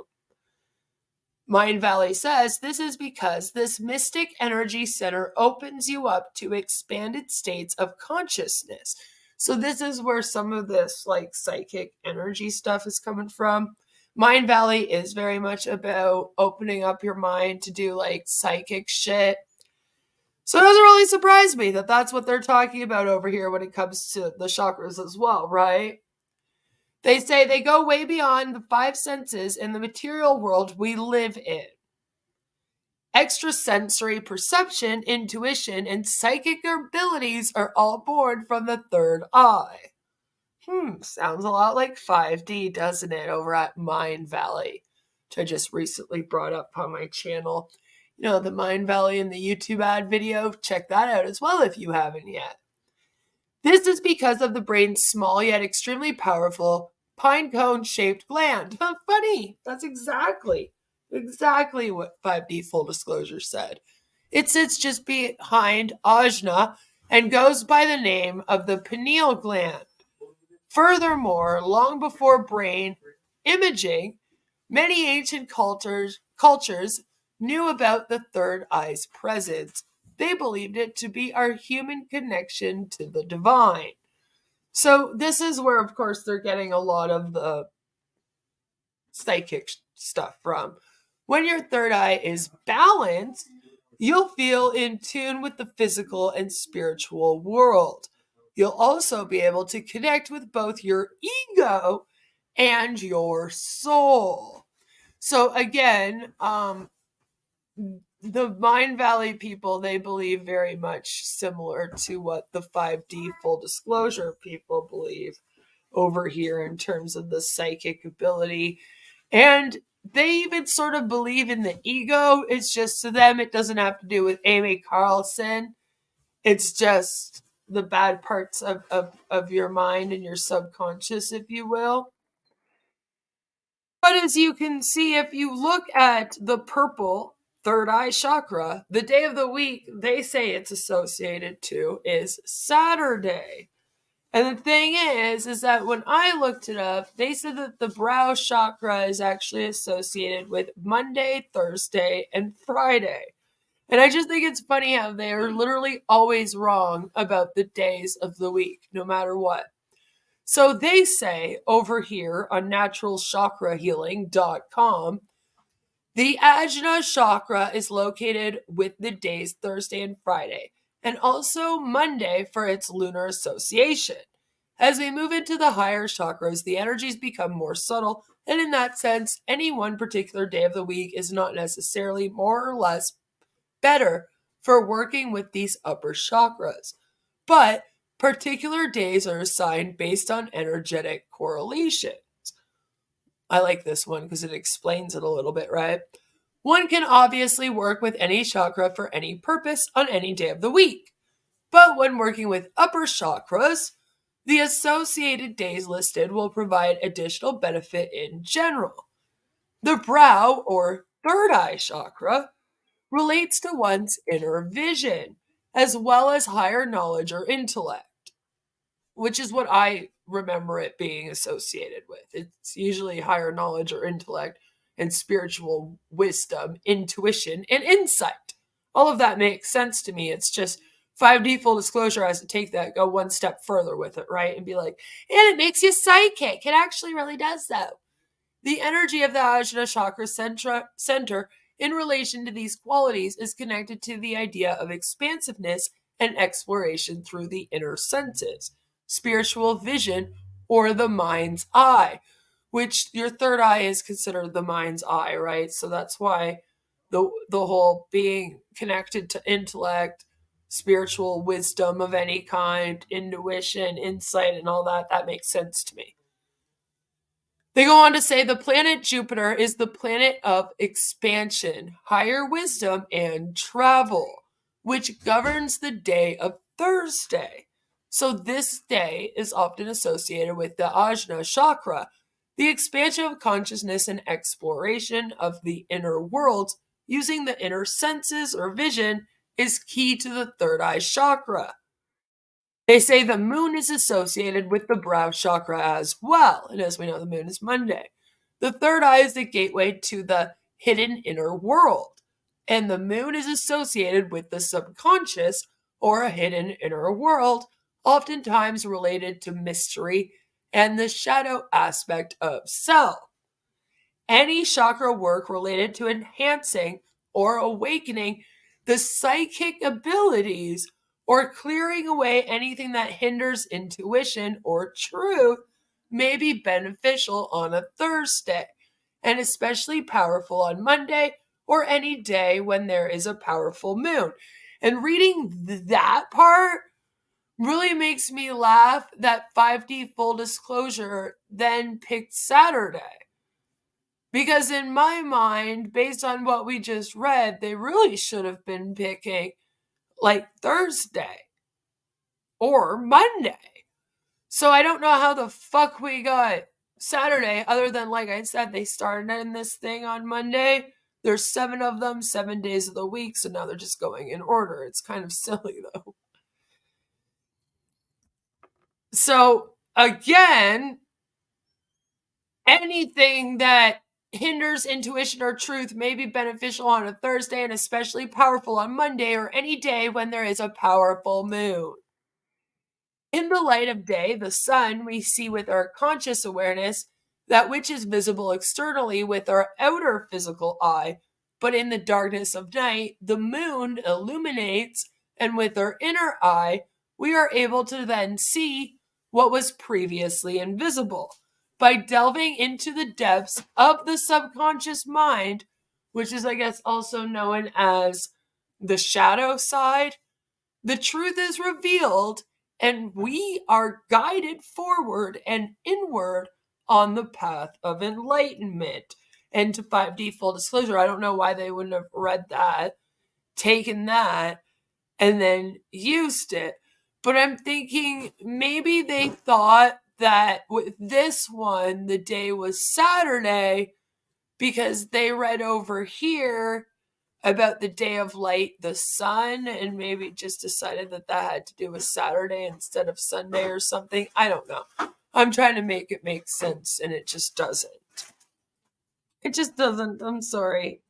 Mind Valley says this is because this mystic energy center opens you up to expanded states of consciousness. So this is where some of this like psychic energy stuff is coming from. Mind Valley is very much about opening up your mind to do like psychic shit. So it doesn't really surprise me that that's what they're talking about over here when it comes to the chakras as well, right? They say they go way beyond the 5 senses in the material world we live in. Extrasensory perception, intuition, and psychic abilities are all born from the third eye. Sounds a lot like 5D, doesn't it, over at Mind Valley, which I just recently brought up on my channel. You know, the Mind Valley in the YouTube ad video, check that out as well if you haven't yet. This is because of the brain's small yet extremely powerful pine cone shaped gland. Funny, that's exactly what 5D full disclosure said. It sits just behind ajna and goes by the name of the pineal gland. Furthermore, long before brain imaging, many ancient cultures knew about the third eye's presence. They believed it to be our human connection to the divine. So this is where, of course, they're getting a lot of the psychic stuff from. When your third eye is balanced, you'll feel in tune with the physical and spiritual world. You'll also be able to connect with both your ego and your soul. So again, the Mind Valley people, they believe very much similar to what the 5D full disclosure people believe over here in terms of the psychic ability. And they even sort of believe in the ego. It's just, to them, it doesn't have to do with Amy Carlson. It's just the bad parts of your mind and your subconscious, if you will. But as you can see, if you look at the purple third eye chakra, the day of the week they say it's associated to is Saturday. And the thing is that when I looked it up, they said that the brow chakra is actually associated with Monday, Thursday, and Friday. And I just think it's funny how they are literally always wrong about the days of the week, no matter what. So they say over here on naturalchakrahealing.com, the Ajna chakra is located with the days Thursday and Friday, and also Monday for its lunar association. As we move into the higher chakras, the energies become more subtle, and in that sense, any one particular day of the week is not necessarily more or less better for working with these upper chakras. But particular days are assigned based on energetic correlations. I like this one because it explains it a little bit, right? One can obviously work with any chakra for any purpose on any day of the week. But when working with upper chakras, the associated days listed will provide additional benefit in general. The brow or third eye chakra relates to one's inner vision, as well as higher knowledge or intellect, which is what I remember it being associated with. It's usually higher knowledge or intellect and spiritual wisdom, intuition, and insight. All of that makes sense to me. It's just 5D full disclosure has to take that, go one step further with it, right? And be like, and it makes you psychic. It actually really does, though. The energy of the Ajna Chakra center in relation to these qualities is connected to the idea of expansiveness and exploration through the inner senses, spiritual vision, or the mind's eye, which your third eye is considered the mind's eye, right? So that's why the whole being connected to intellect, spiritual wisdom of any kind, intuition, insight, and all that, that makes sense to me. They go on to say the planet Jupiter is the planet of expansion, higher wisdom, and travel, which governs the day of Thursday. So this day is often associated with the Ajna Chakra, the expansion of consciousness and exploration of the inner worlds using the inner senses or vision is key to the third eye chakra. They say the moon is associated with the brow chakra as well. And as we know, the moon is Monday. The third eye is the gateway to the hidden inner world. And the moon is associated with the subconscious or a hidden inner world, oftentimes related to mystery and the shadow aspect of self. Any chakra work related to enhancing or awakening the psychic abilities or clearing away anything that hinders intuition or truth may be beneficial on a Thursday, and especially powerful on Monday or any day when there is a powerful moon. And reading that part really makes me laugh that 5D full disclosure then picked Saturday. Because in my mind, based on what we just read, they really should have been picking like Thursday or Monday. So I don't know how the fuck we got Saturday, other than, like I said, they started in this thing on Monday. There's 7 of them, 7 days of the week, so now they're just going in order. It's kind of silly, though. So, again, anything that hinders intuition or truth may be beneficial on a Thursday and especially powerful on Monday or any day when there is a powerful moon. In the light of day, the sun, we see with our conscious awareness that which is visible externally with our outer physical eye, but in the darkness of night, the moon illuminates, and with our inner eye, we are able to then see what was previously invisible. By delving into the depths of the subconscious mind, which is, I guess, also known as the shadow side, the truth is revealed and we are guided forward and inward on the path of enlightenment. And to 5D full disclosure, I don't know why they wouldn't have read that, taken that, and then used it. But I'm thinking maybe they thought that with this one, the day was Saturday because they read over here about the day of light, the sun, and maybe just decided that that had to do with Saturday instead of Sunday or something. I don't know. I'm trying to make it make sense, and it just doesn't. It just doesn't. I'm sorry.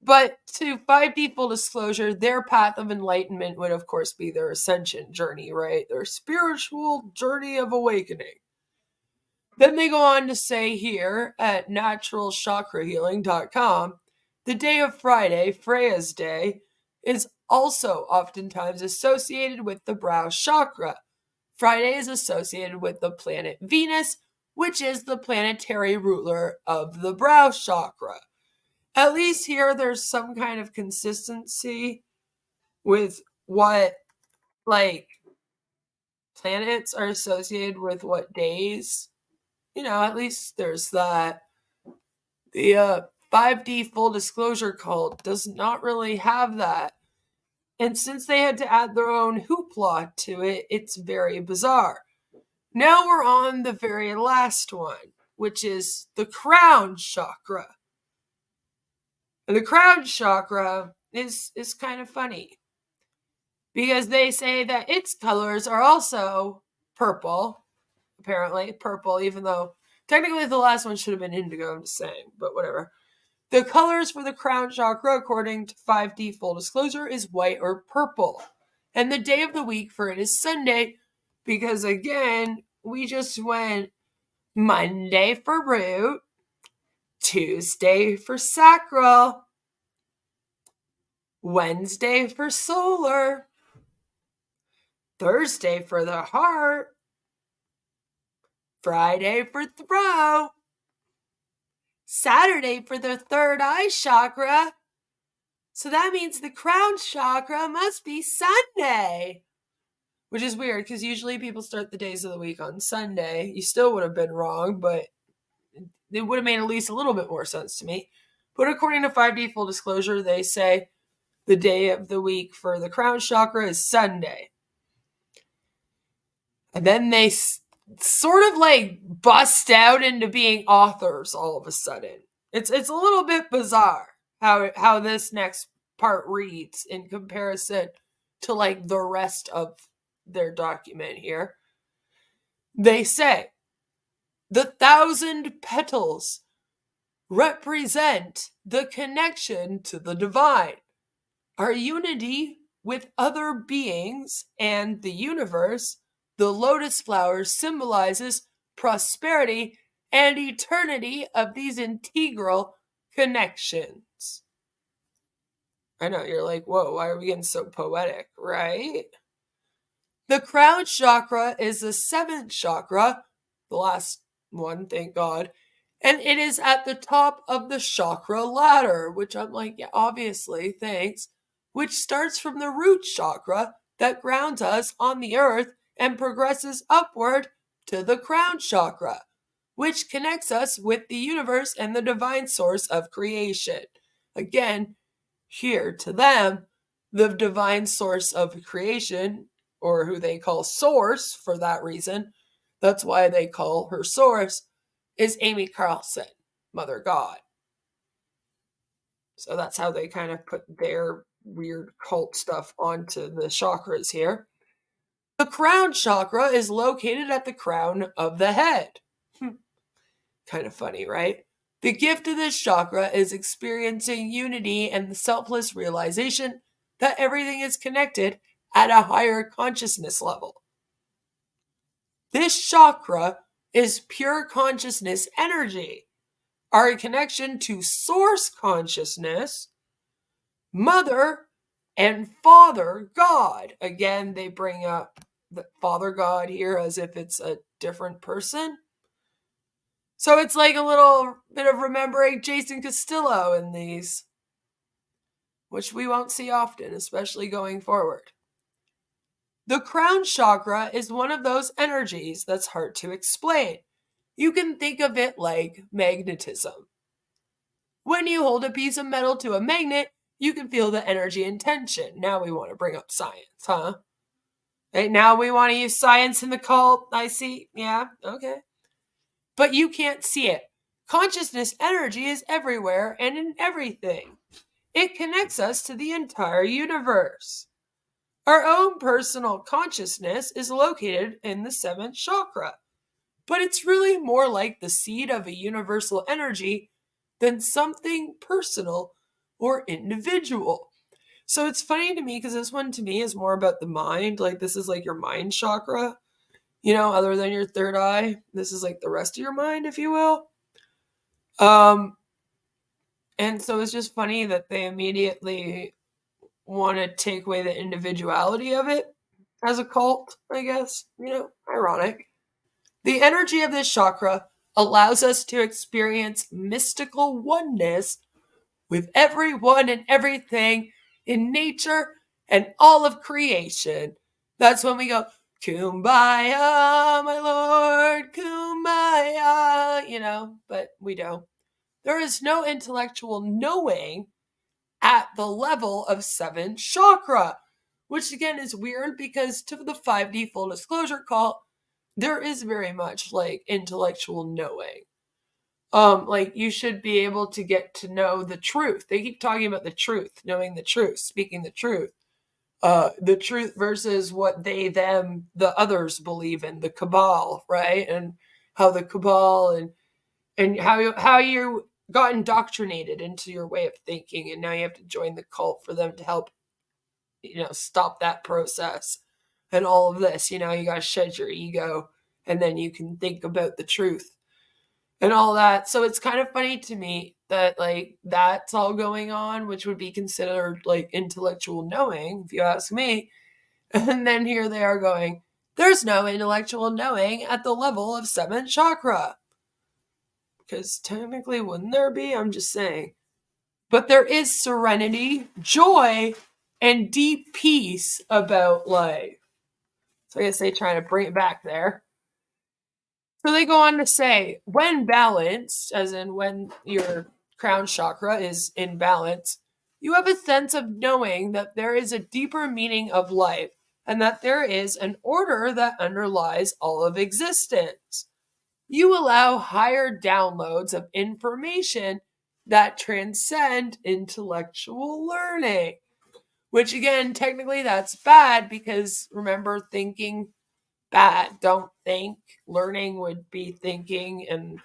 But to 5D full disclosure, their path of enlightenment would, of course, be their ascension journey, right? Their spiritual journey of awakening. Then they go on to say here at naturalchakrahealing.com, the day of Friday, Freya's day, is also oftentimes associated with the brow chakra. Friday is associated with the planet Venus, which is the planetary ruler of the brow chakra. At least here there's some kind of consistency with what, like, planets are associated with what days. You know, at least there's that. The 5D full disclosure cult does not really have that. And since they had to add their own hoopla to it, it's very bizarre. Now we're on the very last one, which is the crown chakra. And the crown chakra is kind of funny because they say that its colors are also purple, apparently, purple, even though technically the last one should have been indigo, I'm just saying, but whatever. The colors for the crown chakra, according to 5D full disclosure, is white or purple. And the day of the week for it is Sunday, because again, we just went Monday for root, Tuesday for sacral, Wednesday for solar, Thursday for the heart, Friday for throat, Saturday for the third eye chakra. So that means the crown chakra must be Sunday. Which is weird, because usually people start the days of the week on Sunday. You still would have been wrong, but it would have made at least a little bit more sense to me. But according to 5D full disclosure, they say the day of the week for the crown chakra is Sunday. And then they sort of like bust out into being authors all of a sudden. It's a little bit bizarre how this next part reads in comparison to like the rest of their document here. They say the 1,000 petals represent the connection to the divine, our unity with other beings and the universe. The lotus flower symbolizes prosperity and eternity of these integral connections. I know, you're like, whoa, why are we getting so poetic, right? The crown chakra is the 7th chakra, the last one, thank God, and it is at the top of the chakra ladder, which I'm like, yeah, obviously, thanks, which starts from the root chakra that grounds us on the earth and progresses upward to the crown chakra, which connects us with the universe and the divine source of creation. Again, here to them, the divine source of creation, or who they call source for that reason, that's why they call her source, is Amy Carlson, Mother God. So that's how they kind of put their weird cult stuff onto the chakras here. The crown chakra is located at the crown of the head. Kind of funny, right? The gift of this chakra is experiencing unity and the selfless realization that everything is connected at a higher consciousness level. This chakra is pure consciousness energy, our connection to source consciousness, Mother and Father God. Again, they bring up the Father God here as if it's a different person. So it's like a little bit of remembering Jason Castillo in these, which we won't see often, especially going forward. The crown chakra is one of those energies that's hard to explain. You can think of it like magnetism. When you hold a piece of metal to a magnet, you can feel the energy and tension. Now we want to bring up science, huh? Right now we want to use science in the cult. I see. Yeah, okay. But you can't see it. Consciousness energy is everywhere and in everything. It connects us to the entire universe. Our own personal consciousness is located in the 7th chakra, but it's really more like the seed of a universal energy than something personal or individual. So it's funny to me because this one to me is more about the mind. Like this is like your mind chakra, you know, other than your third eye. This is like the rest of your mind, if you will. And so it's just funny that they immediately want to take away the individuality of it as a cult, I guess. You know, ironic. The energy of this chakra allows us to experience mystical oneness with everyone and everything in nature and all of creation. That's when we go, Kumbaya, my Lord, Kumbaya, you know, but we don't. There is no intellectual knowing at the level of 7th chakra, which again is weird because to the 5D full disclosure call, there is very much like intellectual knowing. Like you should be able to get to know the truth. They keep talking about the truth, knowing the truth, speaking the truth. the truth versus what they, them, the others believe in, the cabal, right? And how the cabal and how you got indoctrinated into your way of thinking, and now you have to join the cult for them to help, stop that process and all of this. You got to shed your ego, and then you can think about the truth and all that. So it's kind of funny to me that like that's all going on, which would be considered like intellectual knowing, if you ask me. And then here they are going, there's no intellectual knowing at the level of 7th chakra. Because technically, wouldn't there be? I'm just saying. But there is serenity, joy, and deep peace about life. So I guess they're trying to bring it back there. So they go on to say, when balanced, as in when your crown chakra is in balance, you have a sense of knowing that there is a deeper meaning of life and that there is an order that underlies all of existence. You allow higher downloads of information that transcend intellectual learning. Which again, technically that's bad because remember, thinking bad. Don't think. Learning would be thinking, and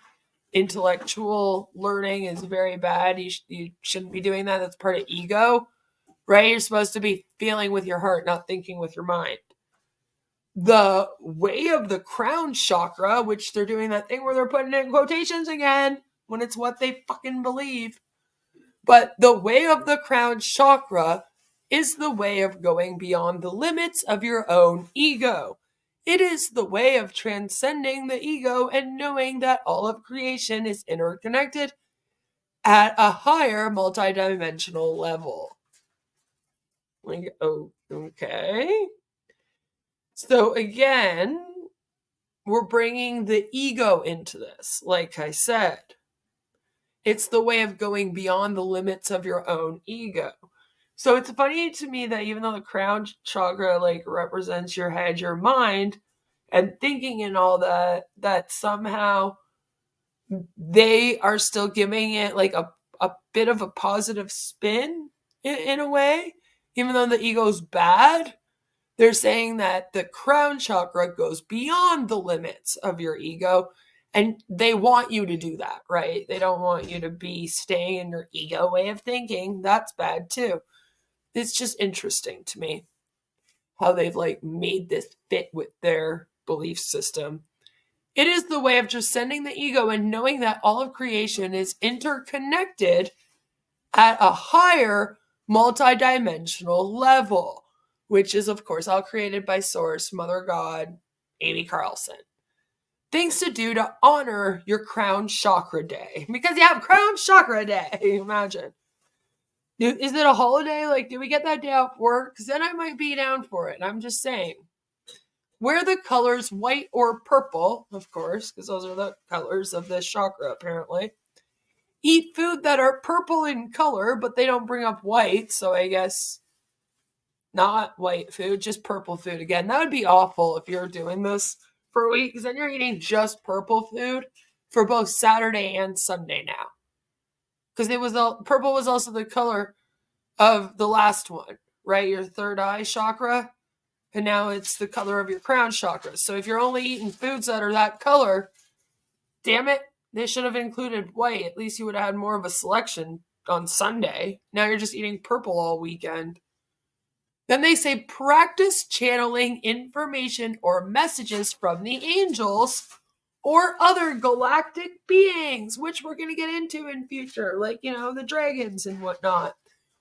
intellectual learning is very bad. You shouldn't be doing that. That's part of ego, right? You're supposed to be feeling with your heart, not thinking with your mind. The way of the crown chakra, which they're doing that thing where they're putting it in quotations again when it's what they fucking believe. But the way of the crown chakra is the way of going beyond the limits of your own ego. It is the way of transcending the ego and knowing that all of creation is interconnected at a higher multidimensional level. Like, oh, okay. So again, we're bringing the ego into this. Like I said, it's the way of going beyond the limits of your own ego. So it's funny to me that even though the crown chakra like represents your head, your mind, and thinking and all that, that somehow they are still giving it like a bit of a positive spin in a way, even though the ego's bad. They're saying that the crown chakra goes beyond the limits of your ego, and they want you to do that, right? They don't want you to be staying in your ego way of thinking. That's bad too. It's just interesting to me how they've like made this fit with their belief system. It is the way of transcending the ego and knowing that all of creation is interconnected at a higher multidimensional level, which is, of course, all created by Source, Mother God, Amy Carlson. Things to do to honor your crown chakra day. Because you have crown chakra day. Imagine. Is it a holiday? Like, do we get that day off work? Because then I might be down for it. I'm just saying. Wear the colors white or purple, of course, because those are the colors of this chakra, apparently. Eat food that are purple in color, but they don't bring up white, so I guess not white food, just purple food again. That would be awful if you're doing this for a week, because then you're eating just purple food for both Saturday and Sunday now. Because purple was also the color of the last one, right? Your third eye chakra. And now it's the color of your crown chakra. So if you're only eating foods that are that color, damn it, they should have included white. At least you would have had more of a selection on Sunday. Now you're just eating purple all weekend. Then they say practice channeling information or messages from the angels or other galactic beings, which we're going to get into in future, like, the dragons and whatnot.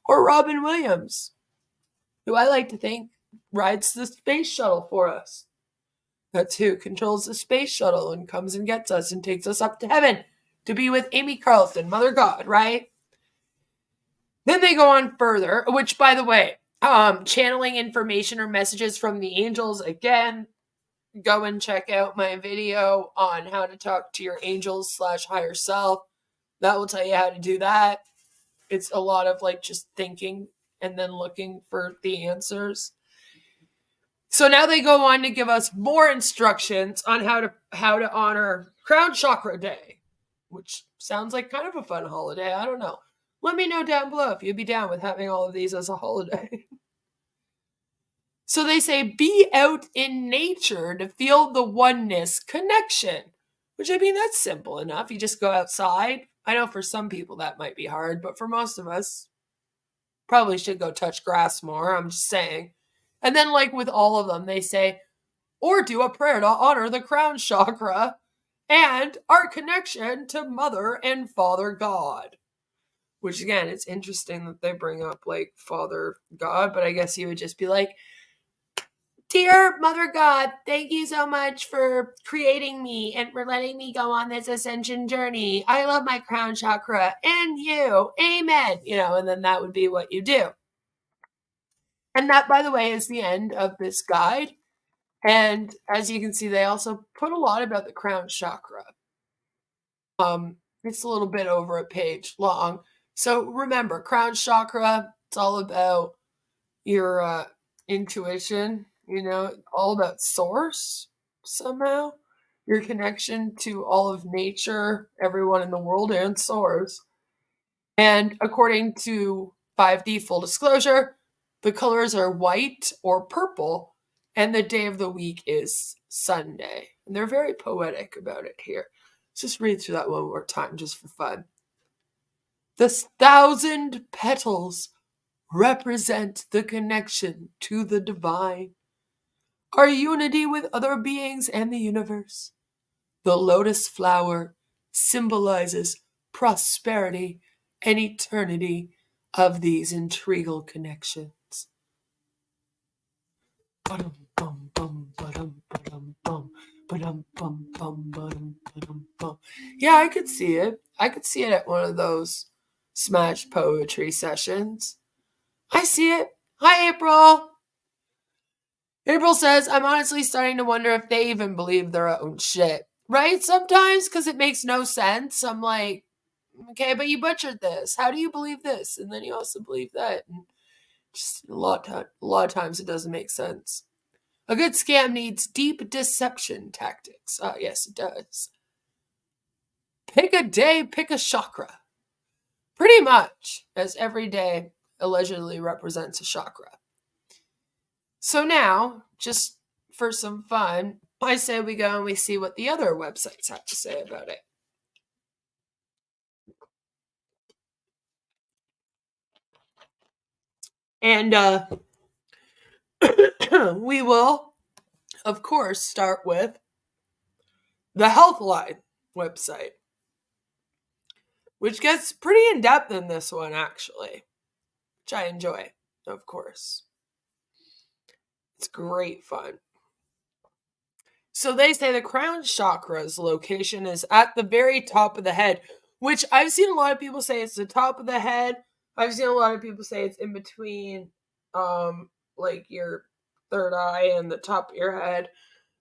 Or Robin Williams, who I like to think rides the space shuttle for us. That's who controls the space shuttle and comes and gets us and takes us up to heaven to be with Amy Carlson, Mother God, right? Then they go on further, which, by the way, channeling information or messages from the angels, again, go and check out my video on how to talk to your angels / higher self. That will tell you how to do that. It's a lot of like just thinking and then looking for the answers. So now they go on to give us more instructions on how to honor Crown Chakra Day, which sounds like kind of a fun holiday. I don't know. Let me know down below if you'd be down with having all of these as a holiday. So they say, be out in nature to feel the oneness connection. Which, I mean, that's simple enough. You just go outside. I know for some people that might be hard, but for most of us, probably should go touch grass more. I'm just saying. And then, like with all of them, they say, or do a prayer to honor the crown chakra and our connection to Mother and Father God. Which, again, it's interesting that they bring up, like, Father God, but I guess you would just be like, Dear Mother God, thank you so much for creating me and for letting me go on this ascension journey. I love my crown chakra and you. Amen. And then that would be what you do. And that, by the way, is the end of this guide. And as you can see, they also put a lot about the crown chakra. It's a little bit over a page long. So remember, crown chakra, it's all about your intuition, all about source somehow, your connection to all of nature, everyone in the world, and source. And according to 5D Full Disclosure, the colors are white or purple, and the day of the week is Sunday. And they're very poetic about it here. Let's just read through that one more time, just for fun. The 1,000 petals represent the connection to the divine, our unity with other beings and the universe. The lotus flower symbolizes prosperity and eternity of these integral connections. Yeah, I could see it. I could see it at one of those Smash poetry sessions. I see it. Hi, April. April says, I'm honestly starting to wonder if they even believe their own shit. Right? Sometimes, because it makes no sense. I'm like, okay, but you butchered this. How do you believe this? And then you also believe that. And just a lot of times it doesn't make sense. A good scam needs deep deception tactics. Yes, it does. Pick a day, pick a chakra. Pretty much, as every day allegedly represents a chakra. So now, just for some fun, I say we go and we see what the other websites have to say about it. And we will, of course, start with the Healthline website, which gets pretty in-depth in this one, actually, which I enjoy, of course. It's great fun. So they say the crown chakra's location is at the very top of the head, which I've seen a lot of people say it's the top of the head. I've seen a lot of people say it's in between, like your third eye and the top of your head.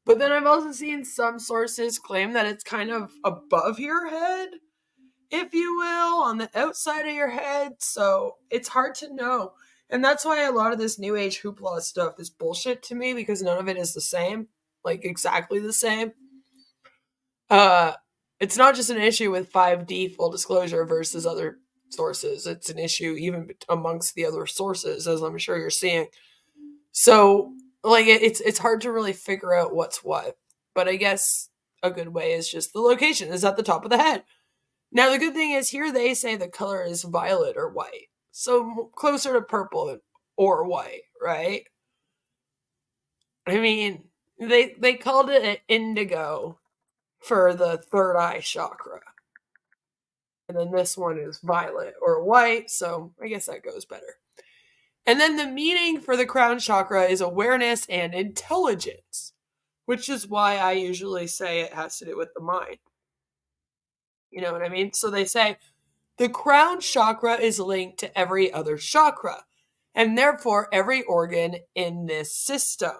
But then I've also seen some sources claim that it's kind of above your head, if you will, on the outside of your head. So it's hard to know. And that's why a lot of this new age hoopla stuff is bullshit to me, because none of it is the same, like exactly the same. It's not just an issue with 5D Full Disclosure versus other sources. It's an issue even amongst the other sources, as I'm sure you're seeing. So, like, it's hard to really figure out what's what. But I guess a good way is just the location is at the top of the head. Now, the good thing is here they say the color is violet or white. So closer to purple or white, right? I mean, they called it an indigo for the third eye chakra. And then this one is violet or white, so I guess that goes better. And then the meaning for the crown chakra is awareness and intelligence, which is why I usually say it has to do with the mind. You know what I mean? So they say the crown chakra is linked to every other chakra, and therefore every organ in this system.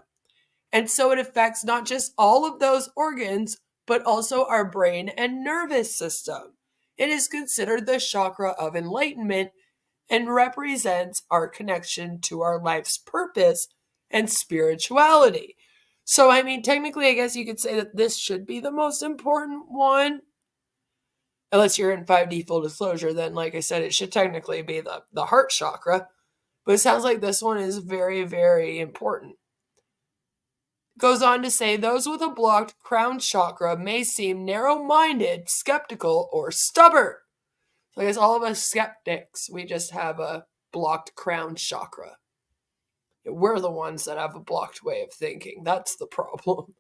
And so it affects not just all of those organs, but also our brain and nervous system. It is considered the chakra of enlightenment and represents our connection to our life's purpose and spirituality. So, I mean, technically, I guess you could say that this should be the most important one. Unless you're in 5D Full Disclosure, then, like I said, it should technically be the heart chakra. But it sounds like this one is very, very important. Goes on to say those with a blocked crown chakra may seem narrow-minded, skeptical, or stubborn. So I guess all of us skeptics, we just have a blocked crown chakra. We're the ones that have a blocked way of thinking. That's the problem.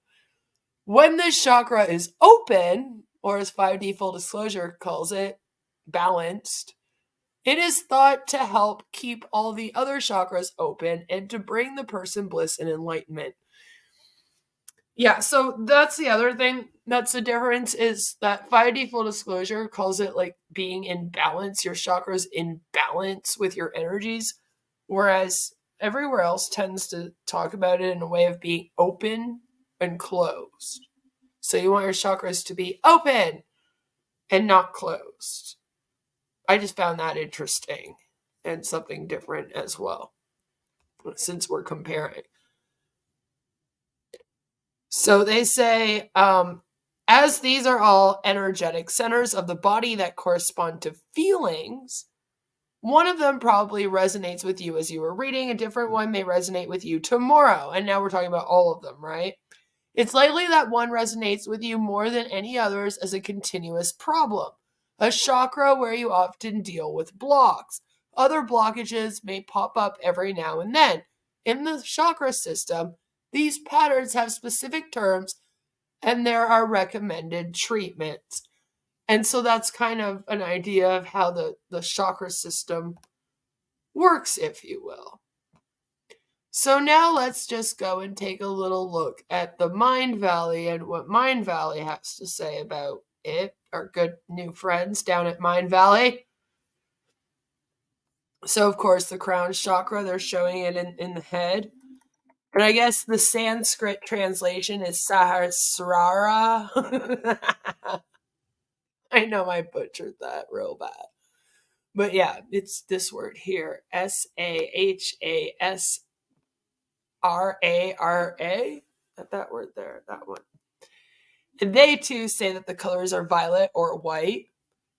When this chakra is open, or as 5D Full Disclosure calls it, balanced, it is thought to help keep all the other chakras open and to bring the person bliss and enlightenment. Yeah, so that's the other thing. That's the difference, is that 5D Full Disclosure calls it like being in balance, your chakras in balance with your energies, whereas everywhere else tends to talk about it in a way of being open and closed. So you want your chakras to be open and not closed. I just found that interesting and something different as well, since we're comparing. So they say, as these are all energetic centers of the body that correspond to feelings, one of them probably resonates with you as you were reading. A different one may resonate with you tomorrow. And now we're talking about all of them, right? It's likely that one resonates with you more than any others as a continuous problem, a chakra where you often deal with blocks. Other blockages may pop up every now and then. In the chakra system, these patterns have specific terms and there are recommended treatments. And so that's kind of an idea of how the chakra system works, if you will. So now let's just go and take a little look at the Mind Valley and what Mind Valley has to say about it. Our good new friends down at Mind Valley. So, of course, the crown chakra, they're showing it in the head. And I guess the Sanskrit translation is Sahasrara. I know I butchered that real bad. But yeah, it's this word here. Sahasrara. That word there, that one. And they too say that the colors are violet or white.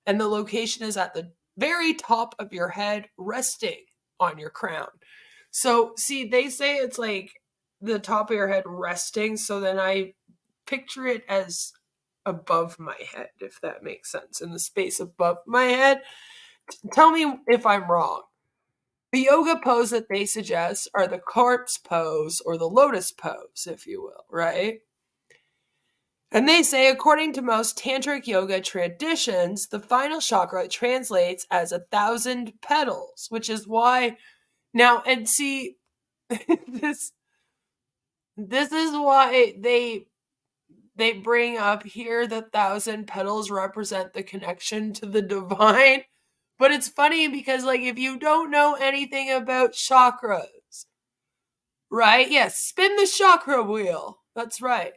And the location is at the very top of your head, resting on your crown. So, see, they say it's like the top of your head resting. So then I picture it as above my head, if that makes sense, in the space above my head. Tell me if I'm wrong. The yoga pose that they suggest are the corpse pose or the lotus pose, if you will, right? And they say, according to most tantric yoga traditions, the final chakra translates as 1,000 petals, which is why now, and see, this is why they bring up here the 1,000 petals represent the connection to the divine. But it's funny because, like, if you don't know anything about chakras, right? Yes, spin the chakra wheel. That's right.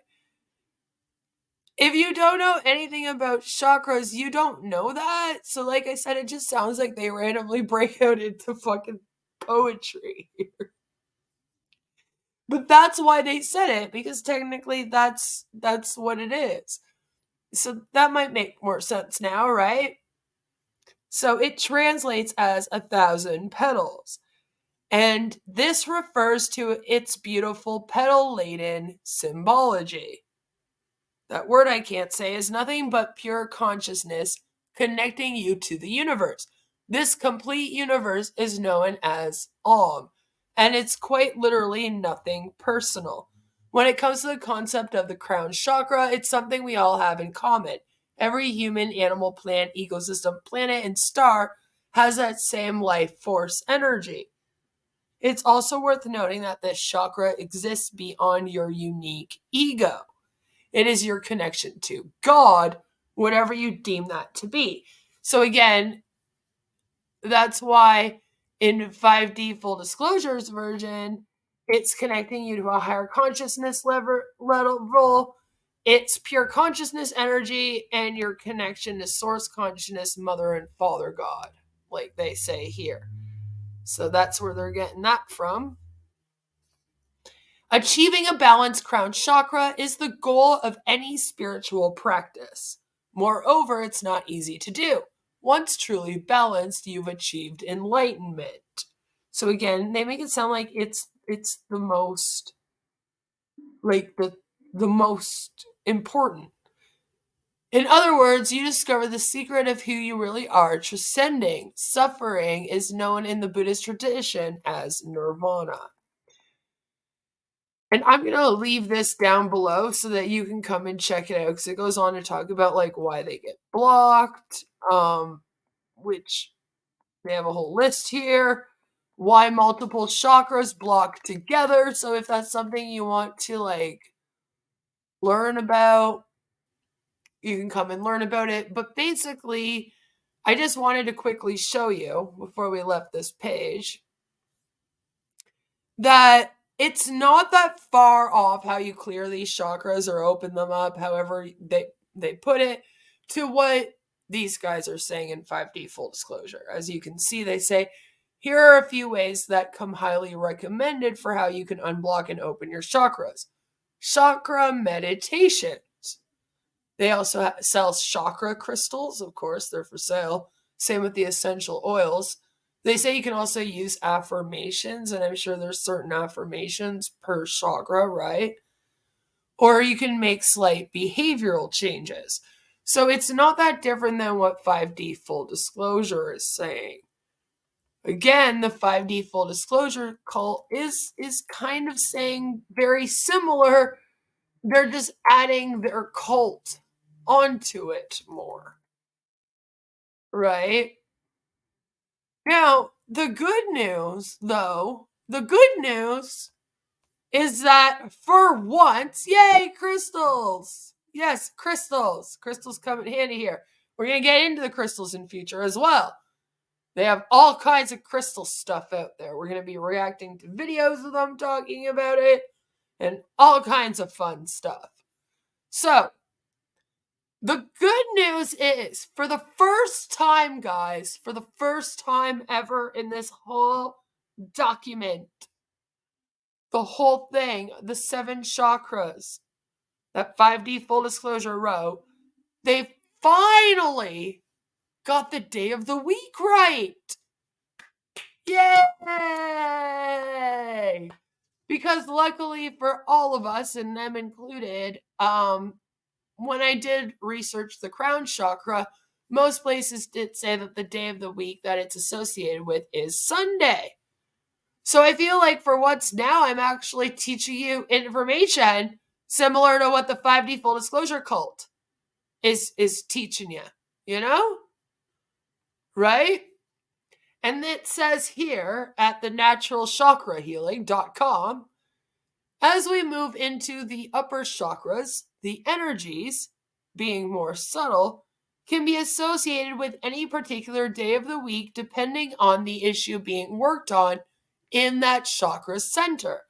If you don't know anything about chakras, you don't know that. So, like I said, it just sounds like they randomly break out into fucking poetry here. But that's why they said it, because technically that's what it is. So that might make more sense now, right? So it translates as 1,000 petals. And this refers to its beautiful petal-laden symbology. That word I can't say is nothing but pure consciousness connecting you to the universe. This complete universe is known as Om, and it's quite literally nothing personal. When it comes to the concept of the crown chakra, it's something we all have in common. Every human, animal, plant, ecosystem, planet, and star has that same life force energy. It's also worth noting that this chakra exists beyond your unique ego. It is your connection to God, whatever you deem that to be. So again, that's why in 5D Full Disclosure's version, it's connecting you to a higher consciousness level. It's pure consciousness energy and your connection to source consciousness, mother and father God, like they say here. So that's where they're getting that from. Achieving a balanced crown chakra is the goal of any spiritual practice. Moreover, it's not easy to do. Once truly balanced, you've achieved enlightenment. So again, they make it sound like it's the most like the most important. In other words, you discover the secret of who you really are. Transcending suffering is known in the Buddhist tradition as nirvana. And I'm going to leave this down below so that you can come and check it out, because it goes on to talk about like why they get blocked, which they have a whole list here, why multiple chakras block together. So if that's something you want to like learn about, you can come and learn about it. But basically, I just wanted to quickly show you before we left this page that it's not that far off how you clear these chakras or open them up, however they put it, to what these guys are saying in 5D Full Disclosure. As you can see, they say, here are a few ways that come highly recommended for how you can unblock and open your chakras. Chakra meditations. They also sell chakra crystals, of course, they're for sale. Same with the essential oils. They say you can also use affirmations, and I'm sure there's certain affirmations per chakra, right? Or you can make slight behavioral changes. So it's not that different than what 5D Full Disclosure is saying. Again, the 5D Full Disclosure cult is kind of saying very similar. They're just adding their cult onto it more. Right? Now, the good news, though, is that for once, yay, crystals! Yes, crystals. Crystals come in handy here. We're going to get into the crystals in future as well. They have all kinds of crystal stuff out there. We're going to be reacting to videos of them talking about it and all kinds of fun stuff. So, the good news is, for the first time, guys, for the first time ever in this whole document, the whole thing, the 7 chakras that 5D Full Disclosure wrote, they finally got the day of the week right. Yay! Because luckily for all of us, and them included, when I did research the crown chakra, most places did say that the day of the week that it's associated with is Sunday. So I feel like for once now, I'm actually teaching you information similar to what the 5D Full Disclosure cult is teaching you, you know? Right? And it says here at thenaturalchakrahealing.com, as we move into the upper chakras, the energies, being more subtle, can be associated with any particular day of the week depending on the issue being worked on in that chakra center,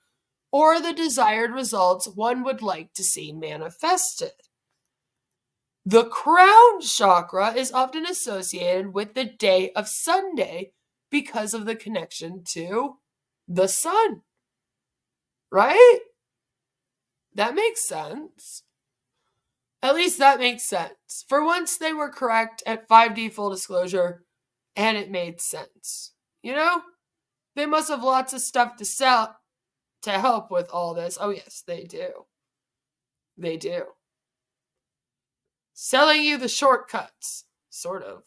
or the desired results one would like to see manifested. The crown chakra is often associated with the day of Sunday because of the connection to the sun. Right? That makes sense. At least that makes sense. For once, they were correct at 5D Full Disclosure, and it made sense. You know? They must have lots of stuff to sell to help with all this. Oh, yes, they do. They do. Selling you the shortcuts, sort of.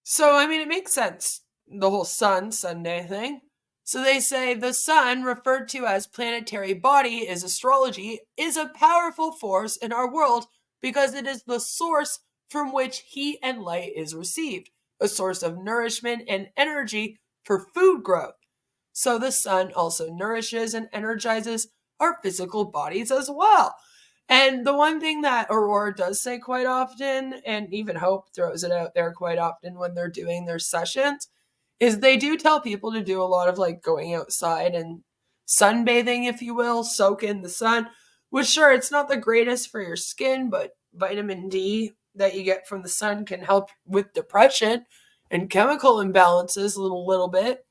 So, I mean, it makes sense. The whole Sunday thing. So they say the sun, referred to as planetary body is astrology, is a powerful force in our world because it is the source from which heat and light is received, a source of nourishment and energy for food growth. So the sun also nourishes and energizes our physical bodies as well. And the one thing that Aurora does say quite often, and even Hope throws it out there quite often when they're doing their sessions, is they do tell people to do a lot of like going outside and sunbathing, if you will, soak in the sun, which sure, it's not the greatest for your skin, but vitamin D that you get from the sun can help with depression and chemical imbalances a little bit.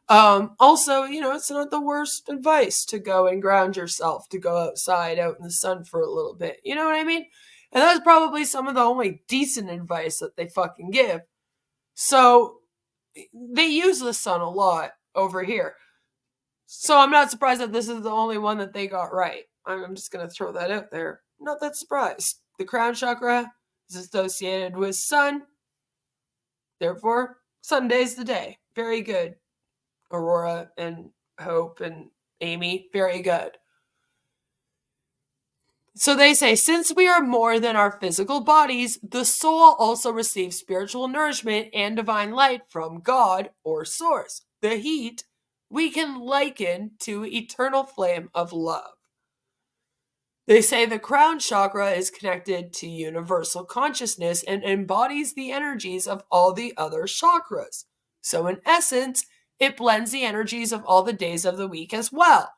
Also, you know, it's not the worst advice to go and ground yourself, to go outside out in the sun for a little bit. You know what I mean? And that's probably some of the only decent advice that they fucking give. So they use the sun a lot over here. So I'm not surprised that this is the only one that they got right. I'm just going to throw that out there. Not that surprised. The crown chakra is associated with sun. Therefore, Sunday's the day. Very good. Aurora and Hope and Amy, very good. So they say, since we are more than our physical bodies, the soul also receives spiritual nourishment and divine light from God or source. The heat we can liken to eternal flame of love. They say the crown chakra is connected to universal consciousness and embodies the energies of all the other chakras. So in essence, it blends the energies of all the days of the week as well.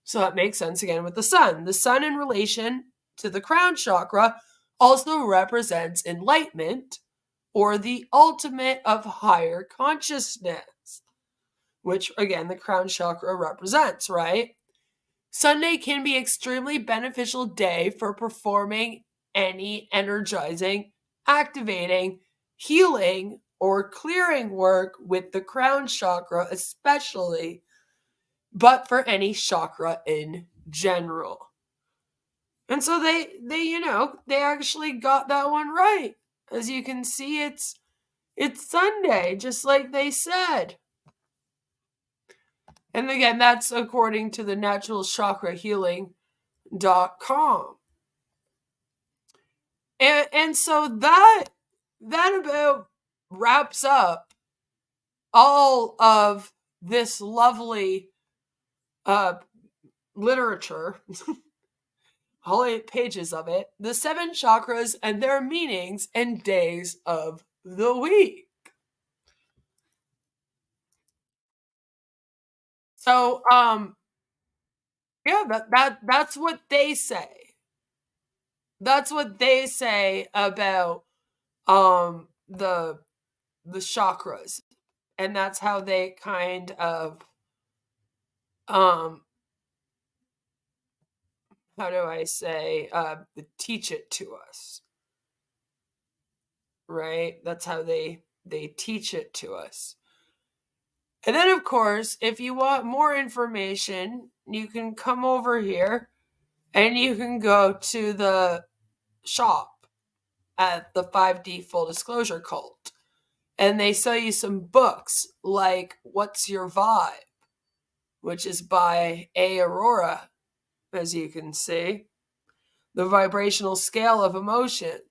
So that makes sense again with the sun. The sun in relation to the crown chakra also represents enlightenment, or the ultimate of higher consciousness, which again the crown chakra represents, right? Sunday can be an extremely beneficial day for performing any energizing, activating, healing, or clearing work with the crown chakra especially, but for any chakra in general. And so they actually got that one right. As you can see, it's Sunday, just like they said. And again, that's according to the naturalchakrahealing.com. And so that about wraps up all of this lovely literature, all 8 pages of it, the 7 chakras and their meanings and days of the week. So, yeah, that's what they say. That's what they say about the chakras, and that's how they kind of how do I say teach it to us, right? That's how they teach it to us. And then, of course, if you want more information, you can come over here and you can go to the shop at the 5D Full Disclosure Cult. And they sell you some books like What's Your Vibe, which is by Aurora, as you can see. The Vibrational Scale of Emotions.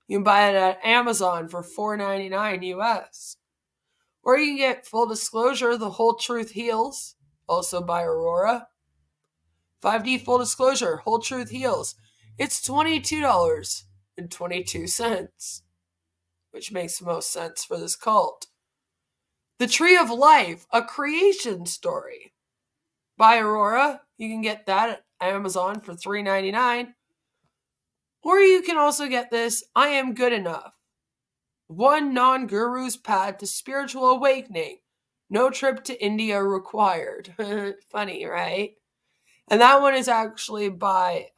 You can buy it at Amazon for $4.99 US. Or you can get Full Disclosure, The Whole Truth Heals, also by Aurora. 5D Full Disclosure, Whole Truth Heals. It's $22.22, which makes the most sense for this cult. The Tree of Life, A Creation Story by Aurora. You can get that at Amazon for $3.99. Or you can also get this, I Am Good Enough. One Non-Guru's Path to Spiritual Awakening. No trip to India required. Funny, right? And that one is actually by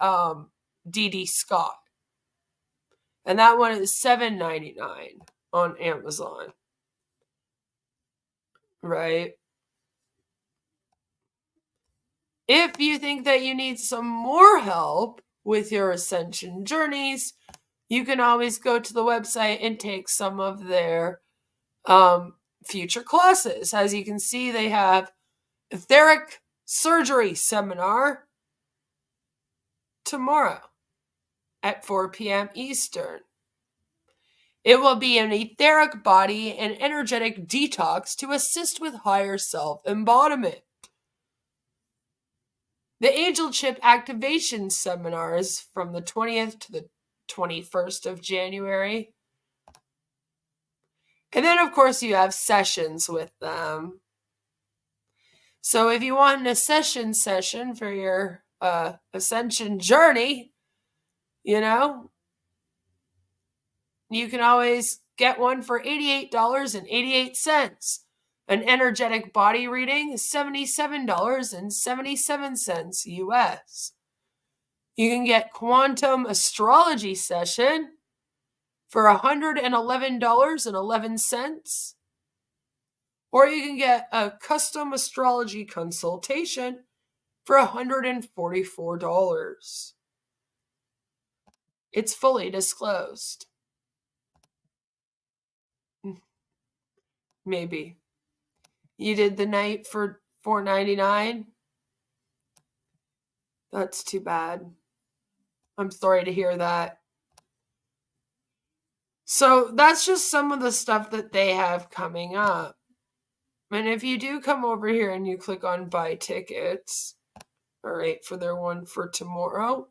D.D. Scott. And that one is $7.99 on Amazon. Right? If you think that you need some more help with your ascension journeys, you can always go to the website and take some of their future classes. As you can see, they have etheric surgery seminar tomorrow at 4 p.m. Eastern. It will be an etheric body and energetic detox to assist with higher self-embodiment. The Angel Chip Activation Seminar is from the 20th to the 21st of January. And then, of course, you have sessions with them. So if you want an accession session for your ascension journey, you can always get one for $88.88. An energetic body reading is $77.77 US. You can get quantum astrology session for $111.11. Or you can get a custom astrology consultation for $144. It's fully disclosed. Maybe. You did the night for $4.99? That's too bad. I'm sorry to hear that. So that's just some of the stuff that they have coming up. And if you do come over here and you click on buy tickets, all right, for their one for tomorrow,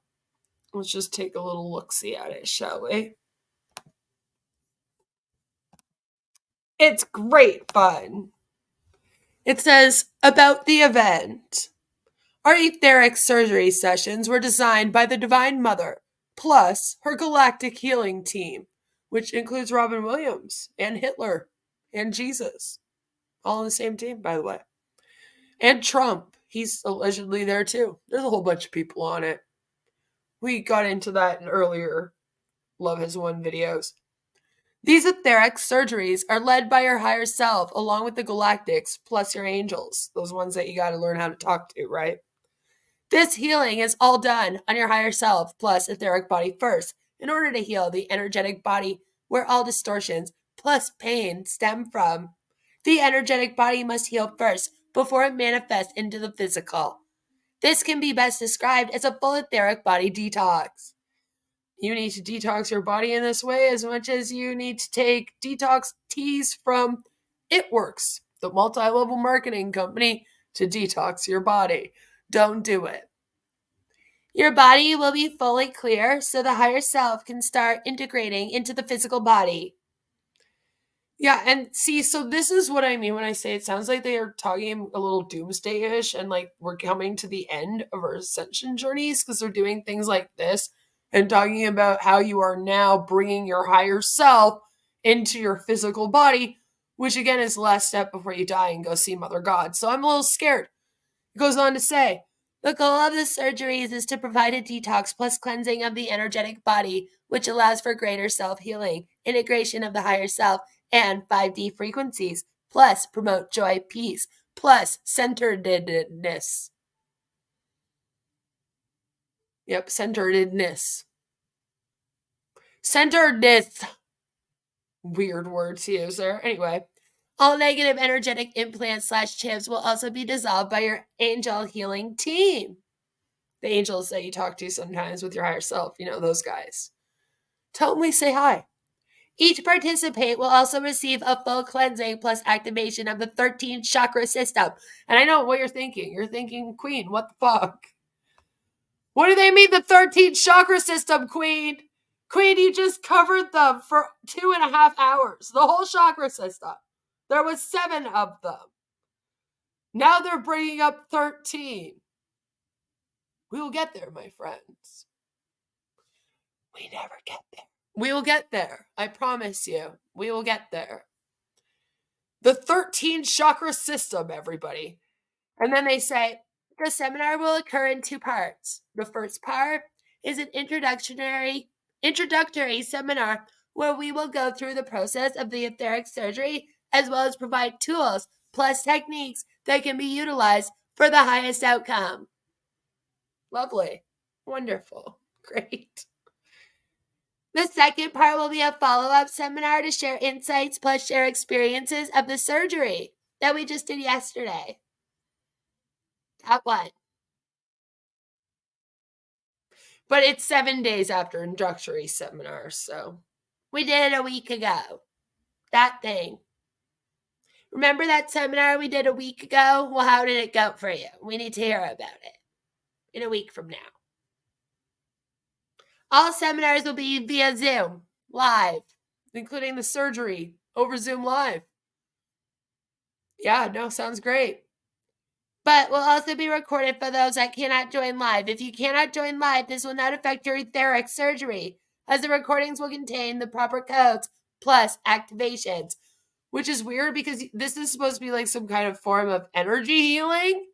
let's just take a little look-see at it, shall we? It's great fun. It says, about the event. Our etheric surgery sessions were designed by the Divine Mother, plus her galactic healing team, which includes Robin Williams and Hitler and Jesus. All on the same team, by the way. And Trump. He's allegedly there too. There's a whole bunch of people on it. We got into that in earlier Love Has Won videos. These etheric surgeries are led by your higher self, along with the galactics, plus your angels. Those ones that you got to learn how to talk to, right? This healing is all done on your higher self, plus etheric body first, in order to heal the energetic body where all distortions, plus pain, stem from. The energetic body must heal first before it manifests into the physical. This can be best described as a full etheric body detox. You need to detox your body in this way as much as you need to take detox teas from It Works, the multi-level marketing company, to detox your body. Don't do it. Your body will be fully clear so the higher self can start integrating into the physical body. Yeah, and see, so this is what I mean when I say it sounds like they are talking a little doomsday-ish and like we're coming to the end of our ascension journeys because they're doing things like this and talking about how you are now bringing your higher self into your physical body, which again is the last step before you die and go see Mother God. So I'm a little scared. It goes on to say, the goal of the surgeries is to provide a detox plus cleansing of the energetic body, which allows for greater self-healing, integration of the higher self, and 5D frequencies, plus promote joy, peace, plus centeredness. Yep, centeredness. Centeredness. Weird word to use there. Anyway, all negative energetic implants / chips will also be dissolved by your angel healing team. The angels that you talk to sometimes with your higher self, you know, those guys. Tell them we say hi. Each participant will also receive a full cleansing plus activation of the 13 chakra system. And I know what you're thinking. You're thinking, Queen, what the fuck? What do they mean the 13 chakra system, Queen? Queen, you just covered them for 2.5 hours. The whole chakra system. There was 7 of them. Now they're bringing up 13. We will get there, my friends. We never get there. We will get there. I promise you. We will get there. The 13 chakra system, everybody. And then they say, the seminar will occur in 2 parts. The first part is an introductory seminar where we will go through the process of the etheric surgery as well as provide tools plus techniques that can be utilized for the highest outcome. Lovely. Wonderful. Great. The second part will be a follow-up seminar to share insights plus share experiences of the surgery that we just did yesterday. That one. But it's 7 days after introductory seminar, so we did it a week ago. That thing. Remember that seminar we did a week ago? Well, how did it go for you? We need to hear about it in a week from now. All seminars will be via Zoom, live, including the surgery over Zoom Live. Yeah, no, sounds great. But will also be recorded for those that cannot join live. If you cannot join live, this will not affect your etheric surgery, as the recordings will contain the proper codes plus activations, which is weird because this is supposed to be like some kind of form of energy healing.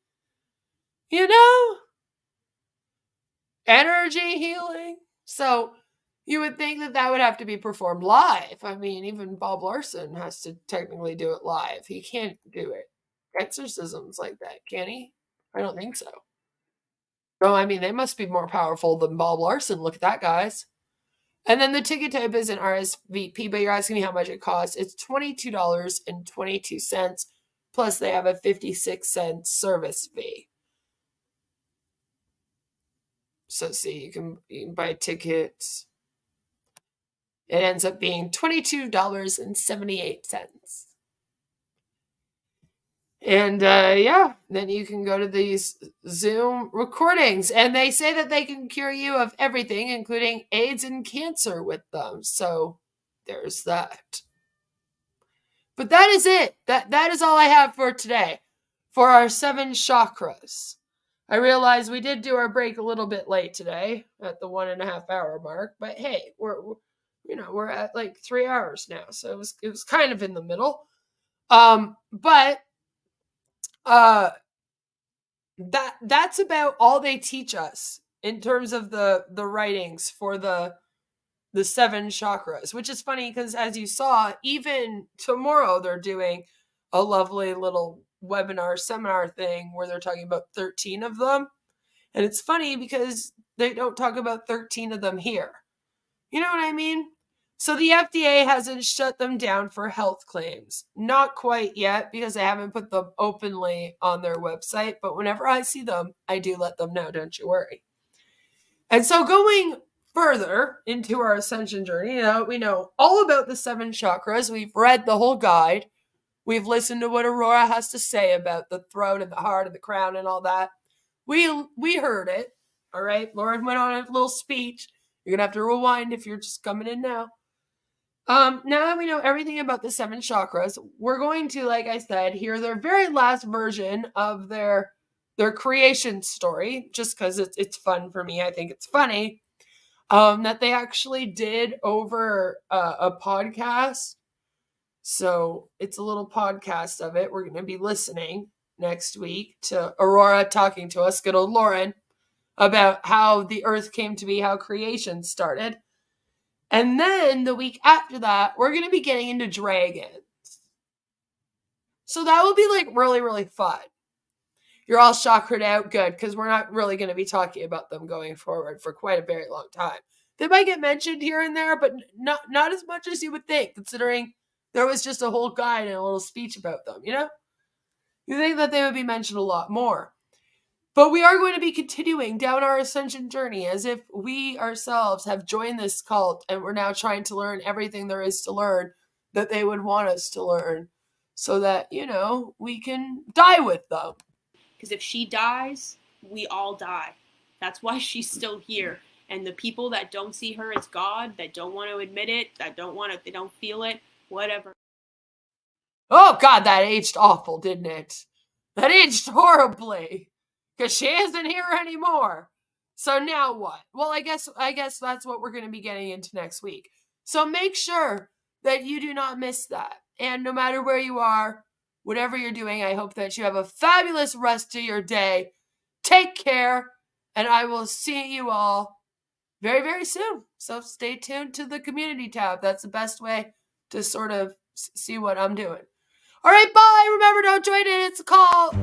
You know? Energy healing. So You would think that that would have to be performed live. I mean, even Bob Larson has to technically do it live. He can't do it. Exorcisms like that, can he? I don't think so. Oh, I mean, they must be more powerful than Bob Larson. Look at that, guys. And then the ticket type is an RSVP, but you're asking me how much it costs. It's $22.22, plus they have a 56-cent service fee. So see, you can buy tickets. It ends up being $22.78. And yeah, then you can go to these Zoom recordings, and they say that they can cure you of everything, including AIDS and cancer with them. So there's that. But that is it. That is all I have for today for our 7 chakras. I realize we did do our break a little bit late today at the 1.5 hour mark, but hey, we're at like 3 hours now, so it was kind of in the middle. But that's about all they teach us in terms of the writings for the 7 chakras, which is funny because as you saw, even tomorrow they're doing a lovely little webinar seminar thing where they're talking about 13 of them. And it's funny because they don't talk about 13 of them here. You know what I mean? So the FDA hasn't shut them down for health claims. Not quite yet, because they haven't put them openly on their website. But whenever I see them, I do let them know, don't you worry. And so going further into our ascension journey, we know all about the 7 chakras. We've read the whole guide. We've listened to what Aurora has to say about the throat and the heart and the crown and all that. We heard it, all right? Lauren went on a little speech. You're going to have to rewind if you're just coming in now. Now that we know everything about the 7 chakras, we're going to, like I said, hear their very last version of their creation story, just because it's fun for me. I think it's funny that they actually did over a podcast. So it's a little podcast of it. We're going to be listening next week to Aurora talking to us, good old Lauren, about how the earth came to be, how creation started. And then the week after that, we're going to be getting into dragons. So that will be like really, really fun. You're all chakra'd out, good, because we're not really going to be talking about them going forward for quite a very long time. They might get mentioned here and there, but not as much as you would think, considering there was just a whole guide and a little speech about them, you know? You think that they would be mentioned a lot more. But we are going to be continuing down our ascension journey as if we ourselves have joined this cult and we're now trying to learn everything there is to learn that they would want us to learn so that, we can die with them. Because if she dies, we all die. That's why she's still here. And the people that don't see her as God, that don't want to admit it, they don't feel it, whatever. Oh God, that aged awful, didn't it? That aged horribly. Because she isn't here anymore. So now what? Well, I guess that's what we're going to be getting into next week. So make sure that you do not miss that. And no matter where you are, whatever you're doing, I hope that you have a fabulous rest of your day. Take care, and I will see you all very, very soon. So stay tuned to the community tab. That's the best way to sort of see what I'm doing. All right, bye. Remember, don't join in. It's a call.